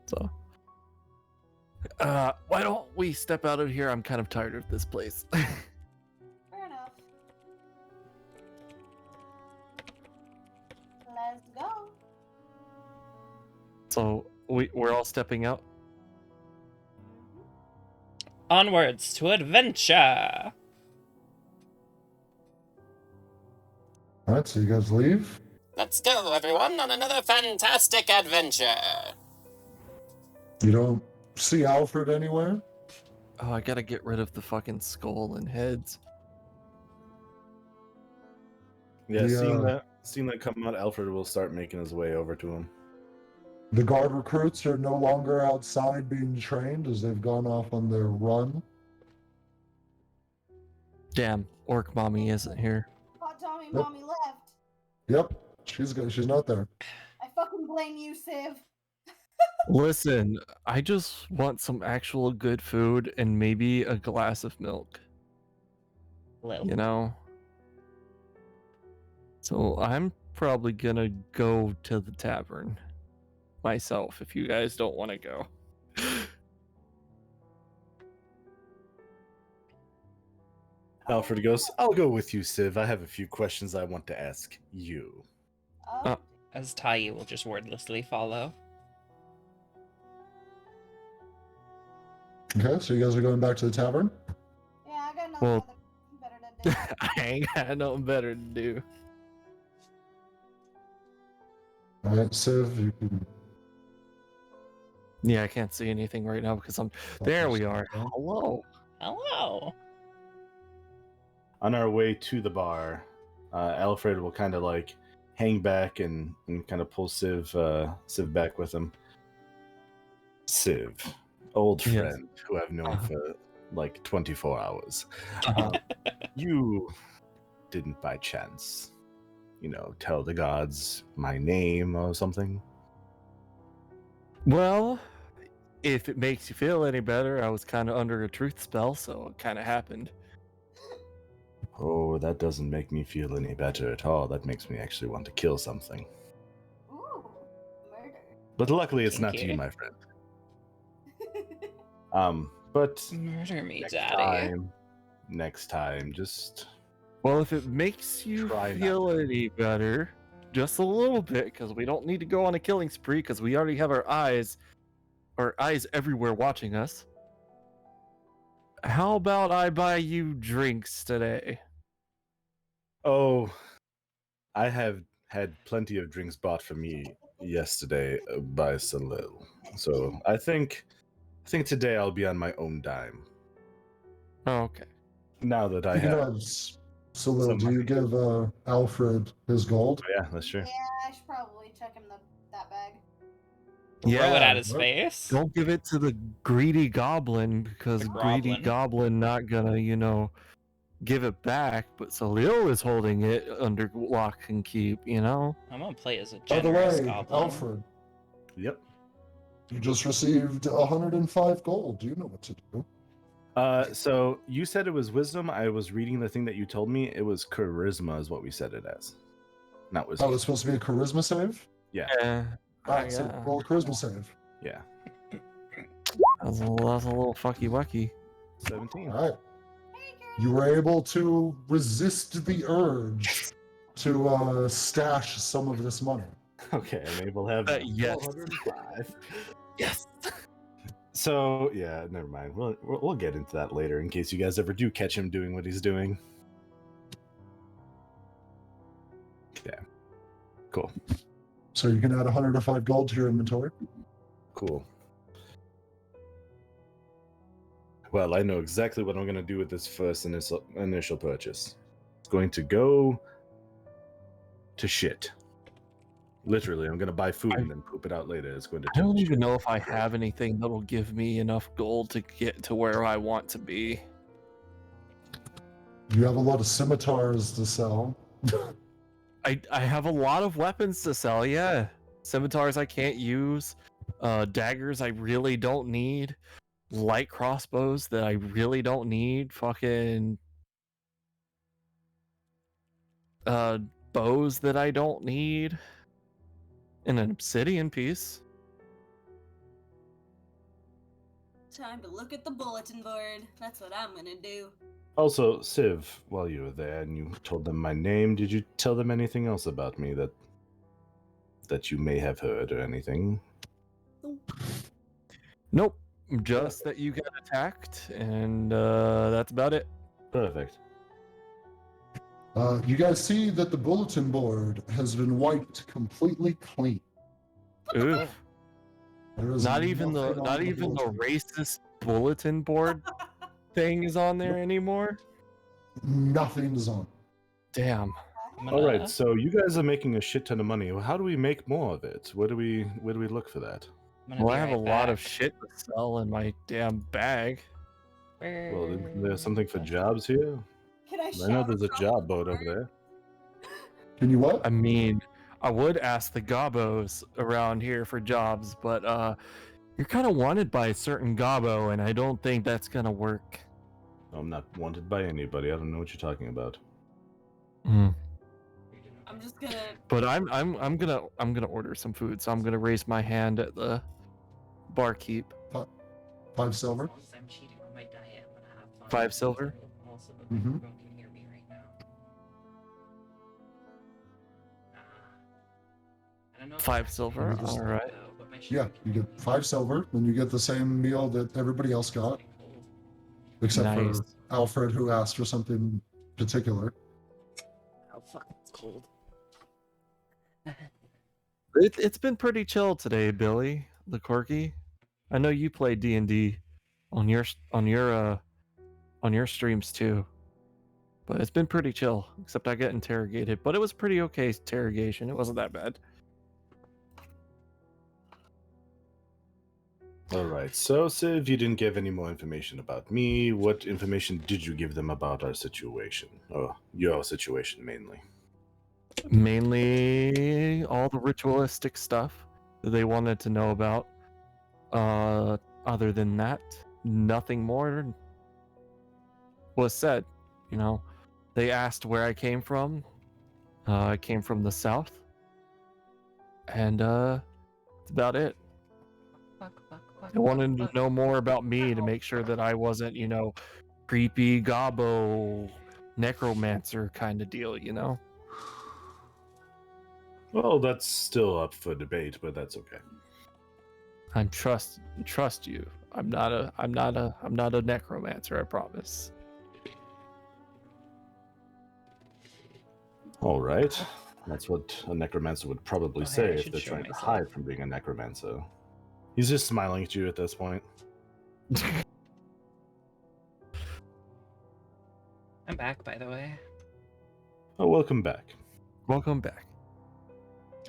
so why don't we step out of here? I'm kind of tired of this place. Fair enough. Let's go. So we're all stepping out. Onwards to adventure. All right, so you guys leave. Let's go, everyone, on another fantastic adventure. You don't see Alfred anywhere. Oh, I gotta get rid of the fucking skull and heads. Yeah, The, seeing that come out, Alfred will start making his way over to him. The guard recruits are no longer outside being trained as they've gone off on their run. Damn, Orc Mommy isn't here. Hot Tommy Nope. Mommy left. Yep, she's not there. I fucking blame you, Civ. Listen, I just want some actual good food and maybe a glass of milk. Lil. You know? So I'm probably gonna go to the tavern myself if you guys don't want to go. Alfred goes, I'll go with you, Civ. I have a few questions I want to ask you. Oh, As Tai will just wordlessly follow. Okay, so you guys are going back to the tavern. yeah, I got nothing Well- better to do. I ain't got nothing better to do. All right, Civ, you can. Yeah, I can't see anything right now because I'm. There we are. Hello. Hello. On our way to the bar, Alfred will kind of like hang back and kind of pull Civ back with him. Civ, old Yes. friend who I've known for like 24 hours. Uh-huh. You didn't by chance, tell the gods my name or something? Well, if it makes you feel any better, I was kind of under a truth spell, so it kind of happened. Oh, that doesn't make me feel any better at all. That makes me actually want to kill something. Ooh, murder. But luckily, it's not Kinky. you, my friend. But Murder me, next daddy. time, just Well, if it makes you Try not feel any better, just a little bit, because we don't need to go on a killing spree, because we already have our eyes everywhere watching us. How about I buy you drinks today? Oh, I have had plenty of drinks bought for me yesterday by Salil. So I think today I'll be on my own dime. Oh, okay. Now that I You have. know, so Lil, some do you money. give Alfred his gold? Oh, yeah, that's true. Yeah, I should probably check him that bag. Throw it Yeah, at his what? face. Don't give it to the greedy goblin, because The greedy groblin. goblin not gonna, give it back. But Salil is holding it under lock and keep, I'm gonna play as a By the generous way, goblin. Alfred, Yep. you just received 105 gold. Do you know what to do? So you said it was wisdom. I was reading the thing that you told me. It was charisma, is what we said it as. Not wisdom. Oh, it's supposed to be a charisma save? Yeah. Yeah. Alright, so yeah. roll a charisma save. Yeah. That's a little fucky wucky. 17. Alright. Hey, You were able to resist the urge to stash some of this money. Okay, and they will have Yes. 405. Yes. So yeah, never mind. We'll get into that later in case you guys ever do catch him doing what he's doing. Yeah. Cool. So you can add 105 gold to your inventory. Cool. Well, I know exactly what I'm going to do with this first initial purchase. It's going to go to shit. Literally, I'm going to buy food and then poop it out later. It's going to I don't shit. even know if I have anything that'll give me enough gold to get to where I want to be. You have a lot of scimitars to sell. I have a lot of weapons to sell, yeah. Scimitars I can't use. Daggers I really don't need. Light crossbows that I really don't need. Fucking bows that I don't need. And an obsidian piece. Time to look at the bulletin board. That's what I'm gonna do. Also, Civ, while you were there and you told them my name, did you tell them anything else about me that you may have heard or anything? Nope. Just that you got attacked, and that's about it. Perfect. You guys see that the bulletin board has been wiped completely clean. Oof. There is Not even the nothing on bulletin. racist bulletin board thing is on there anymore. Nothing's on. Damn. All right, so you guys are making a shit ton of money. How do we make more of it? Where do we look for that? Well, I have a lot of shit to sell in my damn bag. Well, isn't there something for jobs here? Can I I know shout there's a across job the boat board? over there. Can you what? I mean, I would ask the gobos around here for jobs, but you're kind of wanted by a certain gobbo, and I don't think that's gonna work. I'm not wanted by anybody. I don't know what you're talking about. Mm. I'm just gonna. But I'm gonna order some food, so I'm gonna raise my hand at the barkeep. 5 silver. I'm cheating on my diet. I'm gonna have fun. 5 silver. Also, the Mhm. microphone can hear me right now. I don't know if 5 it's silver. Let me just- All right. though, but my Yeah, sugar you can get 5 silver, then you get the same meal that everybody else got, except Nice. for Alfred, who asked for something particular. Oh fuck, it's cold. It's been pretty chill today, Billy the Corky. I know you play D&D on your streams too, but it's been pretty chill. Except I get interrogated, but it was pretty okay interrogation. It wasn't that bad. All right. So, Civ, you didn't give any more information about me. What information did you give them about our situation? Or your situation, mainly? Mainly all the ritualistic stuff that they wanted to know about. Other than that, nothing more was said. You know, they asked where I came from. I came from the south, and that's about it. They wanted to know more about me to make sure that I wasn't, you know, creepy gobbo necromancer kind of deal, you know. Well, that's still up for debate, but that's okay. I trust you. I'm not a necromancer, I promise. All right. That's what a necromancer would probably Oh, hey, say I if should they're show trying to myself. hide from being a necromancer. He's just smiling at you at this point. I'm back, by the way. Oh, welcome back. Welcome back.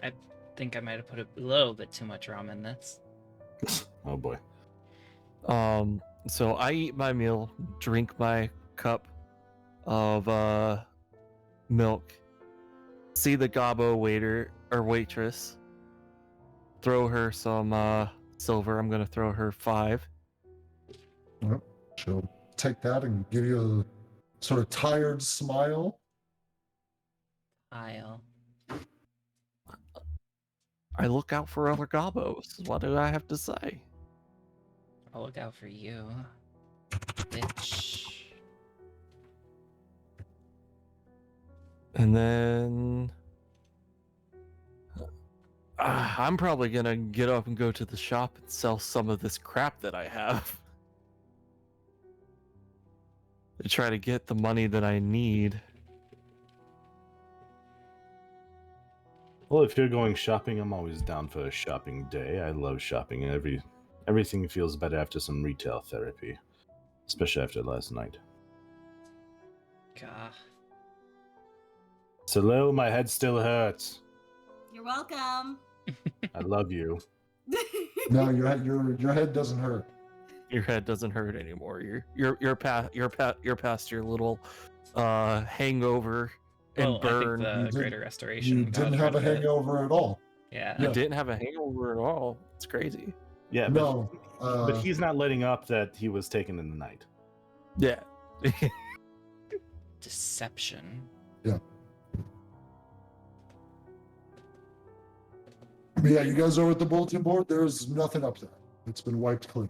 I think I might have put a little bit too much rum in this. Oh boy. So I eat my meal, drink my cup of milk, see the gobbo waiter or waitress, throw her some silver. I'm gonna throw her 5. She'll take that and give you a sort of tired smile. I'll. I look out for other gobbos. What do I have to say? I'll look out for you, bitch. And then I'm probably gonna get up and go to the shop and sell some of this crap that I have to try to get the money that I need. Well, if you're going shopping, I'm always down for a shopping day. I love shopping, and everything feels better after some retail therapy, especially after last night. Gah. So, Lil, my head still hurts. You're welcome. I love you. No, your head doesn't hurt. Your head doesn't hurt anymore. You're past your little hangover and burn. I think the Greater Restoration. You didn't have a hangover at all. Yeah. You didn't have a hangover at all. It's crazy. Yeah, No, but he's not letting up that he was taken in the night. Yeah. Deception. Yeah, you guys over at the bulletin board, there's nothing up there. It's been wiped clean.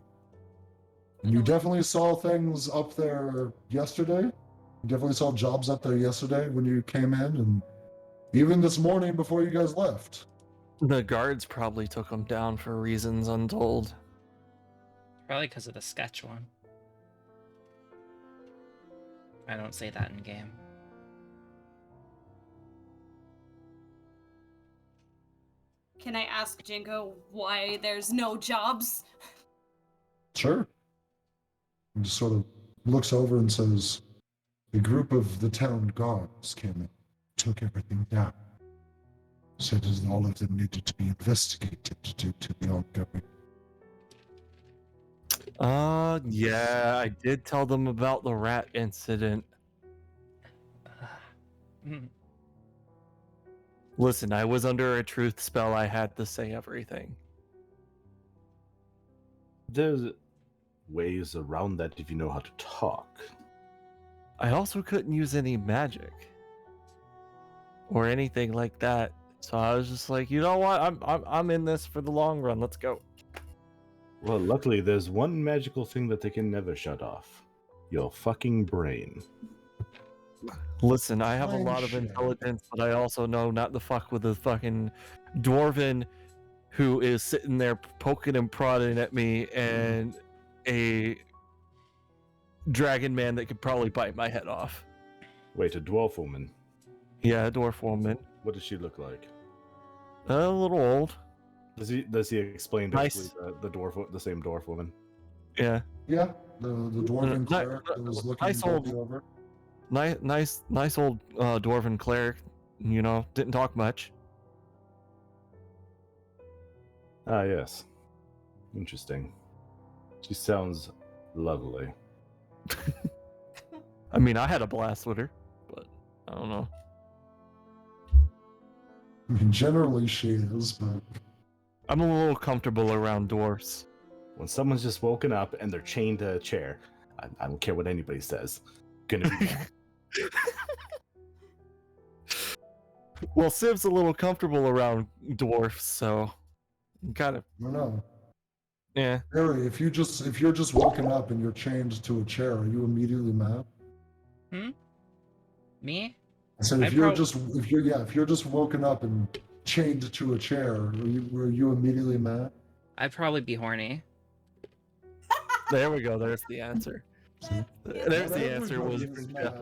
And you definitely saw things up there yesterday. You definitely saw jobs up there yesterday when you came in, and even this morning before you guys left. The guards probably took them down for reasons untold. Probably because of the sketch one. I don't say that in game. Can I ask Jinko why there's no jobs? Sure. And just sort of looks over and says, a group of the town guards came in, took everything down. Said that all of them needed to be investigated due to the ongoing. Yeah, I did tell them about the rat incident. Hmm. Listen, I was under a truth spell. I had to say everything. There's ways around that if you know how to talk. I also couldn't use any magic or anything like that. So I was just like, you know what? I'm in this for the long run. Let's go. Well, luckily, there's one magical thing that they can never shut off. Your fucking brain. Listen, I have a lot of Shit. intelligence, but I also know not to fuck with a fucking dwarven who is sitting there poking and prodding at me, and a dragon man that could probably bite my head off. Wait, a dwarf woman. Yeah, a dwarf woman. What does she look like? A little old. Does he explain Nice. basically the same dwarf woman? Yeah. Yeah, the dwarven Ni- cleric that was looking nice old- you over. Nice old dwarven cleric. You know, didn't talk much. Ah, yes. Interesting. She sounds lovely. I mean, I had a blast with her, but I don't know. I mean, generally she is, but I'm a little comfortable around dwarfs. When someone's just woken up and they're chained to a chair, I don't care what anybody says. Gonna be mad. Well, Siv's a little comfortable around dwarfs, so kind of, I don't know. yeah. Harry, if you're just woken up and you're chained to a chair, are you immediately mad? Me? I said if you're just woken up and chained to a chair, were you immediately mad? I'd probably be horny. There we go. There's the answer. See? There's Not the answer. everybody Was is mad.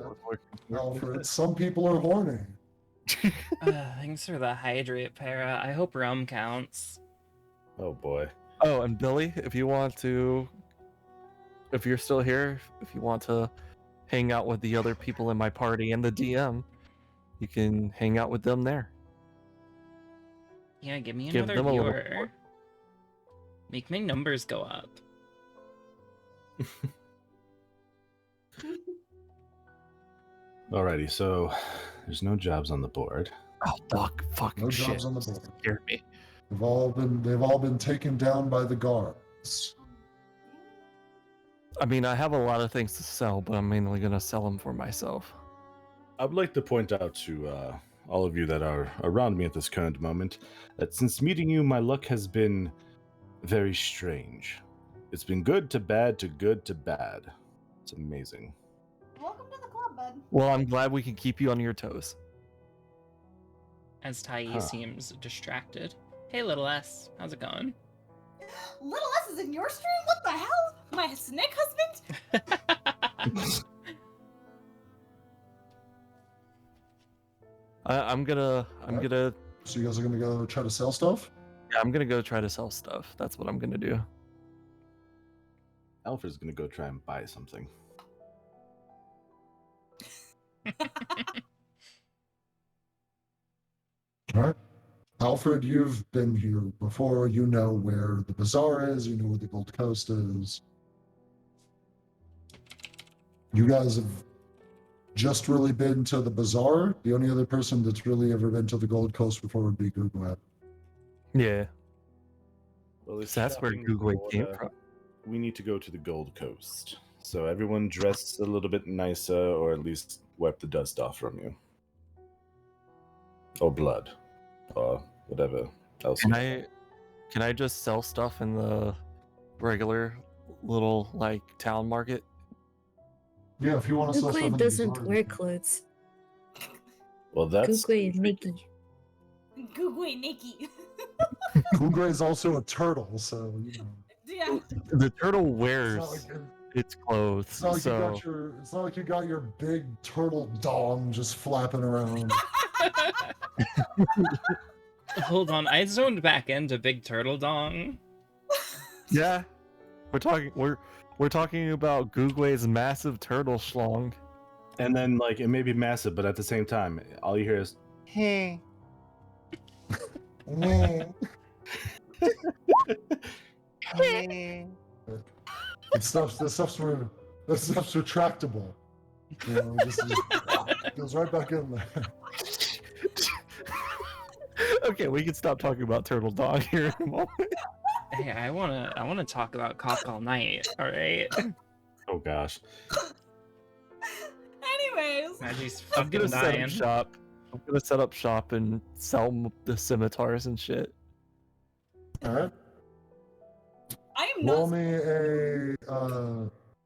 Alfred, some people are horny. Thanks for the hydrate, Para. I hope rum counts. Oh boy. Oh, and Billy, if you're still here, if you want to hang out with the other people in my party and the DM, you can hang out with them there. Yeah, give me Give another them a little viewer. support. Make my numbers go up. Alrighty, so there's no jobs on the board. Oh, fucking No shit. jobs on the board. Scared me. They've all been taken down by the guards. I mean, I have a lot of things to sell, but I'm mainly gonna sell them for myself. I would like to point out to all of you that are around me at this current moment that since meeting you, my luck has been very strange. It's been good to bad to good to bad. It's amazing. Welcome to the club, bud. Well, I'm glad we can keep you on your toes. As Tai Huh. seems distracted. Hey, little S, how's it going? Little S is in your stream? What the hell? My snake husband? I'm gonna So you guys are gonna go try to sell stuff? yeah, I'm gonna go try to sell stuff. That's what I'm gonna do. Alfred's gonna go try and buy something. All right. Alfred, you've been here before. You know where the bazaar is. You know where the Gold Coast is. You guys have just really been to the bazaar. The only other person that's really ever been to the Gold Coast before would be Google. Yeah. Well, if So that's where shopping Google for came the- from. We need to go to the Gold Coast. So everyone dress a little bit nicer, or at least wipe the dust off from you. Or blood. Or whatever else. Can I just sell stuff in the regular little like town market? Yeah, if you want to sell stuff in Google the doesn't bazaar, wear you can. clothes. Well, that's Google is tricky. Nikki. Google Nikki. Google is also a turtle, so you know. Yeah. The turtle It's wears not like, its clothes, it's not like you so got your. It's not like you got your big turtle dong just flapping around. Hold on, I zoned back into Big Turtle Dong. yeah. We're talking about Google's massive turtle schlong. And then, like, it may be massive, but at the same time, all you hear is, hey. This stuff's retractable. You know, it goes right back in there. Okay, we can stop talking about turtle dog here in a moment. Hey, I wanna talk about cock all night. All right. Oh gosh. Anyways. Maggie's I'm fucking gonna set dying. up shop. I'm gonna set up shop and sell the scimitars and shit. All right. I am not.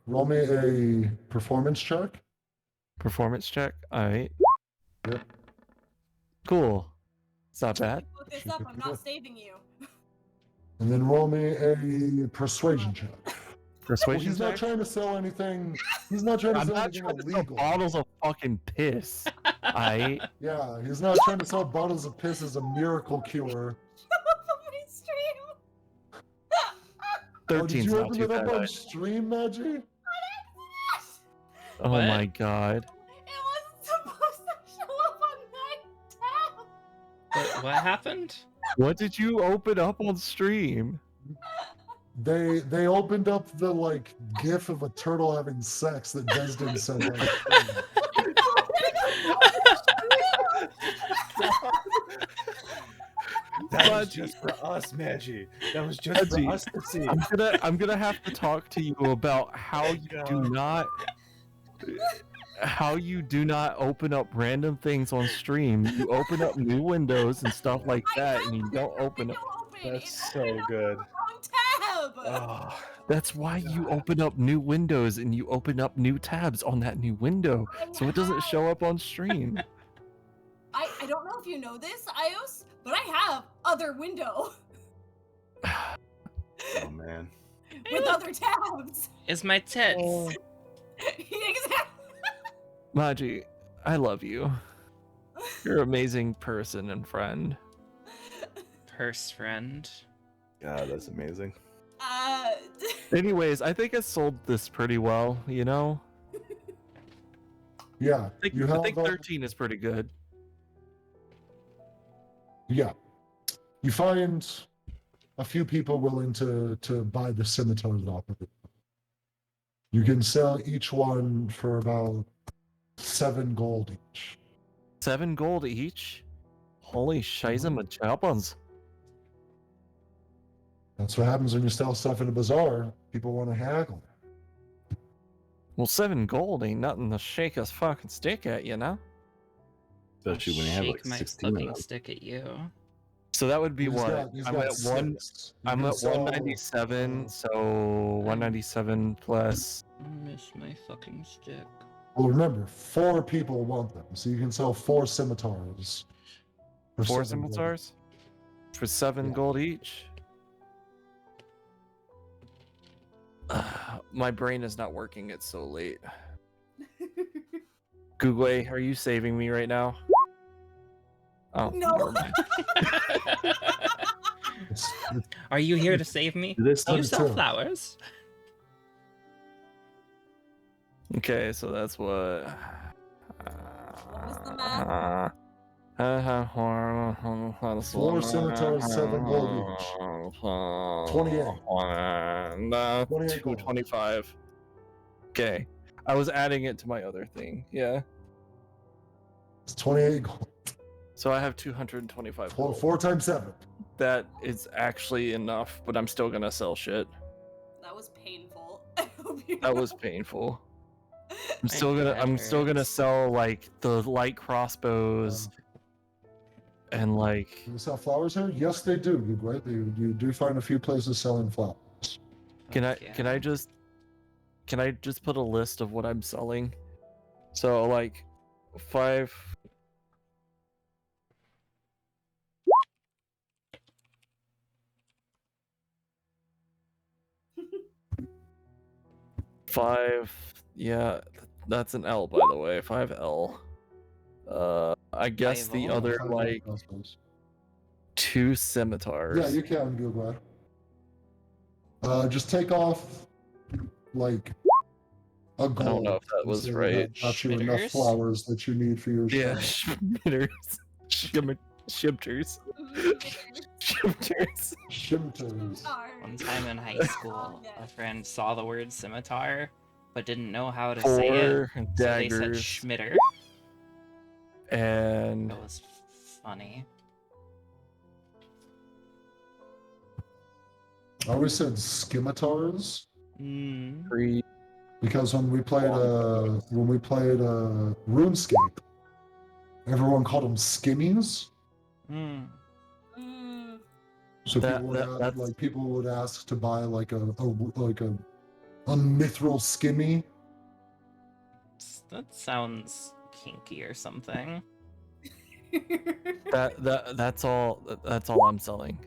Roll me a performance check. Performance check. All right. Yep. Cool. It's not bad. Look this up. I'm not saving you. And then roll me a persuasion check. Well, Persuasion he's not check. trying to sell anything. He's not trying to I'm sell not anything trying to sell illegal. bottles of fucking piss. I Yeah, he's not trying to sell bottles of piss as a miracle cure. My stream. 13 did 13's you not open too it up bad. on stream, Maggie? Oh What? my god. It wasn't supposed to show up on my tab. What happened? What did you open up on stream? They opened up the like gif of a turtle having sex that Desden sent on stream. That was just for us, Maggie. That was just Maggie, for us to see. I'm gonna have to talk to you about how you do not open up random things on stream. You open up new windows and stuff like that, and you don't open up. That's so good. Wrong tab. Oh, That's why you open up new windows and you open up new tabs on that new window, so it doesn't show up on stream. I don't know if you know this, Ios, but I have other window oh man. with other tabs. It's my tits. Exactly. Maji, I love you. You're an amazing person and friend. Purse friend. God, that's amazing. Anyways, I think I sold this pretty well, you know? Yeah, I think, you have 13 is pretty good. yeah. You find a few people willing to buy the scimitars off of it. You can sell each one for about 7 gold each. 7 gold each? Holy shiza machapas. That's what happens when you sell stuff in a bazaar. People want to haggle. Well, 7 gold ain't nothing to shake a fucking stick at, you know? Especially when you have like Shake my 16 of fucking them. stick at you. So that would be He's what? got- he's I'm got at one. 6. You I'm can at sell, 197. So 197 plus. I miss my fucking stick. Well, remember, 4 people want them, so you can sell 4 scimitars. For 4 7 gold. scimitars? For 7 Yeah. gold each? My brain is not working, it's so late. Google, are you saving me right now? Oh, No. never mind. It's Are you here to save me? This You sell 32. flowers. Okay, so that's what. What was the math? 4 scimitars, 7 gold each. 28. 28 gold. 225. Okay. I was adding it to my other thing. Yeah. It's 28 gold. So I have 225 4, gold. 4 times 7. That is actually enough, but I'm still gonna sell shit. That was painful. I hope you That know. was painful. I'm My still gonna head sell like the light crossbows and like Do they sell flowers here? Yes, they do. You do find a few places selling flowers. can Okay. I just put a list of what I'm selling? So like 5 5 yeah, that's an L by the way. 5L. I guess the 5L? other 5 like crossbows. 2 scimitars. Yeah, you can, Google. Just take off like a gold. I don't know if that and was say right. that got you enough Schmitters? flowers that you need for your Yeah, shop. shimters. Shimters. Shimters. Shimters. One time in high school, Yeah. a friend saw the word scimitar, but didn't know how to say it. 4 So they said daggers schmitter. and That was funny. I always said scimitars Mm. 3. because when we played RuneScape, everyone called them skimmies. Mm. Mm, So That- people would that- that's- like people would ask to buy like a mithril skimmy. That sounds kinky or something. That's all I'm selling.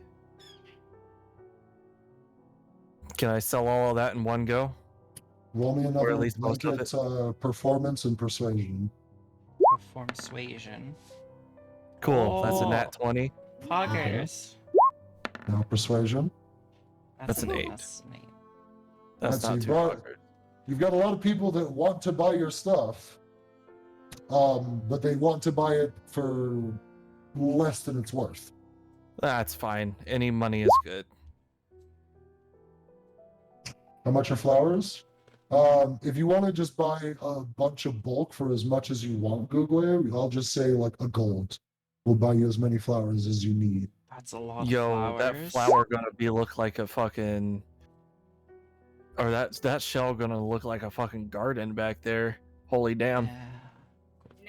Can I sell all of that in one go? Roll me Or another at least most of blanket performance and persuasion. Perform suasion. Cool. That's a Oh. nat 20. Poggers. Now persuasion. That's an 8. That's an 8. That's That's not you too bought- hard. You've got a lot of people that want to buy your stuff, but they want to buy it for less than it's worth. That's fine. Any money is good. How much are flowers? If you want to just buy a bunch of bulk for as much as you want, Google, I'll just say like a gold. We'll buy you as many flowers as you need. That's a lot Yo, of that flowers. flower gonna be look like a fucking, or that shell gonna look like a fucking garden back there. Holy damn! Yeah.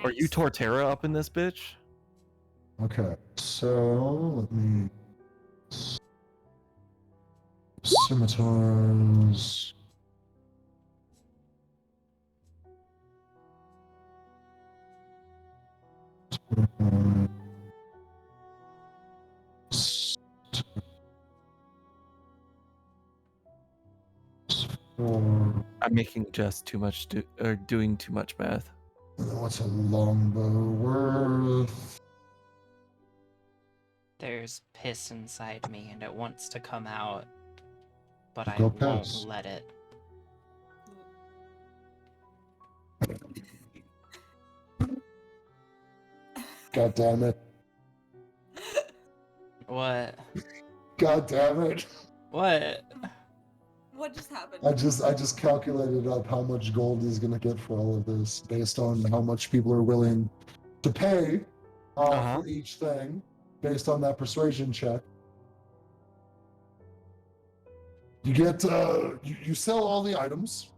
Are you nice. Torterra up in this bitch? Okay, so let me. Scimitars. Four. I'm making just too much or doing too much math. What's a longbow worth? There's piss inside me and it wants to come out, but I Go won't piss. let it. God damn it. What? God damn it. What? What just happened? I just calculated up how much gold he's gonna get for all of this based on how much people are willing to pay for each thing based on that persuasion check. You get you sell all the items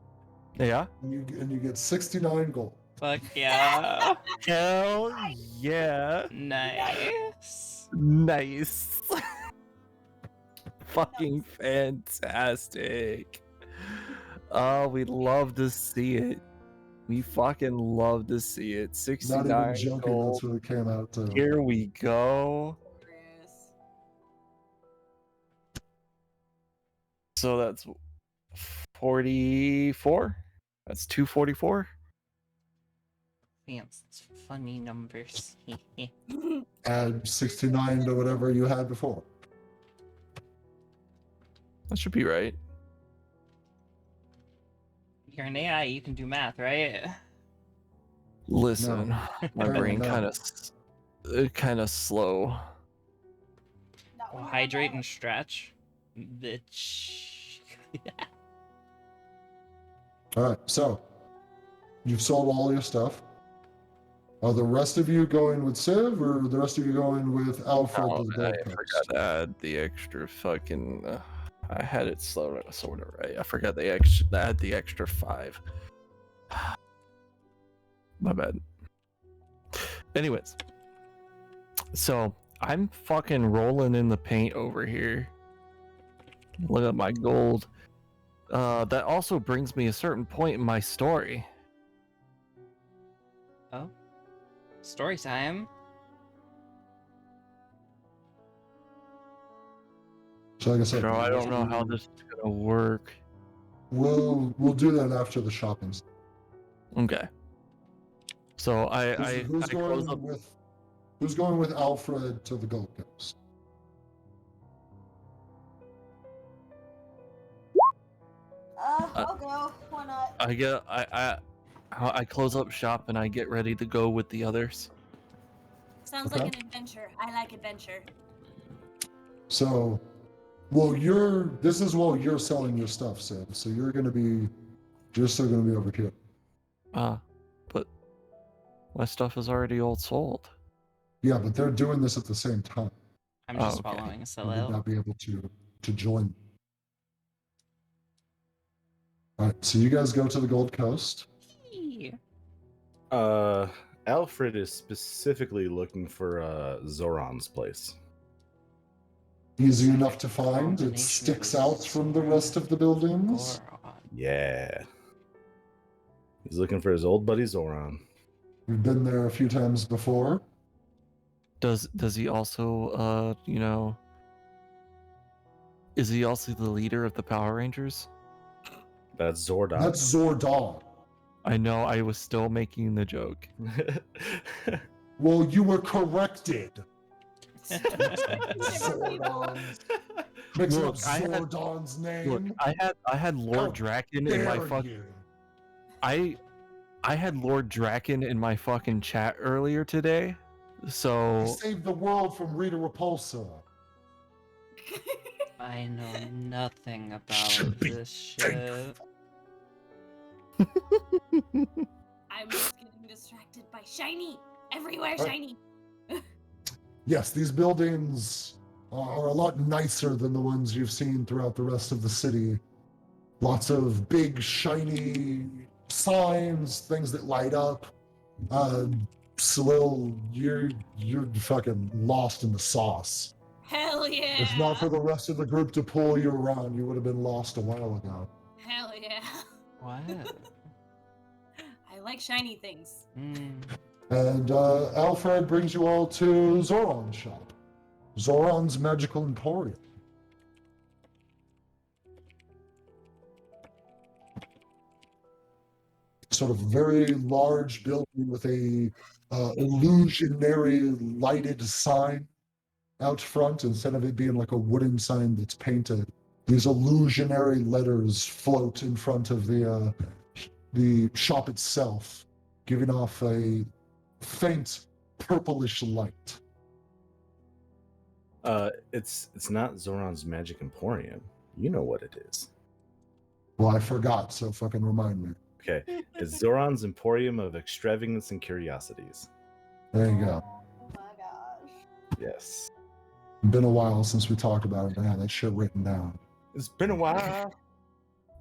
Yeah. and you get 69 gold. Fuck yeah. Hell yeah! Nice. Nice. Fucking fantastic. Oh, we'd love to see it. We fucking love to see it. Not 69 even joking, gold. that's what it came out to. Here we go. Glorious. So that's 44. That's 244. Fancy funny numbers. Add 69 to whatever you had before. That should be right. You're an AI, you can do math, right? Listen, No. my Apparently brain not. kind of slow. Not Well, when you're hydrate alive. and stretch. Bitch. Alright, so you've sold all your stuff. Are the rest of you going with Civ, or the rest of you going with Alfred Oh, to the I Gold forgot Coast? to add the extra fucking. I had it slow, sort of right. I forgot the extra. Add the extra 5. My bad. Anyways, so I'm fucking rolling in the paint over here. Look at my gold. That also brings me a certain point in my story. Oh. Story time. So like I said, So I don't know how this is gonna work. We'll do that after the shopping. Okay. So Who's I close up. going with Alfred to the Gold Coast? I'll go. Why not? I close up shop and I get ready to go with the others. Sounds Okay. like an adventure. I like adventure. So, this is while you're selling your stuff, Sid. So you're still gonna be over here. But my stuff is already all sold. Yeah, but they're doing this at the same time. I'm Oh, just okay. following You would Salil. not be able to join. All right, so you guys go to the Gold Coast. Alfred is specifically looking for Zoran's place. Easy enough to find. It Combination sticks of out from the rest of the buildings. Goron. Yeah. He's looking for his old buddy Zoran. We've been there a few times before. Does he also is he also the leader of the Power Rangers? That's Zordon. That's Zordon. I know, I was still making the joke. Well, you were corrected. Zordon. Mixing Look, up I had- Zordon's name. Look, I had Lord How Draken in my dare fuck. you. I had Lord Draken in my fucking chat earlier today. He So saved the world from Rita Repulsa. I know nothing about Should be this shit. I'm just getting distracted by shiny. Everywhere Right. shiny. Yes, these buildings are a lot nicer than the ones you've seen throughout the rest of the city. Lots of big, shiny signs, things that light up. Salil, you're fucking lost in the sauce. Hell yeah. If not for the rest of the group to pull you around, you would have been lost a while ago. Hell yeah. What? I like shiny things. And Alfred brings you all to Zoran's shop. Zoran's Magical Emporium. Sort of very large building with a illusionary lighted sign out front instead of it being like a wooden sign that's painted. These illusionary letters float in front of the shop itself, giving off a faint purplish light. It's not Zoran's Magic Emporium. You know what it is. Well, I forgot, so fucking remind me. Okay. It's Zoran's Emporium of Extravagance and Curiosities. There you go. Oh my gosh. Yes. Been a while since we talked about it, but I had that shit written down. It's been a while.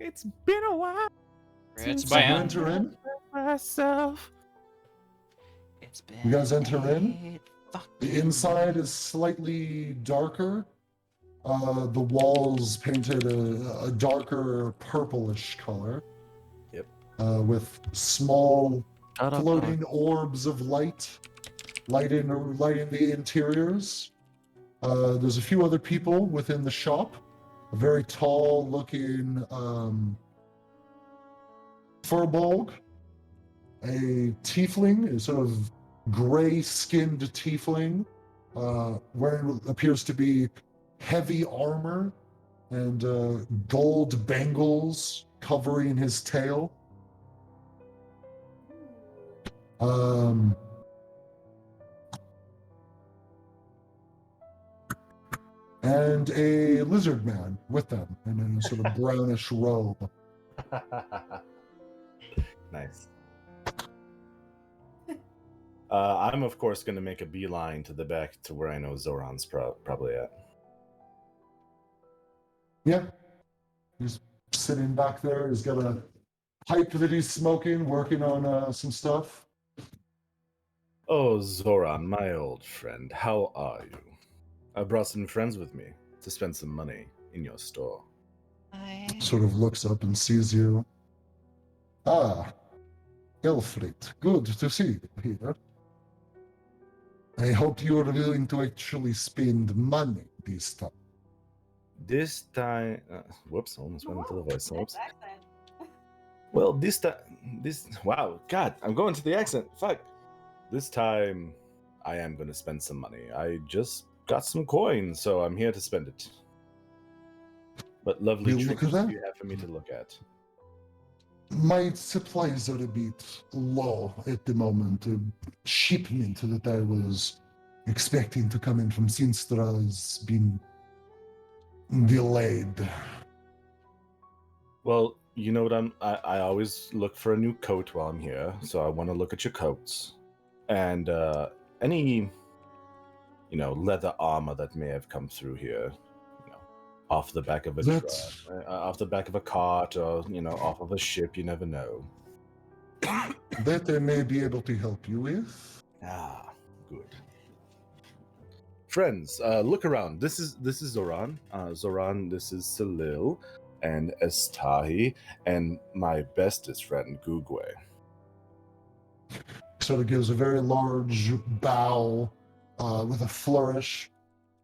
it's been a while It's So you bad. enter in? myself. It's been. You guys enter in? eight The fucking inside is slightly darker. The walls painted a darker purplish color. Yep. with small Shut up, floating orbs of light lighting the interiors. There's a few other people within the shop. A very tall-looking furbolg, a tiefling, a sort of gray-skinned tiefling, wearing what appears to be heavy armor and gold bangles covering his tail. And a lizard man with them in a sort of brownish robe. Nice. I'm of course going to make a beeline to the back to where I know Zoran's probably at. Yeah. He's sitting back there. He's got a pipe that he's smoking, working on some stuff. Oh, Zoran, my old friend, how are you? I brought some friends with me to spend some money in your store. Sort of looks up and sees you. Ah, Elfrid, good to see you here. I hope you are willing to actually spend money this time. This time, whoops, almost went into the voice. Whoops. Accent. Well, wow, God, I'm going to the accent. Fuck. This time, I am going to spend some money. I just got some coins, so I'm here to spend it. What lovely We'll look trinkets at do that. you have for me to look at? My supplies are a bit low at the moment. A shipment that I was expecting to come in from Sinstra has been delayed. Well, you know what I always look for a new coat while I'm here, so I want to look at your coats. And any, leather armor that may have come through here, off the back of a truck, off the back of a cart, or, off of a ship, you never know. That I may be able to help you with. Ah, good. Friends, look around. This is Zoran. Zoran, this is Salil and Estahi, and my bestest friend, Gugwe. Sort of gives a very large bow with a flourish.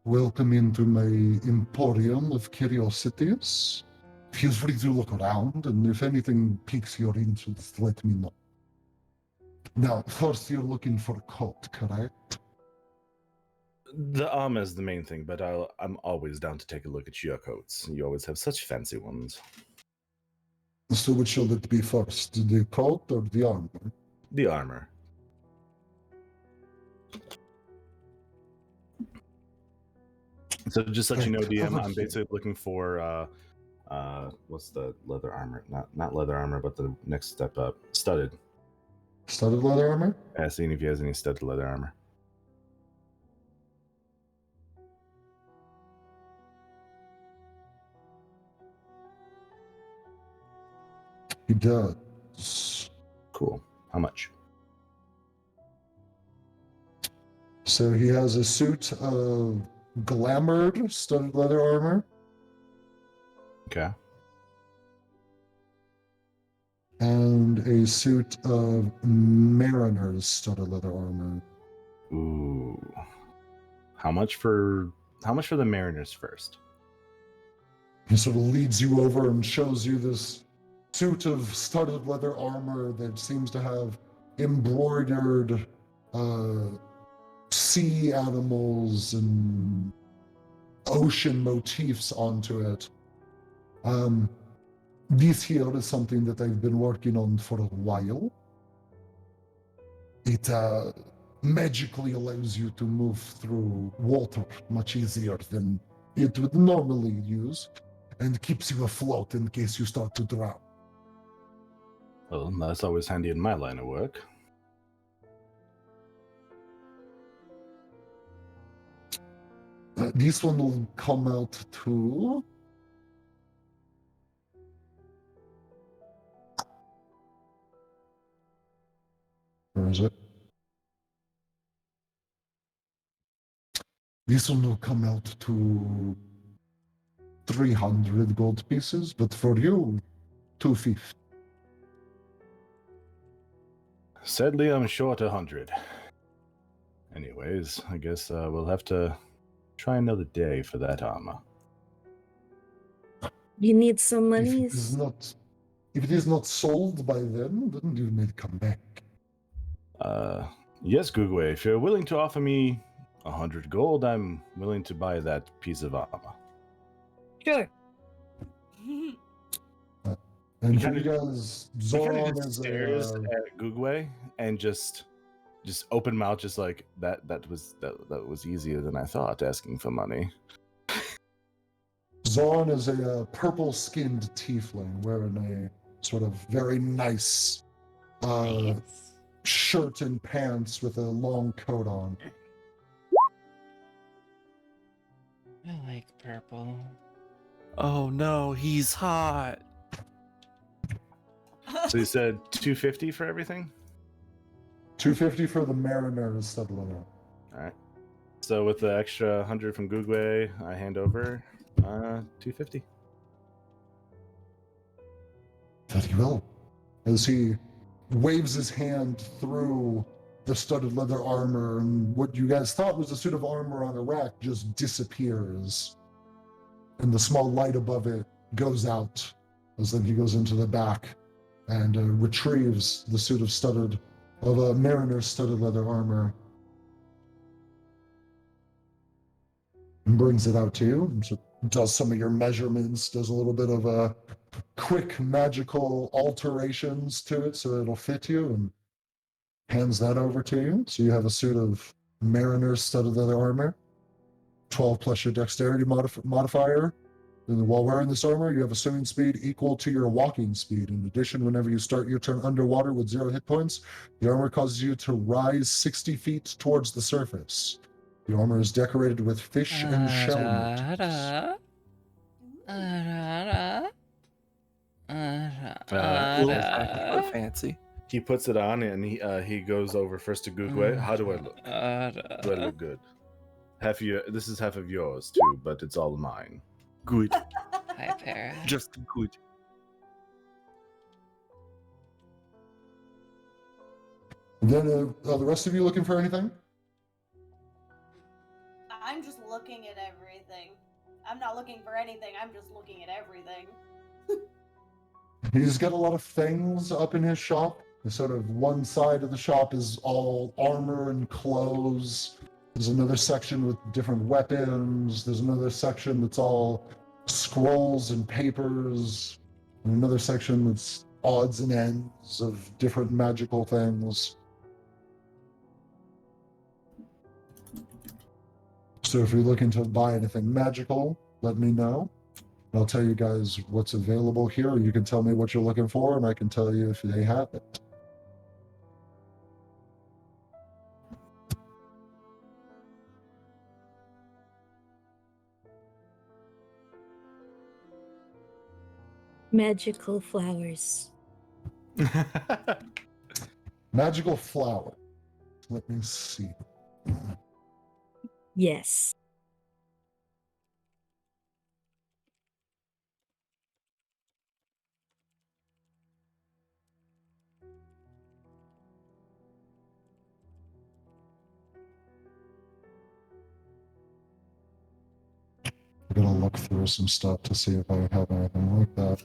Welcome into my emporium of curiosities. Feel free to look around, and if anything piques your interest, let me know. Now, first you're looking for a coat, correct? The armor is the main thing, but I'm always down to take a look at your coats. You always have such fancy ones. So which shall it be first, the coat or the armor? The armor. So just let you know, DM, I'm basically looking for what's the leather armor? Not leather armor, but the next step up. Studded. Studded leather armor? Seeing if he has any studded leather armor. He does. Cool. How much? So he has a suit of glamored studded leather armor. Okay. And a suit of mariner's studded leather armor. Ooh. How much for the mariners first? He sort of leads you over and shows you this suit of studded leather armor that seems to have embroidered sea animals and ocean motifs onto it. This here is something that I've been working on for a while. It magically allows you to move through water much easier than it would normally use, and keeps you afloat in case you start to drown. Well, that's always handy in my line of work. This one will come out to... Where is it? This one will come out to 300 gold pieces, but for you, 250. Sadly, I'm short 100. Anyways, I guess we'll have to try another day for that armor. You need some If it monies. if it is not sold by them, then you may come back. Yes, Gugwe, if you're willing to offer me 100 gold, I'm willing to buy that piece of armor. Sure. And for kinda- you guys, He kind Zoran of just is stares a at Gugwe and just open mouth, just like that was easier than I thought, asking for money. Zoran is a purple-skinned tiefling wearing a sort of very nice Nice. shirt and pants with a long coat on. I like purple. Oh no, he's hot. So you said 250 for everything? 250 for the Mariner's Settlement. All right. So with the extra 100 from Gugwe, I hand over 250. Very well. As he waves his hand through the studded leather armor, and what you guys thought was a suit of armor on a rack just disappears. And the small light above it goes out as then he goes into the back and retrieves the suit of a mariner's studded leather armor and brings it out to you. So does some of your measurements, does a little bit of quick magical alterations to it so it'll fit you, and hands that over to you. So you have a suit of mariner's studded leather armor, 12 plus your dexterity modifier. And while wearing this armor, you have a swimming speed equal to your walking speed. In addition, whenever you start your turn underwater with 0 hit points, the armor causes you to rise 60 feet towards the surface. The armor is decorated with fish and shell motifs. Fancy. He puts it on and he goes over first to Gugwe. How do I look? Do I look good? This is half of yours too, but it's all mine. Good. Hi, Para. Just good. Then, are the rest of you looking for anything? I'm just looking at everything. I'm not looking for anything. I'm just looking at everything. He's got a lot of things up in his shop. The sort of one side of the shop is all armor and clothes. There's another section with different weapons. There's another section that's all scrolls and papers. And another section that's odds and ends of different magical things. So if you're looking to buy anything magical, let me know. I'll tell you guys what's available here, or you can tell me what you're looking for, and I can tell you if they have it. Magical flowers. Magical flower. Let me see. Yes. I'm gonna look through some stuff to see if I have anything like that.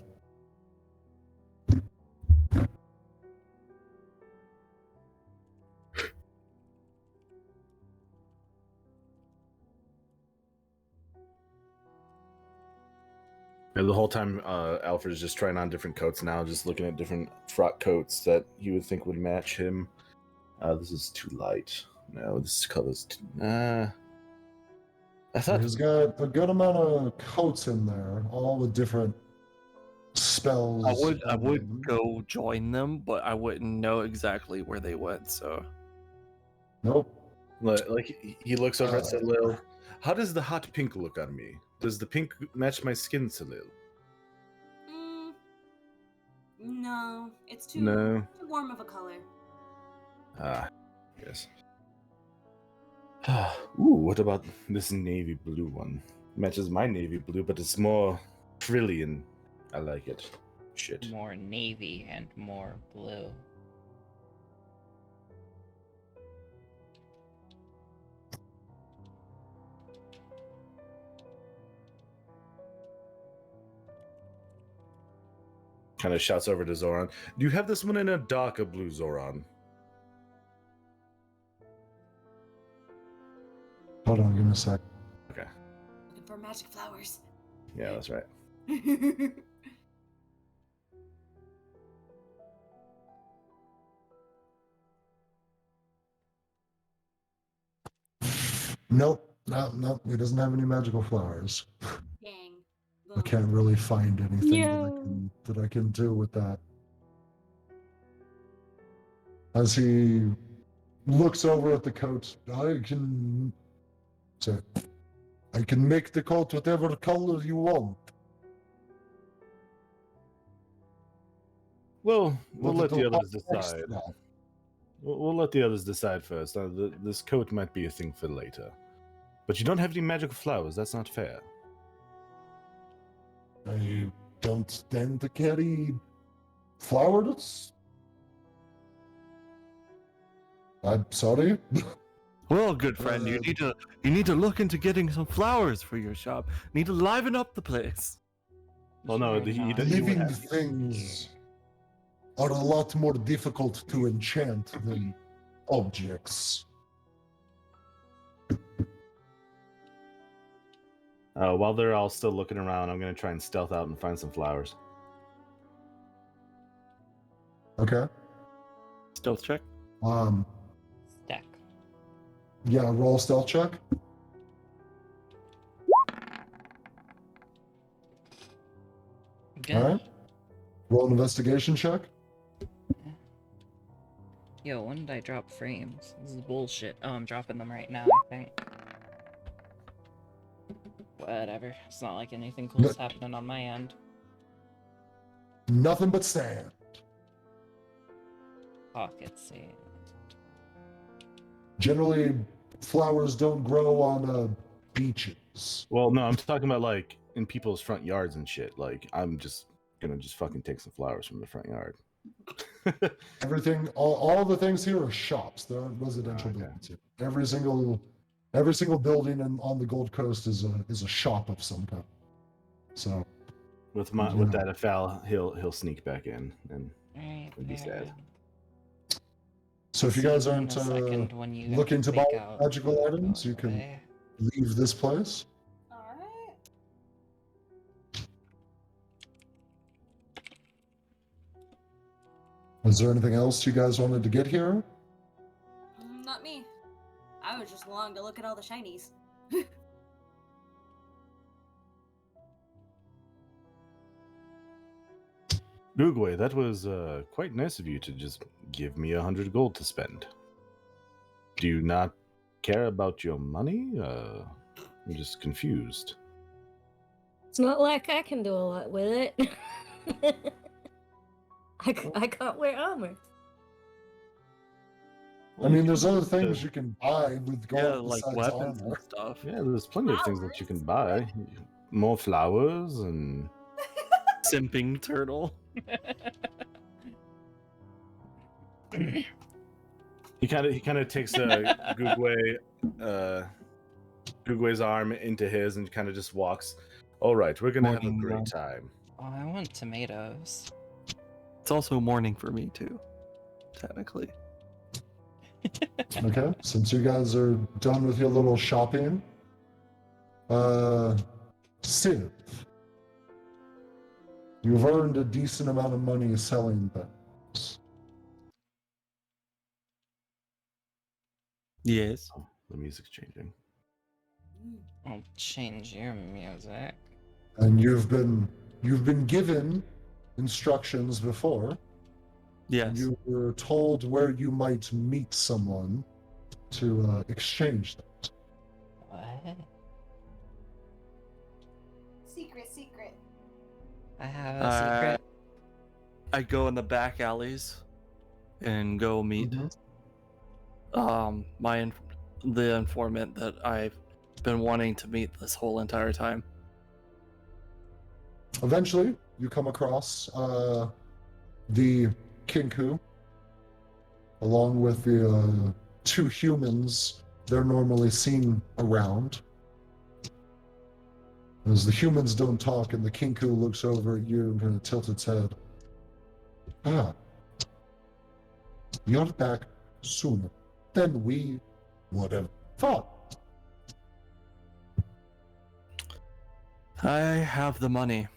And the whole time, Alfred is just trying on different coats now, just looking at different frock coats that he would think would match him. This is too light. No, this color's too... I thought... He's got a good amount of coats in there, all with different spells. I would go join them, but I wouldn't know exactly where they went, so. Nope. Like he looks over at Salil. How does the hot pink look on me? Does the pink match my skin, Salil? No, it's too warm of a color. Yes. Ooh, what about this navy blue one? Matches my navy blue, but it's more frilly and I like it. Shit. More navy and more blue. kind of shouts over to Zoran. Do you have this one in a darker blue, Zoran? Hold on, give me a sec. Okay. Looking for magic flowers. Yeah, that's right. Nope. No, he doesn't have any magical flowers. Dang. I can't really find anything No. that I can do with that. As he looks over at the coat, I can make the coat whatever color you want. Well, we'll But let the it'll others cost extra. decide. We'll let the others decide first. This coat might be a thing for later. But you don't have any magical flowers. That's not fair. I don't tend to carry flowers. I'm sorry. Well, good friend, you need to look into getting some flowers for your shop. Need to liven up the place. Well, no, Sure he not. doesn't. Living things are a lot more difficult to enchant than objects. While they're all still looking around, I'm gonna try and stealth out and find some flowers. Okay. Stealth check. Stack. Yeah, roll stealth check. Good. All right. Roll an investigation check. Yo, when did I drop frames? This is bullshit. Oh, I'm dropping them right now, I think. Whatever. It's not like anything cool is happening on my end. Nothing but sand. Pocket sand. Generally, flowers don't grow on beaches. Well, no, I'm talking about like in people's front yards and shit. Like, I'm just gonna fucking take some flowers from the front yard. Everything, all the things here are shops. There aren't residential Okay. buildings here. Every single building on the Gold Coast is a shop of some kind. So With Yeah. that a foul, he'll sneak back in and Alright, Would be there. sad. so if you guys See in aren't a second when you looking to buy fake out magical items, you can away. leave this place. Alright. Is there anything else you guys wanted to get here? Not me. I was just along to look at all the shinies. Uruguay, that was quite nice of you to just give me 100 gold to spend. Do you not care about your money? I'm just confused. It's not like I can do a lot with it. I can't wear armor. I mean, there's other things you can buy with gold Yeah, like besides weapons and armor. stuff. Yeah, there's plenty of things that you can buy. More flowers and Simping turtle. he kind of takes Gugwe's arm into his and kind of just walks. All right, we're gonna have a Morning, great Ron. time. Oh, I want tomatoes. It's also morning for me too, technically. Okay, since you guys are done with your little shopping, Civ, you've earned a decent amount of money selling things. Yes. Oh, the music's changing. I'll change your music. And you've been given instructions before. Yes. You were told where you might meet someone to exchange things. What? Secret. I have a secret. I go in the back alleys and go meet Mhm. the informant that I've been wanting to meet this whole entire time. Eventually, you come across the Kinku, along with the two humans they're normally seen around. As the humans don't talk and the Kinku looks over at you and kind of tilts its head. Ah, you're back sooner than we would have thought. I have the money.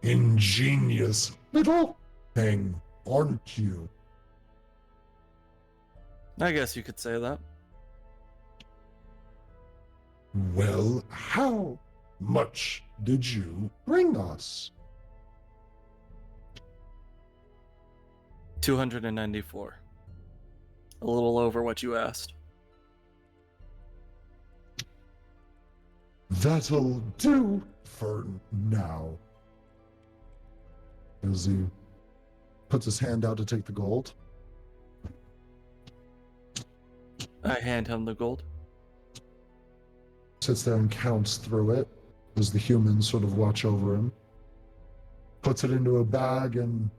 Ingenious little thing, aren't you? I guess you could say that. Well, how much did you bring us? 294. A little over what you asked. That'll do for now. As he puts his hand out to take the gold. I hand him the gold. Sits there and counts through it as the humans sort of watch over him. Puts it into a bag and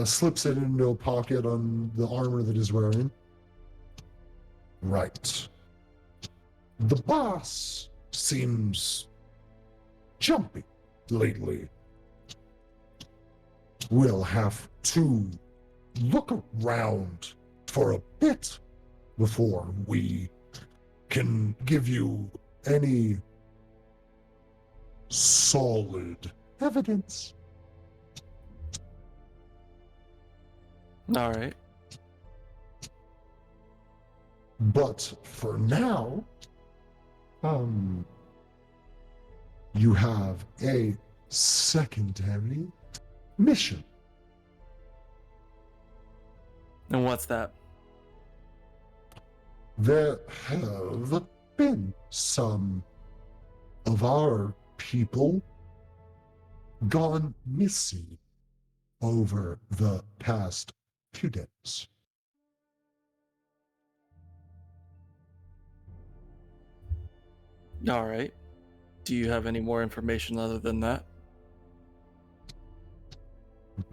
slips it into a pocket on the armor that he's wearing. Right. The boss seems jumpy lately. We'll have to look around for a bit before we can give you any solid evidence. All right. But for now, you have a secondary mission. And what's that? There have been some of our people gone missing over the past few days. All right. Do you have any more information other than that?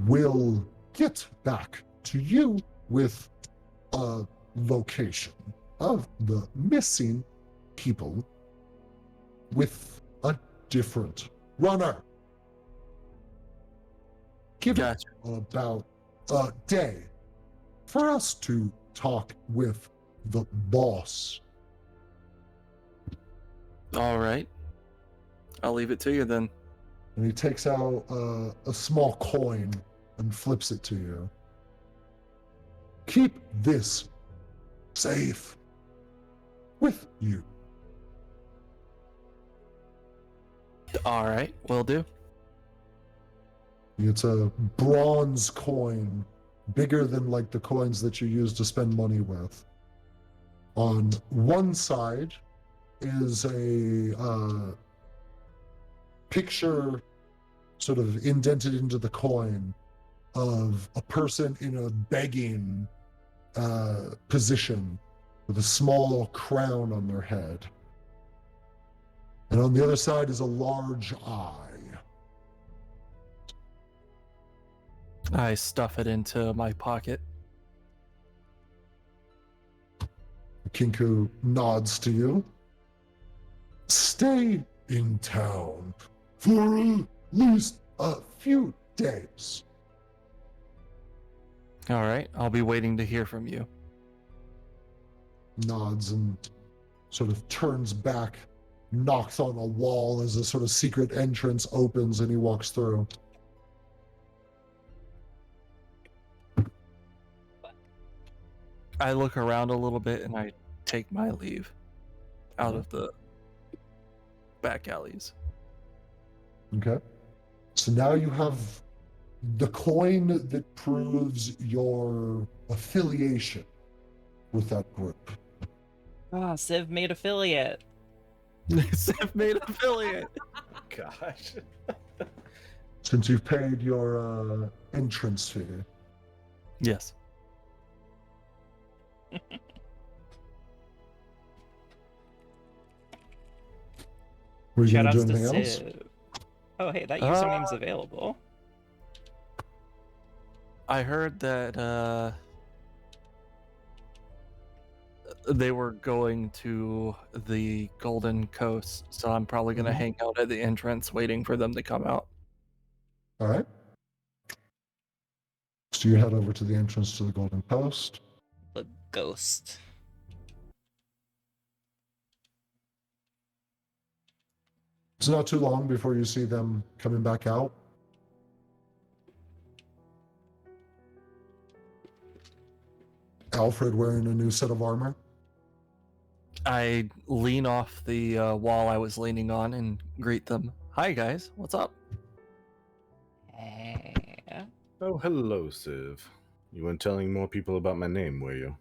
We'll get back to you with a location of the missing people with a different runner. Give Gotcha. it about a day for us to talk with the boss. All right. I'll leave it to you then. And he takes out a small coin and flips it to you. Keep this safe with you. All right. Will do. It's a bronze coin, bigger than like the coins that you use to spend money with. On one side is a picture sort of indented into the coin of a person in a begging position with a small crown on their head. And on the other side is a large eye. I stuff it into my pocket. Kinku nods to you. Stay in town for at least a few days. All right. I'll be waiting to hear from you. Nods and sort of turns back, knocks on a wall as a sort of secret entrance opens and he walks through. I look around a little bit and I take my leave out of the back alleys. Okay. So now you have the coin that proves your affiliation with that group. Ah, Civ made affiliate. Civ made affiliate. Gosh. Since you've paid your entrance fee. Yes. Were you going to Shoutouts do to anything else? Civ. Oh, hey, that username's available. I heard that they were going to the Golden Coast, so I'm probably going to hang out at the entrance waiting for them to come out. All right. So you head over to the entrance to the Golden Post. The ghost. It's not too long before you see them coming back out. Alfred wearing a new set of armor. I lean off the wall I was leaning on and greet them. Hi guys, what's up? Hey. Oh, hello, Civ. You weren't telling more people about my name, were you?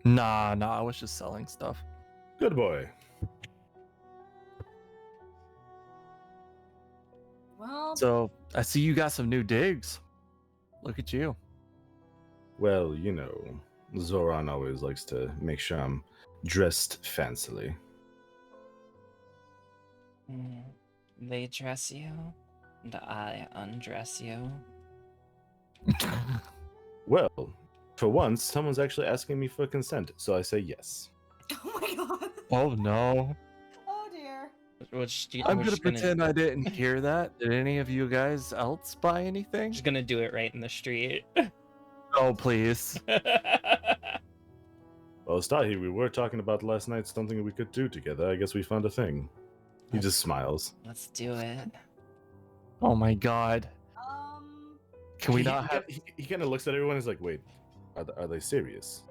Nah, I was just selling stuff. Good boy. Well, So I see you got some new digs. Look at you. Well, you know, Zoran always likes to make sure I'm dressed fancily. They dress you, and I undress you. Well, for once, someone's actually asking me for consent, so I say yes. oh my god. Oh no. Oh dear. I'm gonna pretend I didn't hear that. Did any of you guys else buy anything? Just gonna do it right in the street. Oh please. Well, Stahi, we were talking about last night something we could do together. I guess we found a thing. He just smiles. Let's do it. Oh my god. Can we not have? He kind of looks at everyone and is like, wait, are they serious?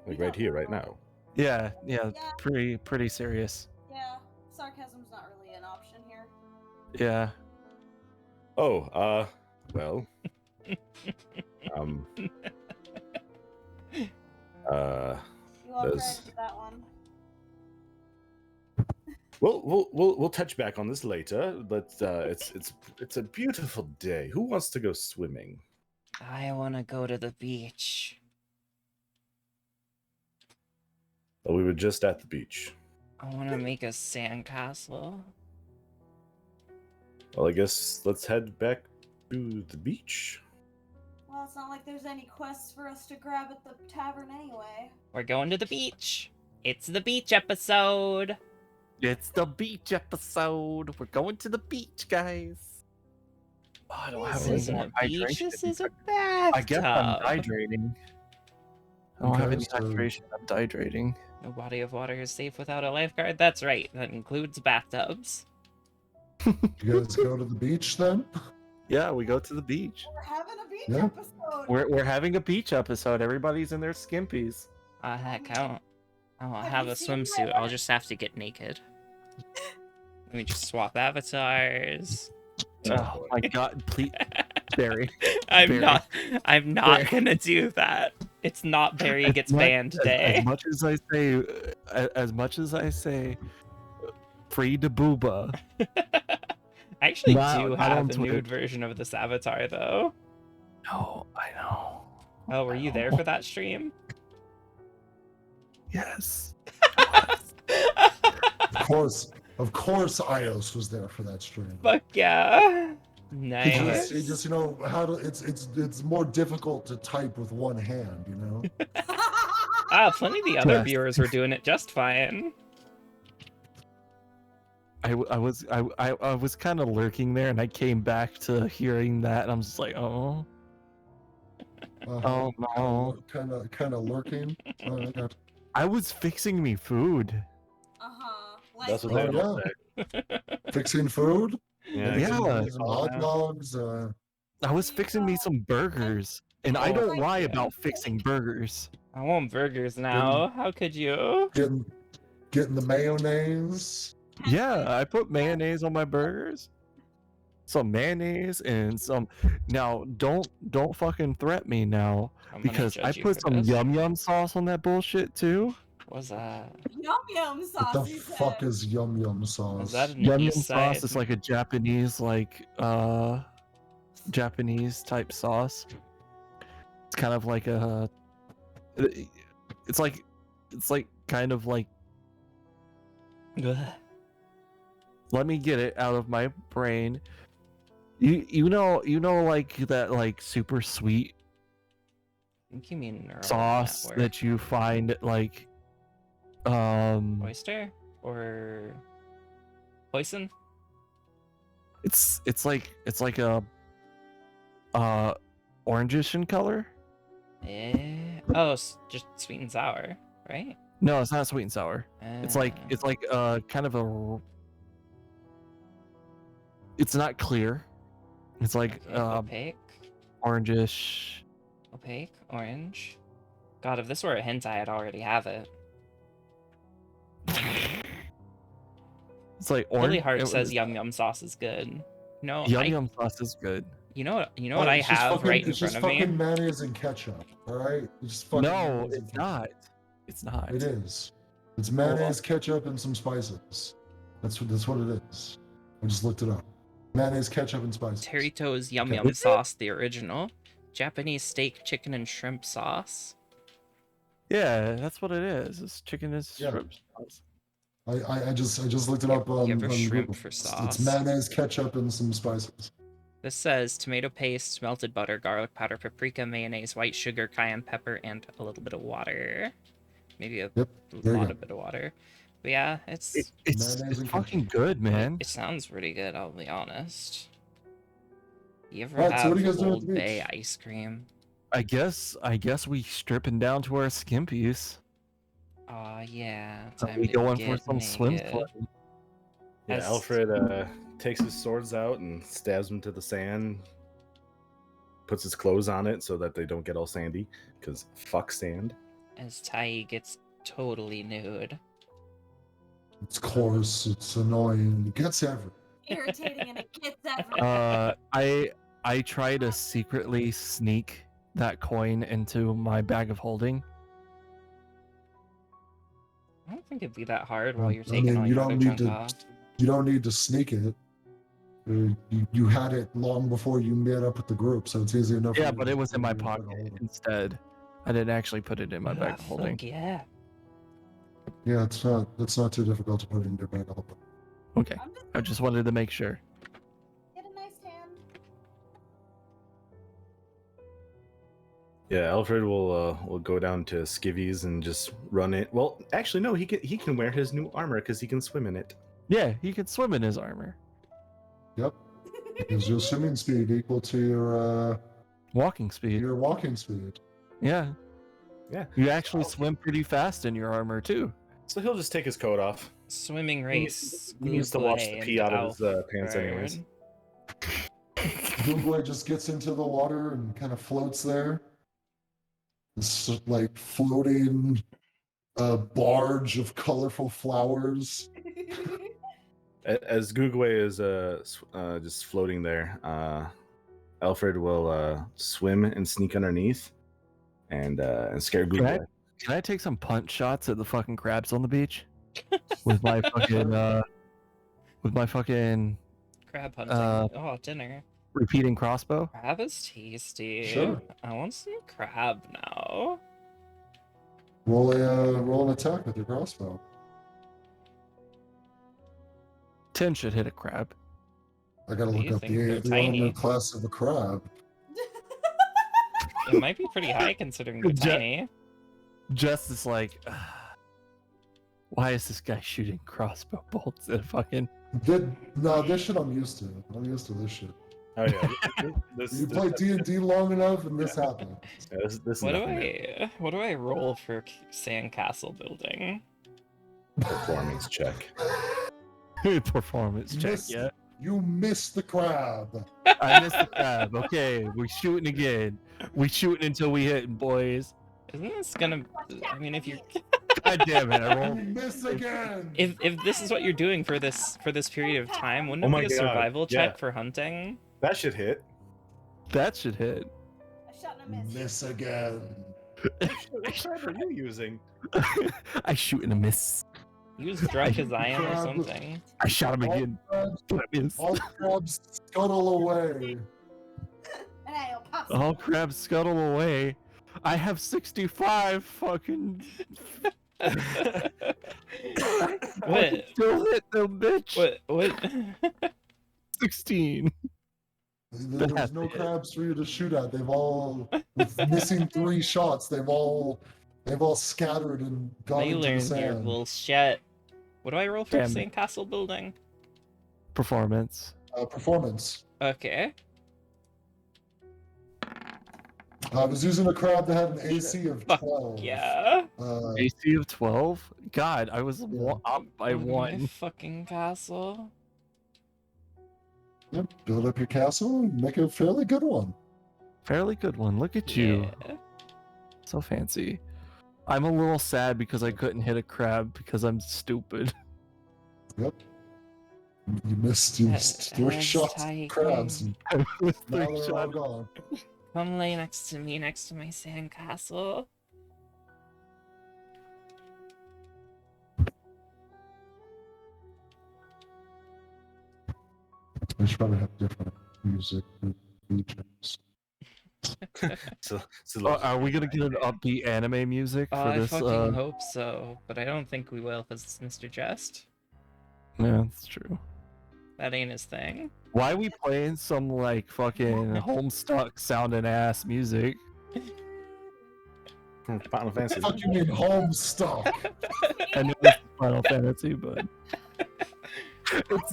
Like right here, right now. Yeah, Yeah. pretty serious. Yeah, sarcasm's not really an option here. Yeah. Oh, well. You all There's- credit for that one. We'll touch back on this later, but it's a beautiful day. Who wants to go swimming? I want to go to the beach. Well, we were just at the beach. I want to make a sandcastle. Well, I guess let's head back to the beach. Well, it's not like there's any quests for us to grab at the tavern anyway. We're going to the beach. It's the beach episode. It's the beach episode. We're going to the beach, guys. Oh, I don't have This any isn't more a beach. hydration. This is a bathtub. I guess I'm hydrating. I don't have Okay, any so- hydration. I'm dehydrating. No body of water is safe without a lifeguard. That's right. That includes bathtubs. You guys go to the beach then? Yeah, we go to the beach. We're having a beach Yeah. episode. We're having a beach episode. Everybody's in their skimpies. Heck, I don't Have have you a seen my swimsuit. I'll work? just have to get naked. Let me just swap avatars. Oh my god, please, Barry. I'm Barry. not Barry. gonna do that. It's not Barry As gets much- banned today. As much as I say, free to booba. I actually Not- do not have on a Twitch. nude version of this avatar though. No, I know. Oh, were you there for that stream? Yes. Of course, Ios was there for that stream. Fuck yeah. He Nice. just you know how to. It's more difficult to type with one hand, you know. Plenty of the other Yes. viewers were doing it just fine. I was kind of lurking there, and I came back to hearing that, and I'm just like, oh no. Kind of lurking. I got- I was fixing me food. Uh-huh. That's what Oh, they all yeah. say. Fixing food. Yeah. Yeah. Some hot dogs. I was fixing me some burgers, and I Oh, don't like lie it. about fixing burgers. I want burgers now. How could you? Getting the mayonnaise. Yeah, I put mayonnaise on my burgers. Some mayonnaise and some. Now, don't fucking threat me now, I'm gonna because I judge you put for some this. yum yum sauce on that bullshit too. What's that? Yum yum What sauce. the he fuck said. is yum yum sauce? Is that an Yum yum east side? sauce is like a Japanese Japanese type sauce. It's kind of like a. It's like kind of like. Ugh. Let me get it out of my brain. You know like that like super sweet I think you mean neural sauce network. that you find like Oyster or poison? it's like a orangish in color. Oh, just sweet and sour, right? No, it's not sweet and sour. It's like kind of a. It's not clear. It's like okay, opaque, orangish. opaque, orange. God, if this were a hint, I'd already have it. It's like orange. Billy Hart says yum yum sauce is good. No, Yum yum sauce is good. You know what I it's just have fucking- right in it's front just of me? fucking mayonnaise and ketchup, all right? It's just fucking No, mayonnaise and it's ketchup. not. It's not. It is. It's mayonnaise, ketchup, and some spices. That's what it is. I just looked it up. Mayonnaise, ketchup, and spices. Terito's Yum Okay. Yum sauce, the original. Japanese steak, chicken, and shrimp sauce. Yeah, that's what it is. It's chicken and Yeah. shrimp sauce. I just looked it up on, You ever on shrimp Google. for It's sauce? mayonnaise, ketchup, and some spices. This says tomato paste, melted butter, garlic powder, paprika, mayonnaise, white sugar, cayenne pepper, and a little bit of water. Maybe a Yep, there you lot go. of bit of water. But yeah, it's It's Mayonnaise and fucking good, man. it sounds pretty good, I'll be honest. You ever Alright, so have what are you guys doing at Old the Bay beach? ice cream? I guess we stripping down to our skimpies. Aw, yeah. Are Time we to going for get some swim naked. session? Yeah, As- Alfred takes his swords out and stabs them to the sand. Puts his clothes on it so that they don't get all sandy, because fuck sand. As Tai gets totally nude. It's coarse, it's annoying, it gets everywhere. Irritating and it gets everywhere. I try to secretly sneak that coin into my bag of holding. I don't think it'd be that hard while you're I taking mean, all you your don't other need junk to- off. You don't need to sneak it. You had it long before you met up with the group, so it's easy enough. Yeah, for you but to it was in my put it your bag of pocket holding. instead. I didn't actually put it in my bag of holding. Fuck yeah. Yeah, it's not too difficult to put it in your bag of holding. Okay, I'm just I just wanted to make sure. get a nice tan. Yeah, Alfred will go down to Skivvies and just run it. Well, actually, no, he can wear his new armor because he can swim in it. Yeah, he can swim in his armor. Yep, because your swimming speed equal to Walking speed. your walking speed. Yeah. Yeah. You actually So- swim pretty fast in your armor too. So he'll just take his coat off. Swimming race. He needs to wash the Google pee out of his Alfred. pants anyways. Google just gets into the water and kind of floats there. It's like floating barge of colorful flowers. As Gugwe is just floating there, Alfred will swim and sneak underneath and scare Can I, Gugwe. can I take some punch shots at the fucking crabs on the beach? with my fucking Crab hunting. Oh, dinner. repeating crossbow? Crab is tasty. Sure. I want some crab now. Roll an attack with your crossbow. 10 should hit a crab. I gotta Do look you up think the they're armor tiny? class of a crab. It might be pretty high considering they're Ju- tiny. Just is like, why is this guy shooting crossbow bolts at a fucking? No, this shit I'm used to. I'm used to this shit. Oh yeah, You play D&D long enough, and this happens. this is What do nothing new. I roll for sandcastle building? Performance check. Performance check. Missed- Yeah, You missed the crab. I missed the crab. Okay, we're shooting again. We shooting until we hit, boys. Isn't this gonna? I mean, if you're God damn it! I You rolled. miss again. if this is what you're doing for this period of time, wouldn't Oh it my be a God, survival yeah. check for hunting? That should hit. That should hit. A shot and a miss. Miss again. What crab are you using? I shoot and a miss. He was drunk as I am or Crab. something. I shot him All again. crabs, I missed. all crabs scuttle away. And I'll pop All crabs scuttle away. I have 65 fucking. I What? still hit them, bitch. What? 16. There's no crabs for you to shoot at. They've all, with missing 3 shots, they've all scattered and gone You into the learned your sand. bullshit. What do I roll for Damn it. sandcastle building? Performance. Performance. Okay. I was using a crab that had an AC of Fuck 12. yeah. AC of 12? God, I was up by Look at my 1. fucking castle. Yep, build up your castle and make a fairly good one. Fairly good one. Look at you. Yeah. So fancy. I'm a little sad because I couldn't hit a crab because I'm stupid. Yep. You missed 3 shots tight, of crabs. And I was now three they're all shots. gone. Come lay next to me, next to my sandcastle. We should probably have different music features. So Are we gonna get an upbeat anime music for I this? fucking hope so, but I don't think we will because it's Mr. Jest. Yeah, that's true. That ain't his thing. Why are we playing some like fucking Homestuck sounding ass music? from Final Fantasy. What the fuck you mean Homestuck? I know it's Final Fantasy, but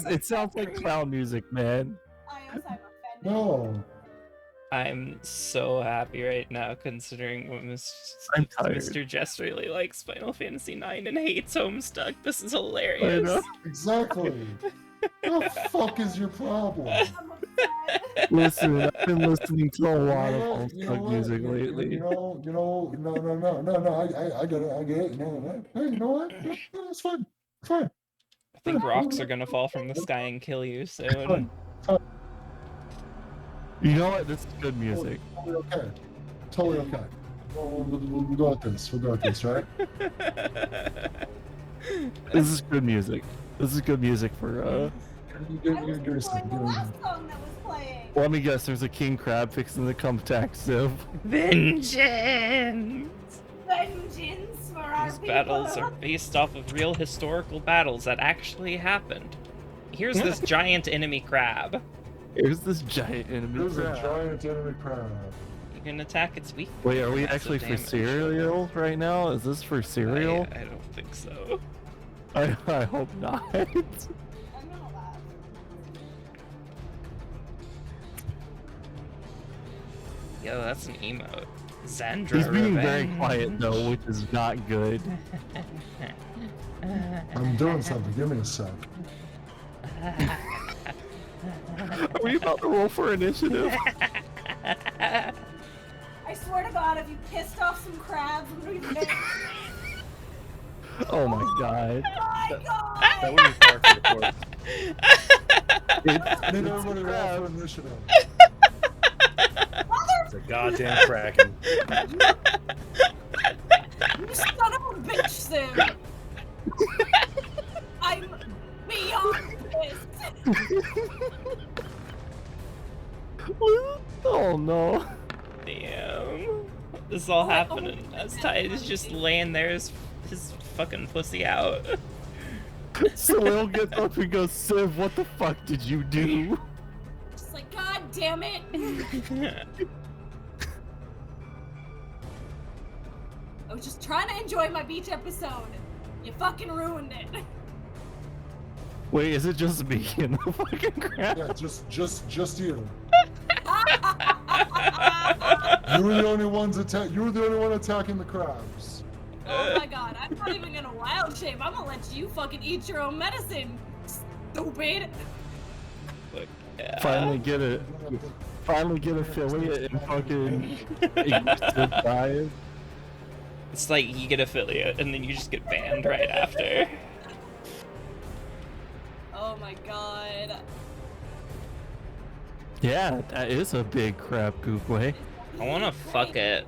it sounds like clown music, man. I am offended. No. I'm so happy right now considering what I'm tired. Mr. Jest really likes Final Fantasy IX and hates Homestuck. This is I hilarious. know. Exactly. What the fuck is your problem? I'm upset. Listen, I've been listening to a lot of You know Homestuck what? music You lately. know, no, I get it. No, hey, you know what? No, it's fine. It's fine. I think rocks are gonna fall from the sky and kill you soon. You know what? This is good music. Totally okay. Totally okay. We'll go with this. We'll go with this, right? This is good music. This is good music for I Give was me a enjoying second. the last song that was playing. Let me guess, there's a king crab fixing to come attack Civ. Vengeance! Vengeance for our These people. battles are based off of real historical battles that actually happened. Here's this giant enemy crab. Here's this giant enemy There's a crab. giant enemy crab. You can attack its weak. Wait, are we massive actually for damage. cereal right now? Is this for cereal? I don't think so. I hope not. I'm gonna laugh. Yo, that's an emote. Zandra He's being very Revenge. quiet though, which is not good. I'm doing something. Give me a sec. Are we about to roll for initiative? I swear to God, if you pissed off some crabs, I'm gonna be mad. Oh my god. Oh my God! That would be par for the course. I need It's everybody a to roll crab. for initiative. It's a goddamn kraken. You son of a bitch, Sim! I'm beyond pissed. Oh no. Damn. This is all happening as Tide is just laying there, his fucking pussy out. Salil gets up and goes, Civ, what the fuck did you do? Just like, God damn it! I was just trying to enjoy my beach episode. You fucking ruined it. Wait, is it just me and the fucking crab? Yeah, just you. You were the only ones You were the only one attacking the crabs. Oh my God, I'm not even gonna wild shape. I'm gonna let you fucking eat your own medicine, stupid. Look, yeah. Finally get affiliate and fucking Civ dies. It's like you get affiliate and then you just get banned right after. Oh my God. Yeah, that is a big crab goop way. I wanna fuck it.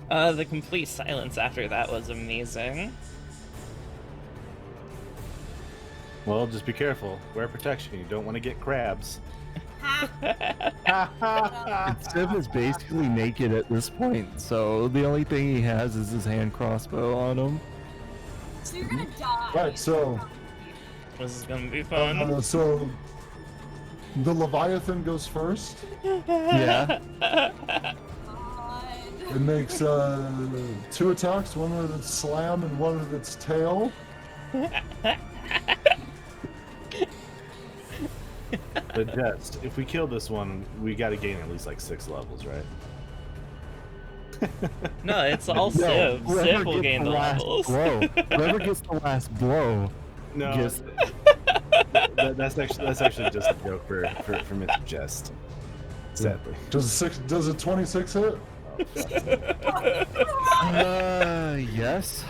The complete silence after that was amazing. Well, just be careful. Wear protection. You don't want to get crabs. And Civ is basically naked at this point, so the only thing he has is his hand crossbow on him. So you're gonna die. Right, so This is gonna be fun. so the Leviathan goes first. Yeah. God. It makes 2 attacks, one with its slam and one with its tail. the jest. If we kill this one, we got to gain at least like 6 levels, right? No, it's all No, Civ. whoever Civ will gets gain the last levels. blow. Whoever gets the last blow. No, Yes. that's actually just a joke for Mr. Jest. Sadly. Does a 26 hit? Yes.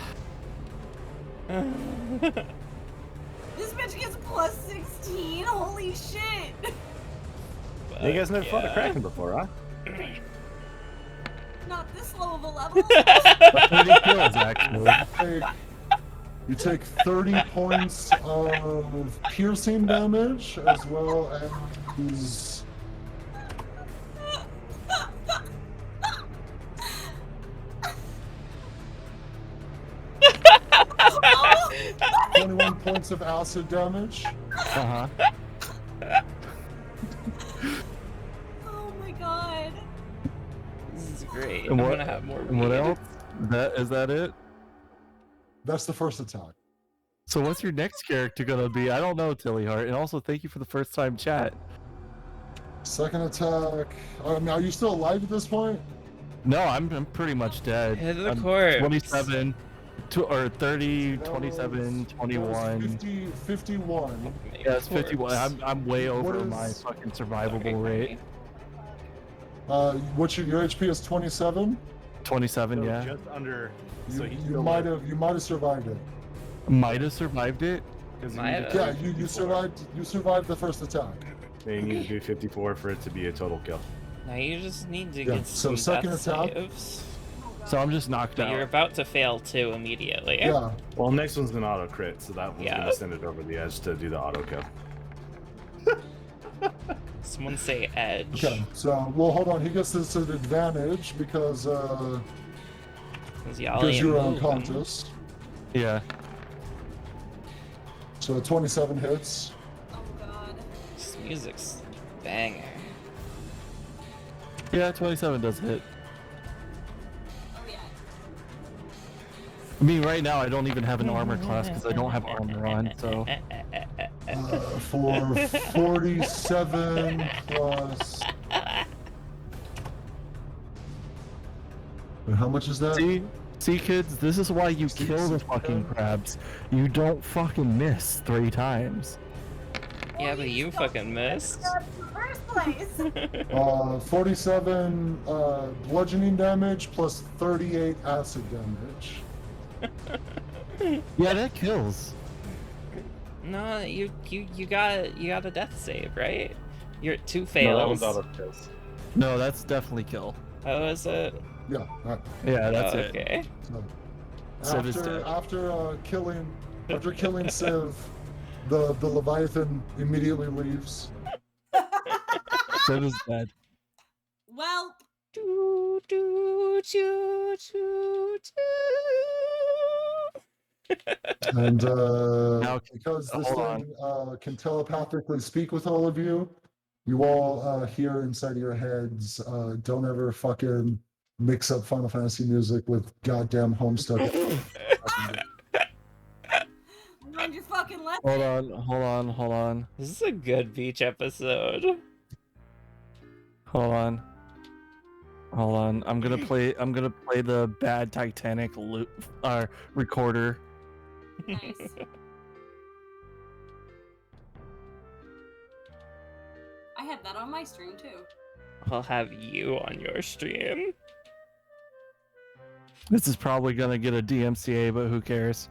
This bitch gets plus 16. Holy shit. You guys never fought a Yeah. Kraken before, huh? Not this low of a level. 30 kills, actually. You take 30 points of piercing damage as well as 21 points of acid damage. Uh-huh. Oh my god. This is great. And I'm what- gonna have more. And what weed. else? Is that it? That's the first attack. So what's your next character gonna be? I don't know, Tilly Hart. And also, thank you for the first time chat. Second attack. Are you still alive at this point? No, I'm pretty much dead. Hit the I'm corpse. 27, or 30, That 27, was 21. 51. Yeah, it's 51. I'm way What over is- my fucking survivable rate. What's your HP is 27? 27, So yeah. just under. So You, he's you still might have survived it. Might have survived it. Might have. Yeah, you survived the first attack. You need to do 54 for it to be a total kill. Now you just need to Yeah, get so some second death attack. saves. So I'm just knocked But you're out. about to fail too immediately. Yeah. Well, next one's an auto crit, so that one's Yeah. gonna send it over the edge to do the auto kill. Someone say edge. Okay. So, well, hold on. He gets this at advantage because Y'all because ain't you're moving. unconscious. Yeah. So 27 hits. Oh god. This music's banger. Yeah, 27 does hit. Oh yeah. I mean, right now I don't even have an armor class because I don't have armor on, so. For 47 plus. Wait, how much is that? See, kids, this is why you kill the fucking crabs. You don't fucking miss 3 times. Yeah, but you fucking missed. In the first place. 47 bludgeoning damage plus 38 acid damage. Yeah, that kills. No, you got a death save, right? You're at 2 No, that fails. one's auto kills. No, that's definitely kill. Oh, is it? Yeah. Yeah, that's Oh, it. okay. So Civ is dead. after killing Civ, the Leviathan immediately leaves. Civ is dead. Well, Doo, doo, choo, choo, choo. And Now, because this hold on. thing can telepathically speak with all of you, you all hear inside your heads, don't ever fucking mix up Final Fantasy music with goddamn Homestuck. learned your fucking lesson. Hold on. This is a good beach episode. Hold on. I'm gonna play the bad Titanic loop recorder. Nice. I had that on my stream too. I'll have you on your stream. This is probably gonna get a DMCA, but who cares?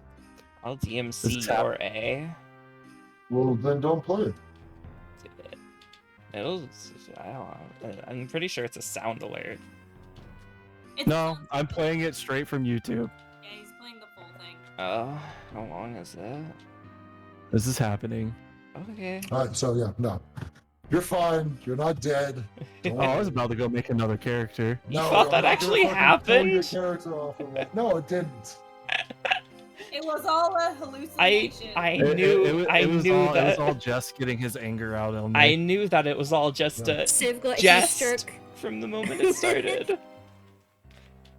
I'll This DMC is your A. Well, then don't play it. I don't know. I'm pretty sure it's a sound alert. It's No, I'm playing it straight from YouTube. Yeah, he's playing the full thing. Oh, how long is that? This is happening. Okay. All right, so yeah, no. You're fine. You're not dead. Don't Oh, I worry. was about to go make another character. You No, thought I'm that not actually gonna fucking pull your happened? character off of it. No, it didn't. It was all a hallucination. I knew It was that all Jess getting his anger out on me. I knew that it was all just a Civ got jest heat-struck. from the moment it started.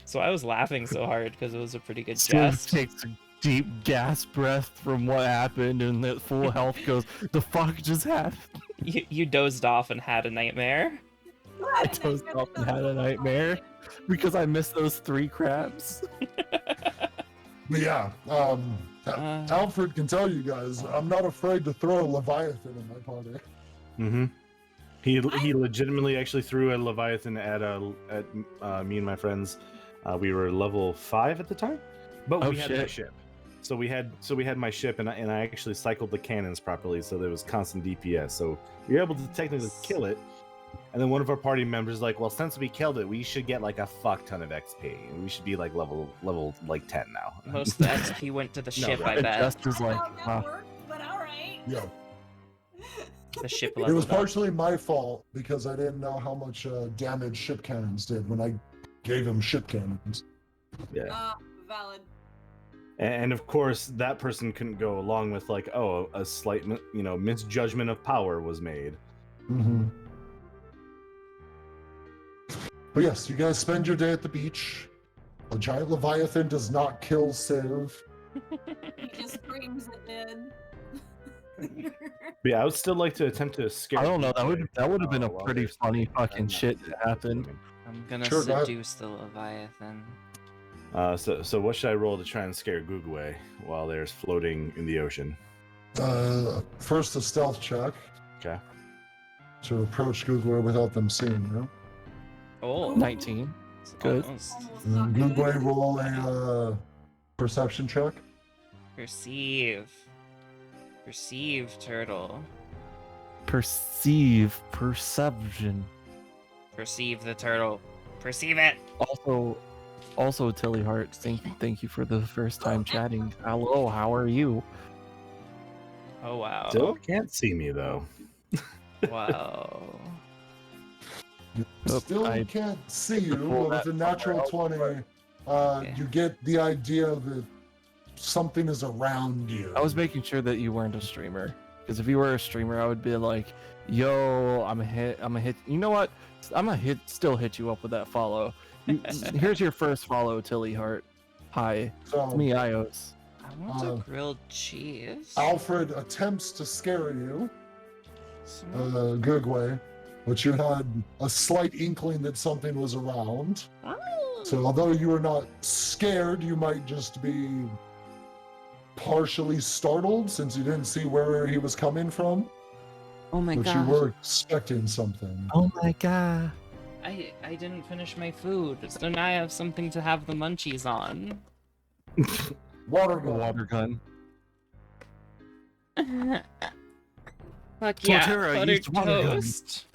So I was laughing so hard because it was a pretty good Civ jest. takes deep gas breath from what happened, and at full health goes, "The fuck just happened?" You dozed off and had a nightmare. I dozed off and had a nightmare because I missed those 3 crabs. But yeah, Alfred can tell you guys, I'm not afraid to throw a Leviathan in my party. Mm-hmm. He legitimately actually threw a Leviathan at me and my friends. We were level 5 at the time, but we had my ship. So we had my ship, and I actually cycled the cannons properly, so there was constant DPS. So we were able to technically kill it. And then one of our party members is like, well, since we killed it, we should get like a fuck ton of XP. We should be like level like 10 now. Most of the XP went to the ship, I bet. Juster's like, that worked, but alright. Yeah. The ship It was leveled up. partially my fault because I didn't know how much damage ship cannons did when I gave him ship cannons. Yeah. Valid. And of course, that person couldn't go along with like, oh, a slight, misjudgment of power was made. Mm-hmm. But yes, you guys spend your day at the beach. A giant Leviathan does not kill Civ. He just screams it did. But yeah, I would still like to attempt to scare. I don't know. That would have been a while pretty they're funny sleeping. fucking shit that happened. I'm gonna Sure, go ahead. seduce the Leviathan. So what should I roll to try and scare Googway while they're floating in the ocean? First a stealth check Okay. to approach Googler without them seeing you. Oh, 19. Good. almost. Almost And not then good. Googler roll a perception check. Perceive. Perceive, turtle. Perceive, perception. Perceive the turtle. Perceive it. Also, Tilly Hart, thank you for the first time chatting. Hello, how are you? Oh wow. Still can't see me though. Wow. Oop, Still I- can't see you, pull but with that a natural somewhere 20, you get the idea that something is around you. I was making sure that you weren't a streamer, because if you were a streamer, I would be like, "Yo, I'm a hit. You know what? I'm gonna still hit you up with that follow. Here's your first follow, Tilly Hart. Hi, So, it's me, Ios. I want a grilled cheese. Alfred attempts to scare you, Some- Googway, but you had a slight inkling that something was around. So although you were not scared, you might just be partially startled since you didn't see where he was coming from. Oh my But you god. were expecting something. Oh my god. I didn't finish my food, so now I have something to have the munchies on. Water A gun. water gun. Fuck yeah, Tortera buttered used water gun. toast.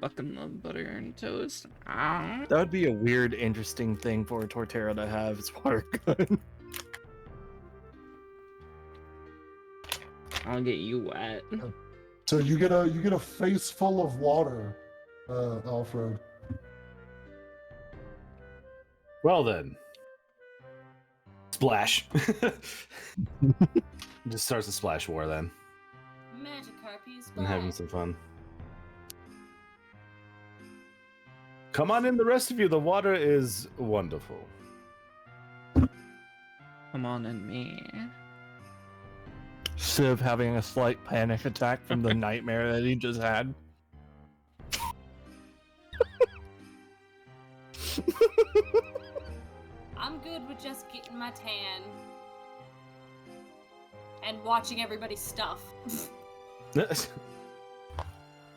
Fucking love butter and toast. Ah. That would be a weird, interesting thing for a Tortera to have. It's water gun. I'll get you wet. So you get a face full of water, Alfred. Well then. Splash. Just starts a splash war then. Magikarp, he's And having back. some fun. Come on in, the rest of you. The water is wonderful. Come on in me. Civ having a slight panic attack from the nightmare that he just had. I'm good with just getting my tan. And watching everybody stuff.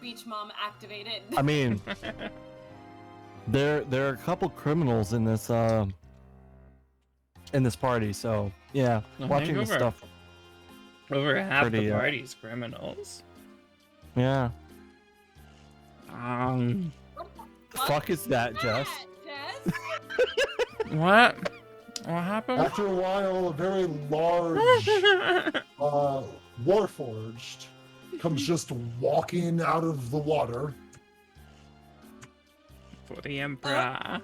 Beach mom activated. I mean, there are a couple criminals in this party, so yeah, I watching think this stuff. Over half Pretty, the party's criminals. Yeah. What Fuck is that, Jess? Jess? What? What happened? After a while, a very large Warforged comes just walking out of the water. For the Emperor.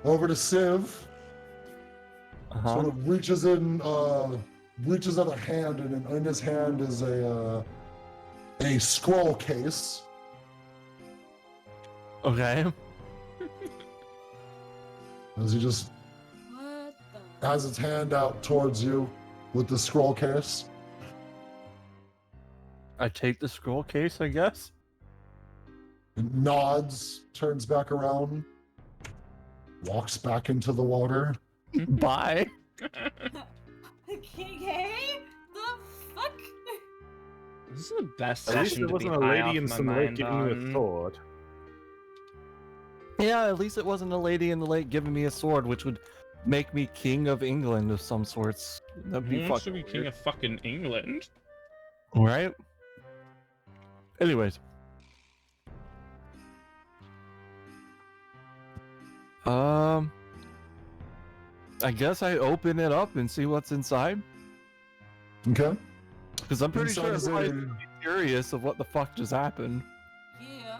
Over to Civ, Uh-huh. sort of reaches out a hand, and in his hand is a scroll case. Okay. As he just What has its hand out towards you with the scroll case. I take the scroll case, I guess. It nods, turns back around, walks back into the water. Bye. Okay, the fuck? This is the best At least session there to be wasn't a high lady off in my some lake mind giving you a on. sword. Yeah, at least it wasn't a lady in the lake giving me a sword, which would make me king of England of some sorts. That'd be Who wants to fucking be king weird. of fucking England? Right? Anyways. I guess I open it up and see what's inside. Okay. Because I'm pretty Inside sure is everybody's curious of what the fuck just happened. Yeah.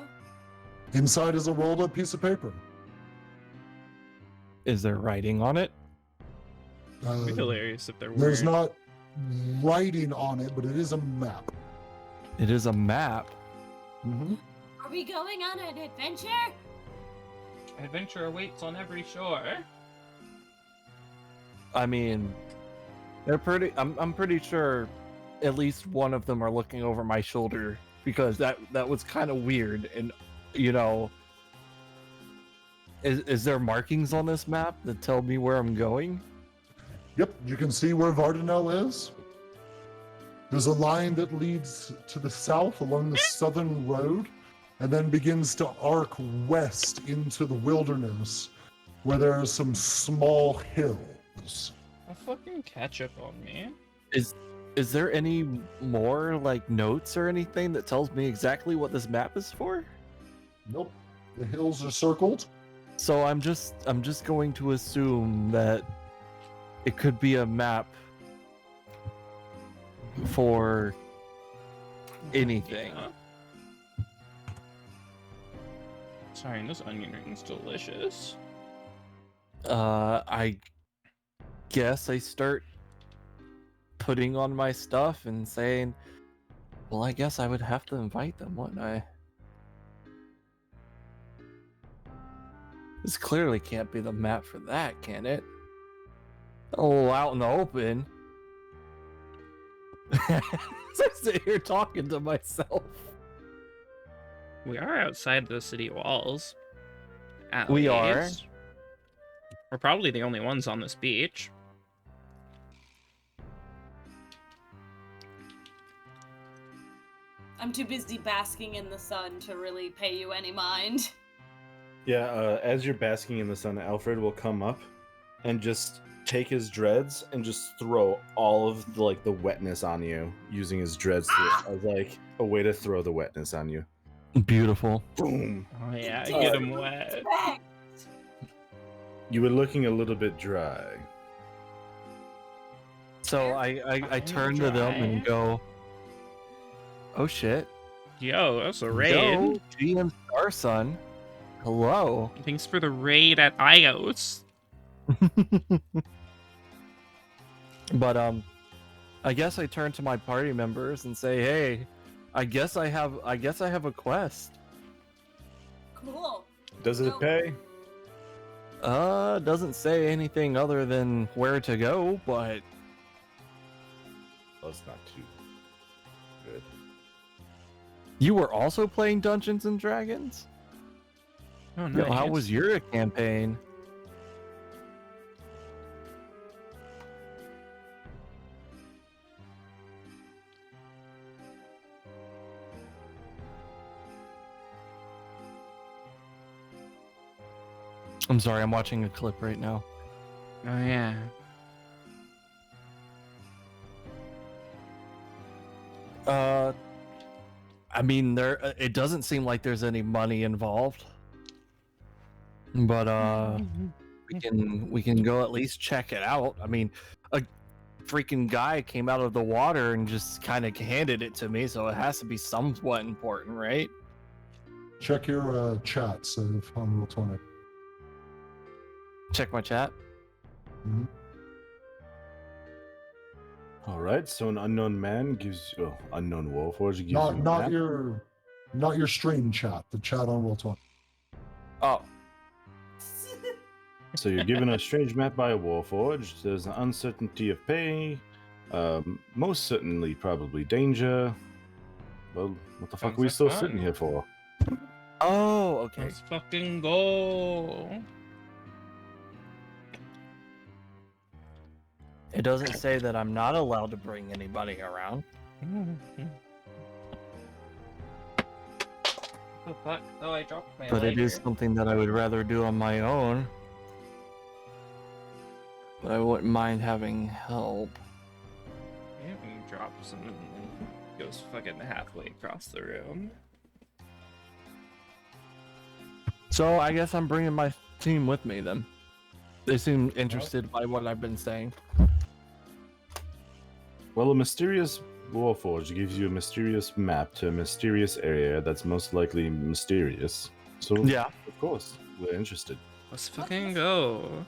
Inside is a rolled up piece of paper. Is there writing on it? It'd be hilarious if there were. There's not writing on it, but it is a map. It is a map. Mm-hmm. Are we going on an adventure? Adventure awaits on every shore. I mean, they're pretty. I'm pretty sure at least one of them are looking over my shoulder because that was kind of weird. And you know, is there markings on this map that tell me where I'm going? Yep, you can see where Vardanel is. There's a line that leads to the south along the southern road and then begins to arc west into the wilderness where there are some small hills. A fucking ketchup on me. Is there any more like notes or anything that tells me exactly what this map is for? Nope, the hills are circled. So I'm just going to assume that it could be a map for anything. Yeah. Sorry, this onion ring's delicious. I guess I start putting on my stuff and saying, well, I guess I would have to invite them, wouldn't I? This clearly can't be the map for that, can it? Oh, out in the open. So I sit here talking to myself. We are outside the city walls. At We are. least. We're probably the only ones on this beach. I'm too busy basking in the sun to really pay you any mind. Yeah, as you're basking in the sun, Alfred will come up and just take his dreads and just throw all of the wetness on you, using his dreads as like a way to throw the wetness on you. Beautiful. Boom! Oh yeah, Dude. get him wet. You were looking a little bit dry. So I turn to them and go, oh shit. Yo, that's a raid. Yo, GM Star Son. Hello. Thanks for the raid at Ios. But I guess I turn to my party members and say, hey, I guess I have a quest. Cool. Does it pay? Doesn't say anything other than where to go, but Oh, it's not too good. you were also playing Dungeons and Dragons? Oh, Yo, nice. how was your campaign? I'm sorry, I'm watching a clip right now. Oh yeah. I mean, it doesn't seem like there's any money involved. But we can go at least check it out. I mean, a freaking guy came out of the water and just kind of handed it to me, so it has to be somewhat important, right? Check your chats on Roll20. Check my chat. Mhm. All right, so an unknown man gives unknown warforged gives you a Not map. your stream chat, the chat on Roll20. Oh, So you're given a strange map by a warforged. There's an uncertainty of pay. Most certainly, probably danger. Well, what the fuck Sounds are we like still fun. sitting here for? Oh, okay. Let's fucking go. It doesn't say that I'm not allowed to bring anybody around. The fuck? Oh, I dropped my But it is lighter. something that I would rather do on my own. But I wouldn't mind having help. Yeah, he drops and then goes fucking halfway across the room. So I guess I'm bringing my team with me then. They seem interested by what I've been saying. Well, a mysterious warforged gives you a mysterious map to a mysterious area that's most likely mysterious. So, Yeah. of course, we're interested. Let's fucking go.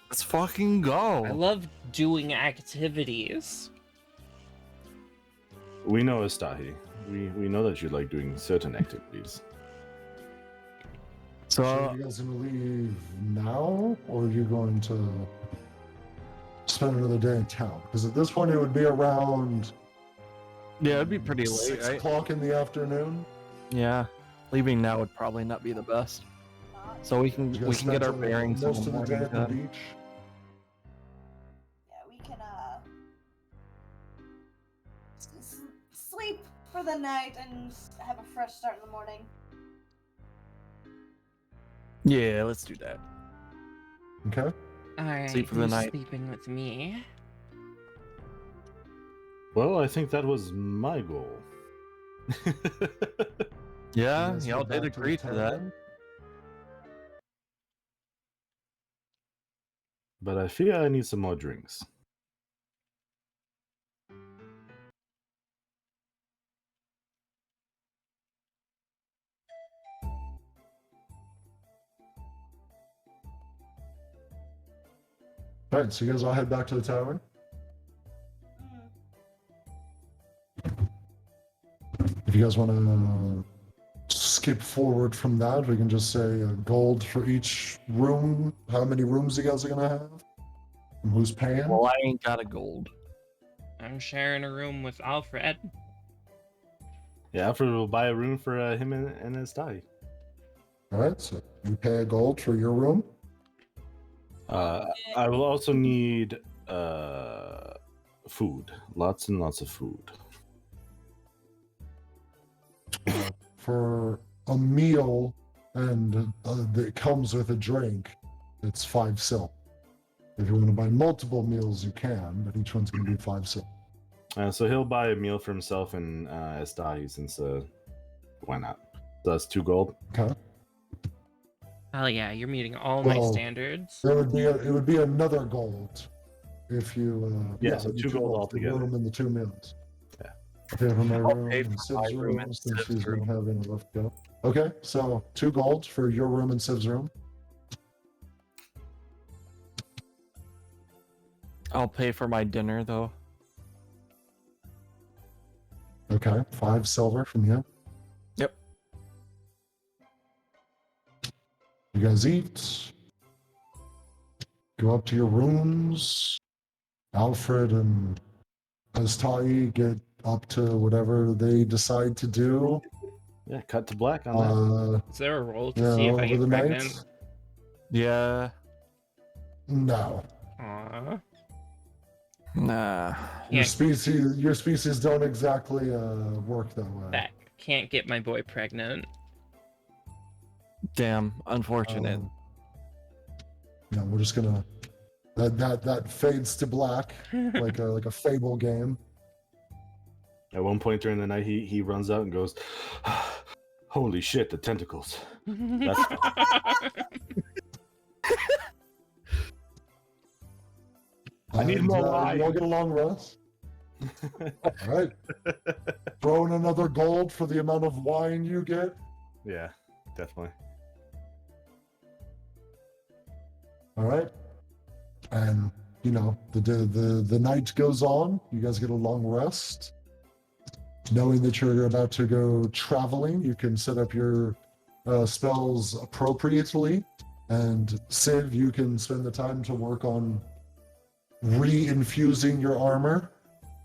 Let's fucking go. I love doing activities. We know, Astahi. We know that you like doing certain activities. So So are you guys gonna leave now, or are you going to spend another day in town? Because at this point it would be around yeah, it'd be pretty late, 6 right? o'clock in the afternoon. Yeah. Leaving now would probably not be the best. So we can You guys we can get spent our bearings in most the of the day morning at the time. beach. Yeah, we can sleep for the night and have a fresh start in the morning. Yeah, let's do that. Okay. Alright, Sleep for the who's night. sleeping with me? Well, I think that was my goal. Yeah, You guys y'all head did back to the agree to that. tavern? But I fear I need some more drinks. All right, so you guys all head back to the tavern. If you guys want to skip forward from that, we can just say gold for each room. How many rooms you guys are gonna have? And who's paying? Well, I ain't got a gold. I'm sharing a room with Alfred. Yeah, Alfred will buy a room for him and Astahi. All right, so you pay a gold for your room. I will also need food. Lots and lots of food. For a meal and that comes with a drink, it's 5 sil. If you want to buy multiple meals, you can, but each one's going to be 5 sil. So he'll buy a meal for himself and Astahi since why not? So that's 2 gold. Okay. Hell yeah, you're meeting all my Well, standards. It would be another gold if you So it'd be 2 gold the altogether. room and the 2 meals. Yeah. Okay, for my I'll room pay and for my Siv's room room, and since Siv's she's room. not having left go. Okay, so 2 gold for your room and Siv's room. I'll pay for my dinner though. Okay, 5 silver from you. Yep. You guys eat. Go up to your rooms. Alfred and Astai get up to whatever they decide to do. Yeah, cut to black on that. Is there a roll to Yeah, see if I over get the pregnant? night. Yeah. No, Aww. Nah. your Yeah. species don't exactly work that way. That can't get my boy pregnant. Damn. Unfortunate. Yeah, we're just gonna that fades to black like a Fable game. At one point during the night, he runs out and goes, "Holy shit, the tentacles!" That's I need And, more You wine. all get a long rest. All right. Throw in another gold for the amount of wine you get. Yeah, definitely. All right. And the night goes on. You guys get a long rest. Knowing that you're about to go traveling, you can set up your spells appropriately And Civ, you can spend the time to work on re-infusing your armor.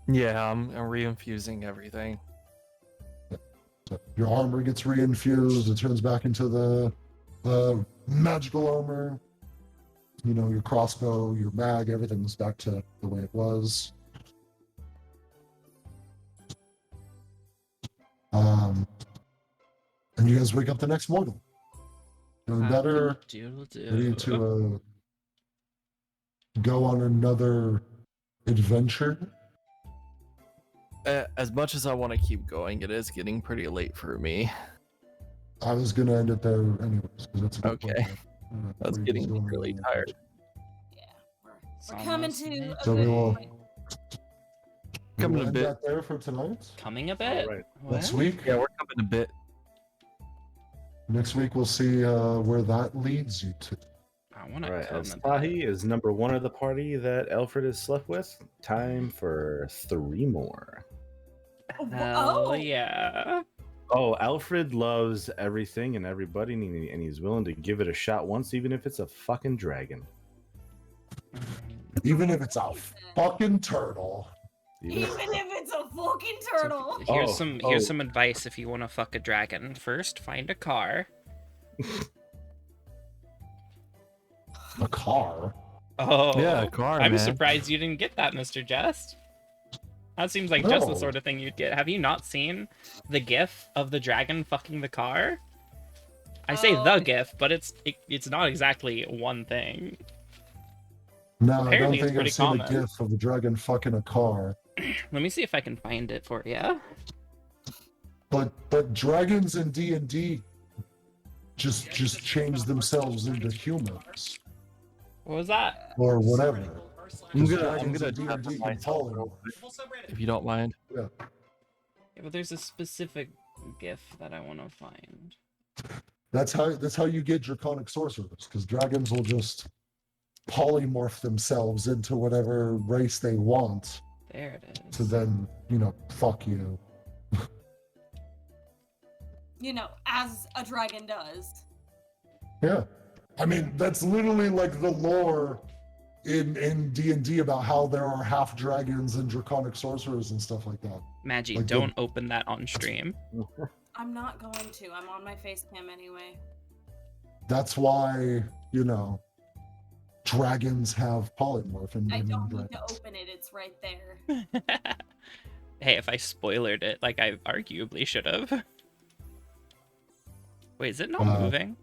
Yeah, I'm reinfusing everything. So your armor gets re-infused. It turns back into the magical armor. You know, your crossbow, your mag, everything's back to the way it was. And you guys wake up the next morning. Feeling better, ready to go on another adventure. As much as I want to keep going, it is getting pretty late for me. I was gonna end it there anyways, because that's a good Okay. point. I was getting really tired. Yeah, we're coming to a So we good will point. Coming we'll a end bit. that there for tonight. Coming a bit. All right. Next What? week, Yeah, we're coming a bit. next week we'll see where that leads you to. I want to All right. come a Asahi bit. is number 1 of the party that Alfred has slept with. Time for 3 more. Hell yeah. Oh, Alfred loves everything and everybody, and he's willing to give it a shot once, even if it's a fucking dragon. Even if it's a fucking turtle. Even Even if it's a fucking turtle. Here's Oh. some advice if you want to fuck a dragon. First, find a car. A car. Oh, Yeah, a car, I'm man. surprised you didn't get that, Mr. Jest. That seems like just the No. sort of thing you'd get. Have you not seen the GIF of the dragon fucking the car? I say the Oh. GIF, but it's not exactly one thing. No, I don't Apparently it's think I've pretty seen common. a gif of a dragon fucking a car. Let me see if I can find it for you. But dragons in D&D just change themselves into humans What was that? or whatever. I'm Because gonna dragons in tap D&D on can myself polymorph. real quick, if you don't mind. Yeah, but there's a specific GIF that I want to find. That's how you get draconic sorcerers, because dragons will just polymorph themselves into whatever race they want There it is. to then, fuck you. You know, as a dragon does. Yeah. I mean, that's literally like the lore in D&D about how there are half dragons and draconic sorcerers and stuff like that. Maggie, Like the- don't open that on stream. I'm not going to. I'm on my face cam anyway. That's why, dragons have polymorph and I and don't need to dragons. open it. It's right there. Hey, if I spoilered it, like I arguably should have. Wait, is it not moving?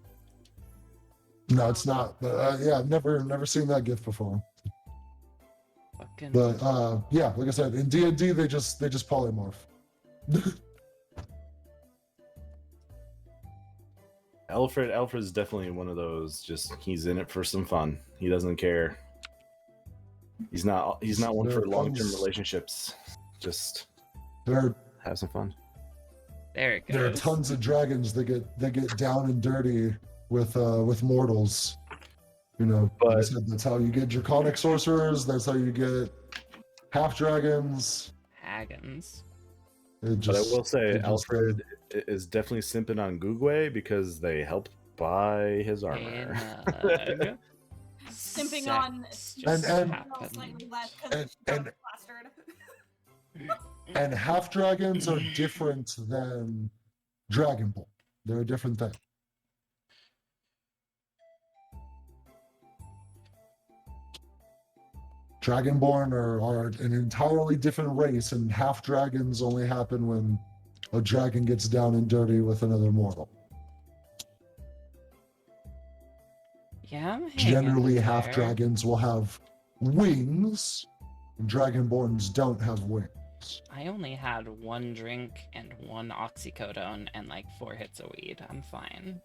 No, it's not. But yeah, I've never seen that GIF before. Fucking. But yeah, like I said, in D&D they just polymorph. Alfred's definitely one of those. Just he's in it for some fun. He doesn't care. He's not one for long-term relationships. Just There have some fun. There it goes. there are tons of dragons that get down and dirty with mortals. Like I said, that's how you get draconic sorcerers. That's how you get half dragons. Haggins. But I will say, Alfred is definitely simping on Gugwe because they helped buy his armor. Pig. Simping on- Sex And- just and- No, happened. slightly less because and- it's plastered. And half dragons are different than Dragonborn. They're a different thing. Dragonborn are an entirely different race, and half dragons only happen when a dragon gets down and dirty with another mortal. Yeah, I'm hanging Generally, in half there. dragons will have wings, and dragonborns don't have wings. I only had one drink and one oxycodone and like 4 hits of weed. I'm fine.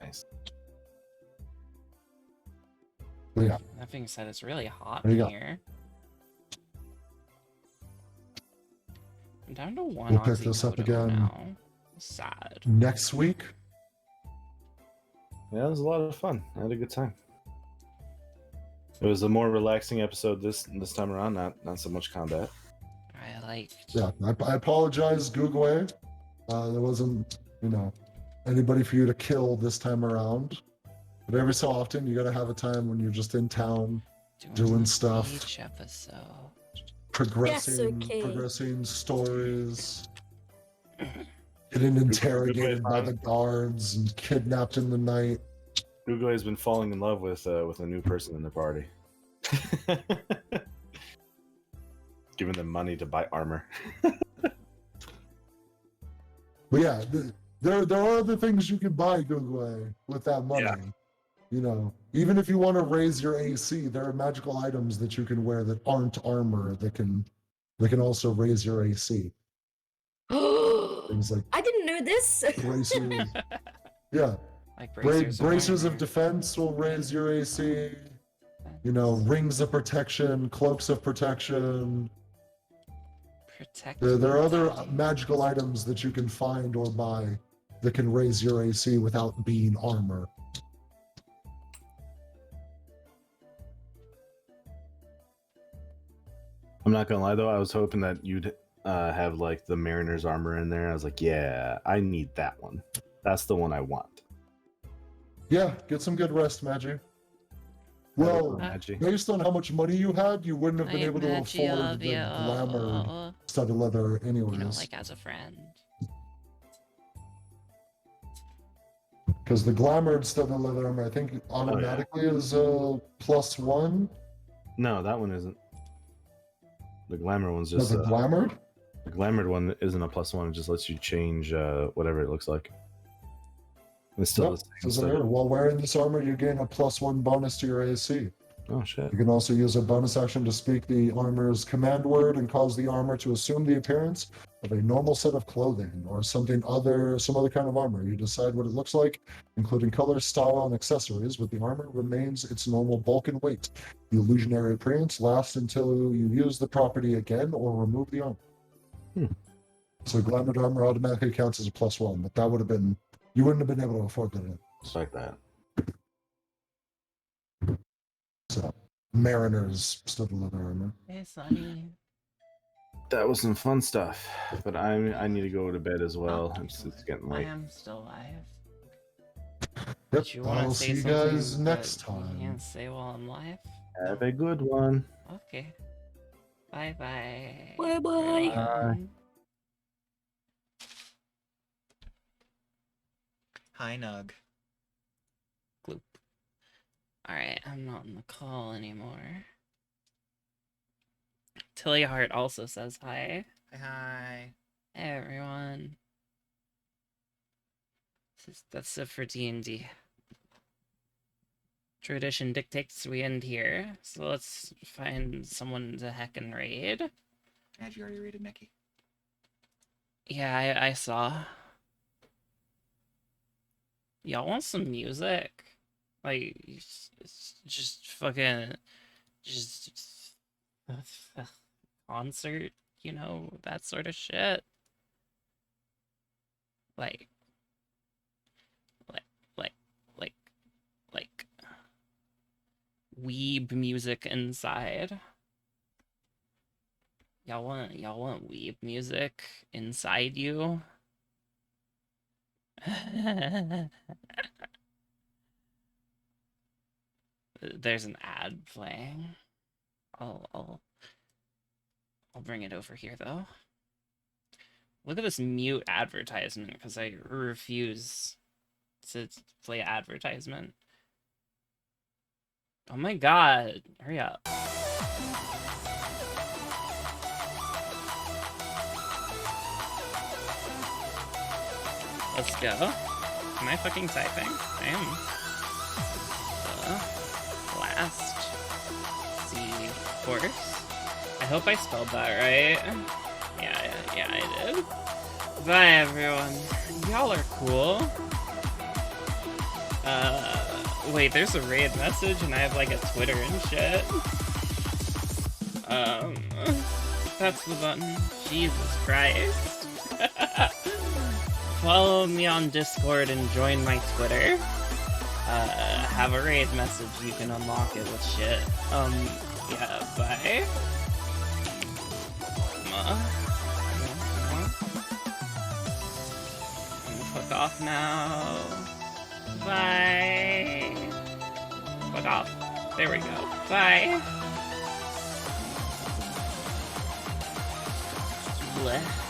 Nice. But yeah, That being said, it's really hot There in you go. here. I'm down to one We'll pick this up oxycodone again. now. Sad. next week, Yeah, it was a lot of fun. I had a good time. It was a more relaxing episode this time around. Not so much combat. I liked. yeah, I apologize, Google. There wasn't, anybody for you to kill this time around. But every so often, you gotta have a time when you're just in town, doing stuff. Each episode. Progressing stories. Getting interrogated by the guards and kidnapped in the night. Google has been falling in love with a new person in the party. Giving them money to buy armor. But yeah, there are other things you can buy, Google, with that money. Yeah. You know, even if you want to raise your AC, there are magical items that you can wear that aren't armor that can also raise your AC. Things like I didn't know this. bracers. Yeah. Like Bracers of armor. defense will raise your AC. You know, rings of protection, cloaks of protection. Protect. There are other magical items that you can find or buy that can raise your AC without being armor. I'm not gonna lie though, I was hoping that you'd have like the Mariner's armor in there. I was like, yeah, I need that one. That's the one I want. Yeah, get some good rest, Magi. Well, Magic. based on how much money you had, you wouldn't have been able to afford the glamour studded leather anyways. You know, like as a friend. Because the glamored studded leather armor, I think automatically is +1. No, that one isn't. The glamour one's No, just the glamored? the glamored one isn't a +1. It just lets you change whatever it looks like. It's still Nope, the same doesn't stuff. matter. While wearing this armor, you gain a +1 bonus to your AC. Oh shit. You can also use a bonus action to speak the armor's command word and cause the armor to assume the appearance of a normal set of clothing or some other kind of armor. You decide what it looks like, including color, style, and accessories, but the armor remains its normal bulk and weight. The illusionary appearance lasts until you use the property again or remove the armor. So glamored armor automatically counts as a +1, but that would have been, you wouldn't have been able to afford that. Just like that. So Mariner's studded leather armor. Hey, Sonny. That was some fun stuff, but I need to go to bed as well. It's getting I late. am still alive. Yep, Did you want I'll to see say you something guys that next you time. can't say while I'm live? Have a good one. Okay. Bye bye. Bye bye. Bye. Hi, Nug. Gloop. Alright, I'm not on the call anymore. Tilly Hart also says hi. Hi. Hey everyone. That's it for D&D. Tradition dictates we end here, so let's find someone to heckin' raid. Have you already raided Mickey? Yeah, I saw. Y'all want some music? Like, just fucking, just concert, you know, that sort of shit. Like weeb music inside. Y'all want weeb music inside you? There's an ad playing. I'll bring it over here though. Look at this mute advertisement because I refuse to play advertisement. Oh my god, hurry up. Let's go. Am I fucking typing? I am. Last C course. I hope I spelled that right. Yeah, I did. Bye everyone. Y'all are cool. Wait, there's a raid message and I have like a Twitter and shit. That's the button. Jesus Christ. Follow me on Discord and join my Twitter. Have a raid message, you can unlock it with shit. Yeah, bye. Fuck off. off now. Bye. Fuck off. There we go. Bye. Blech.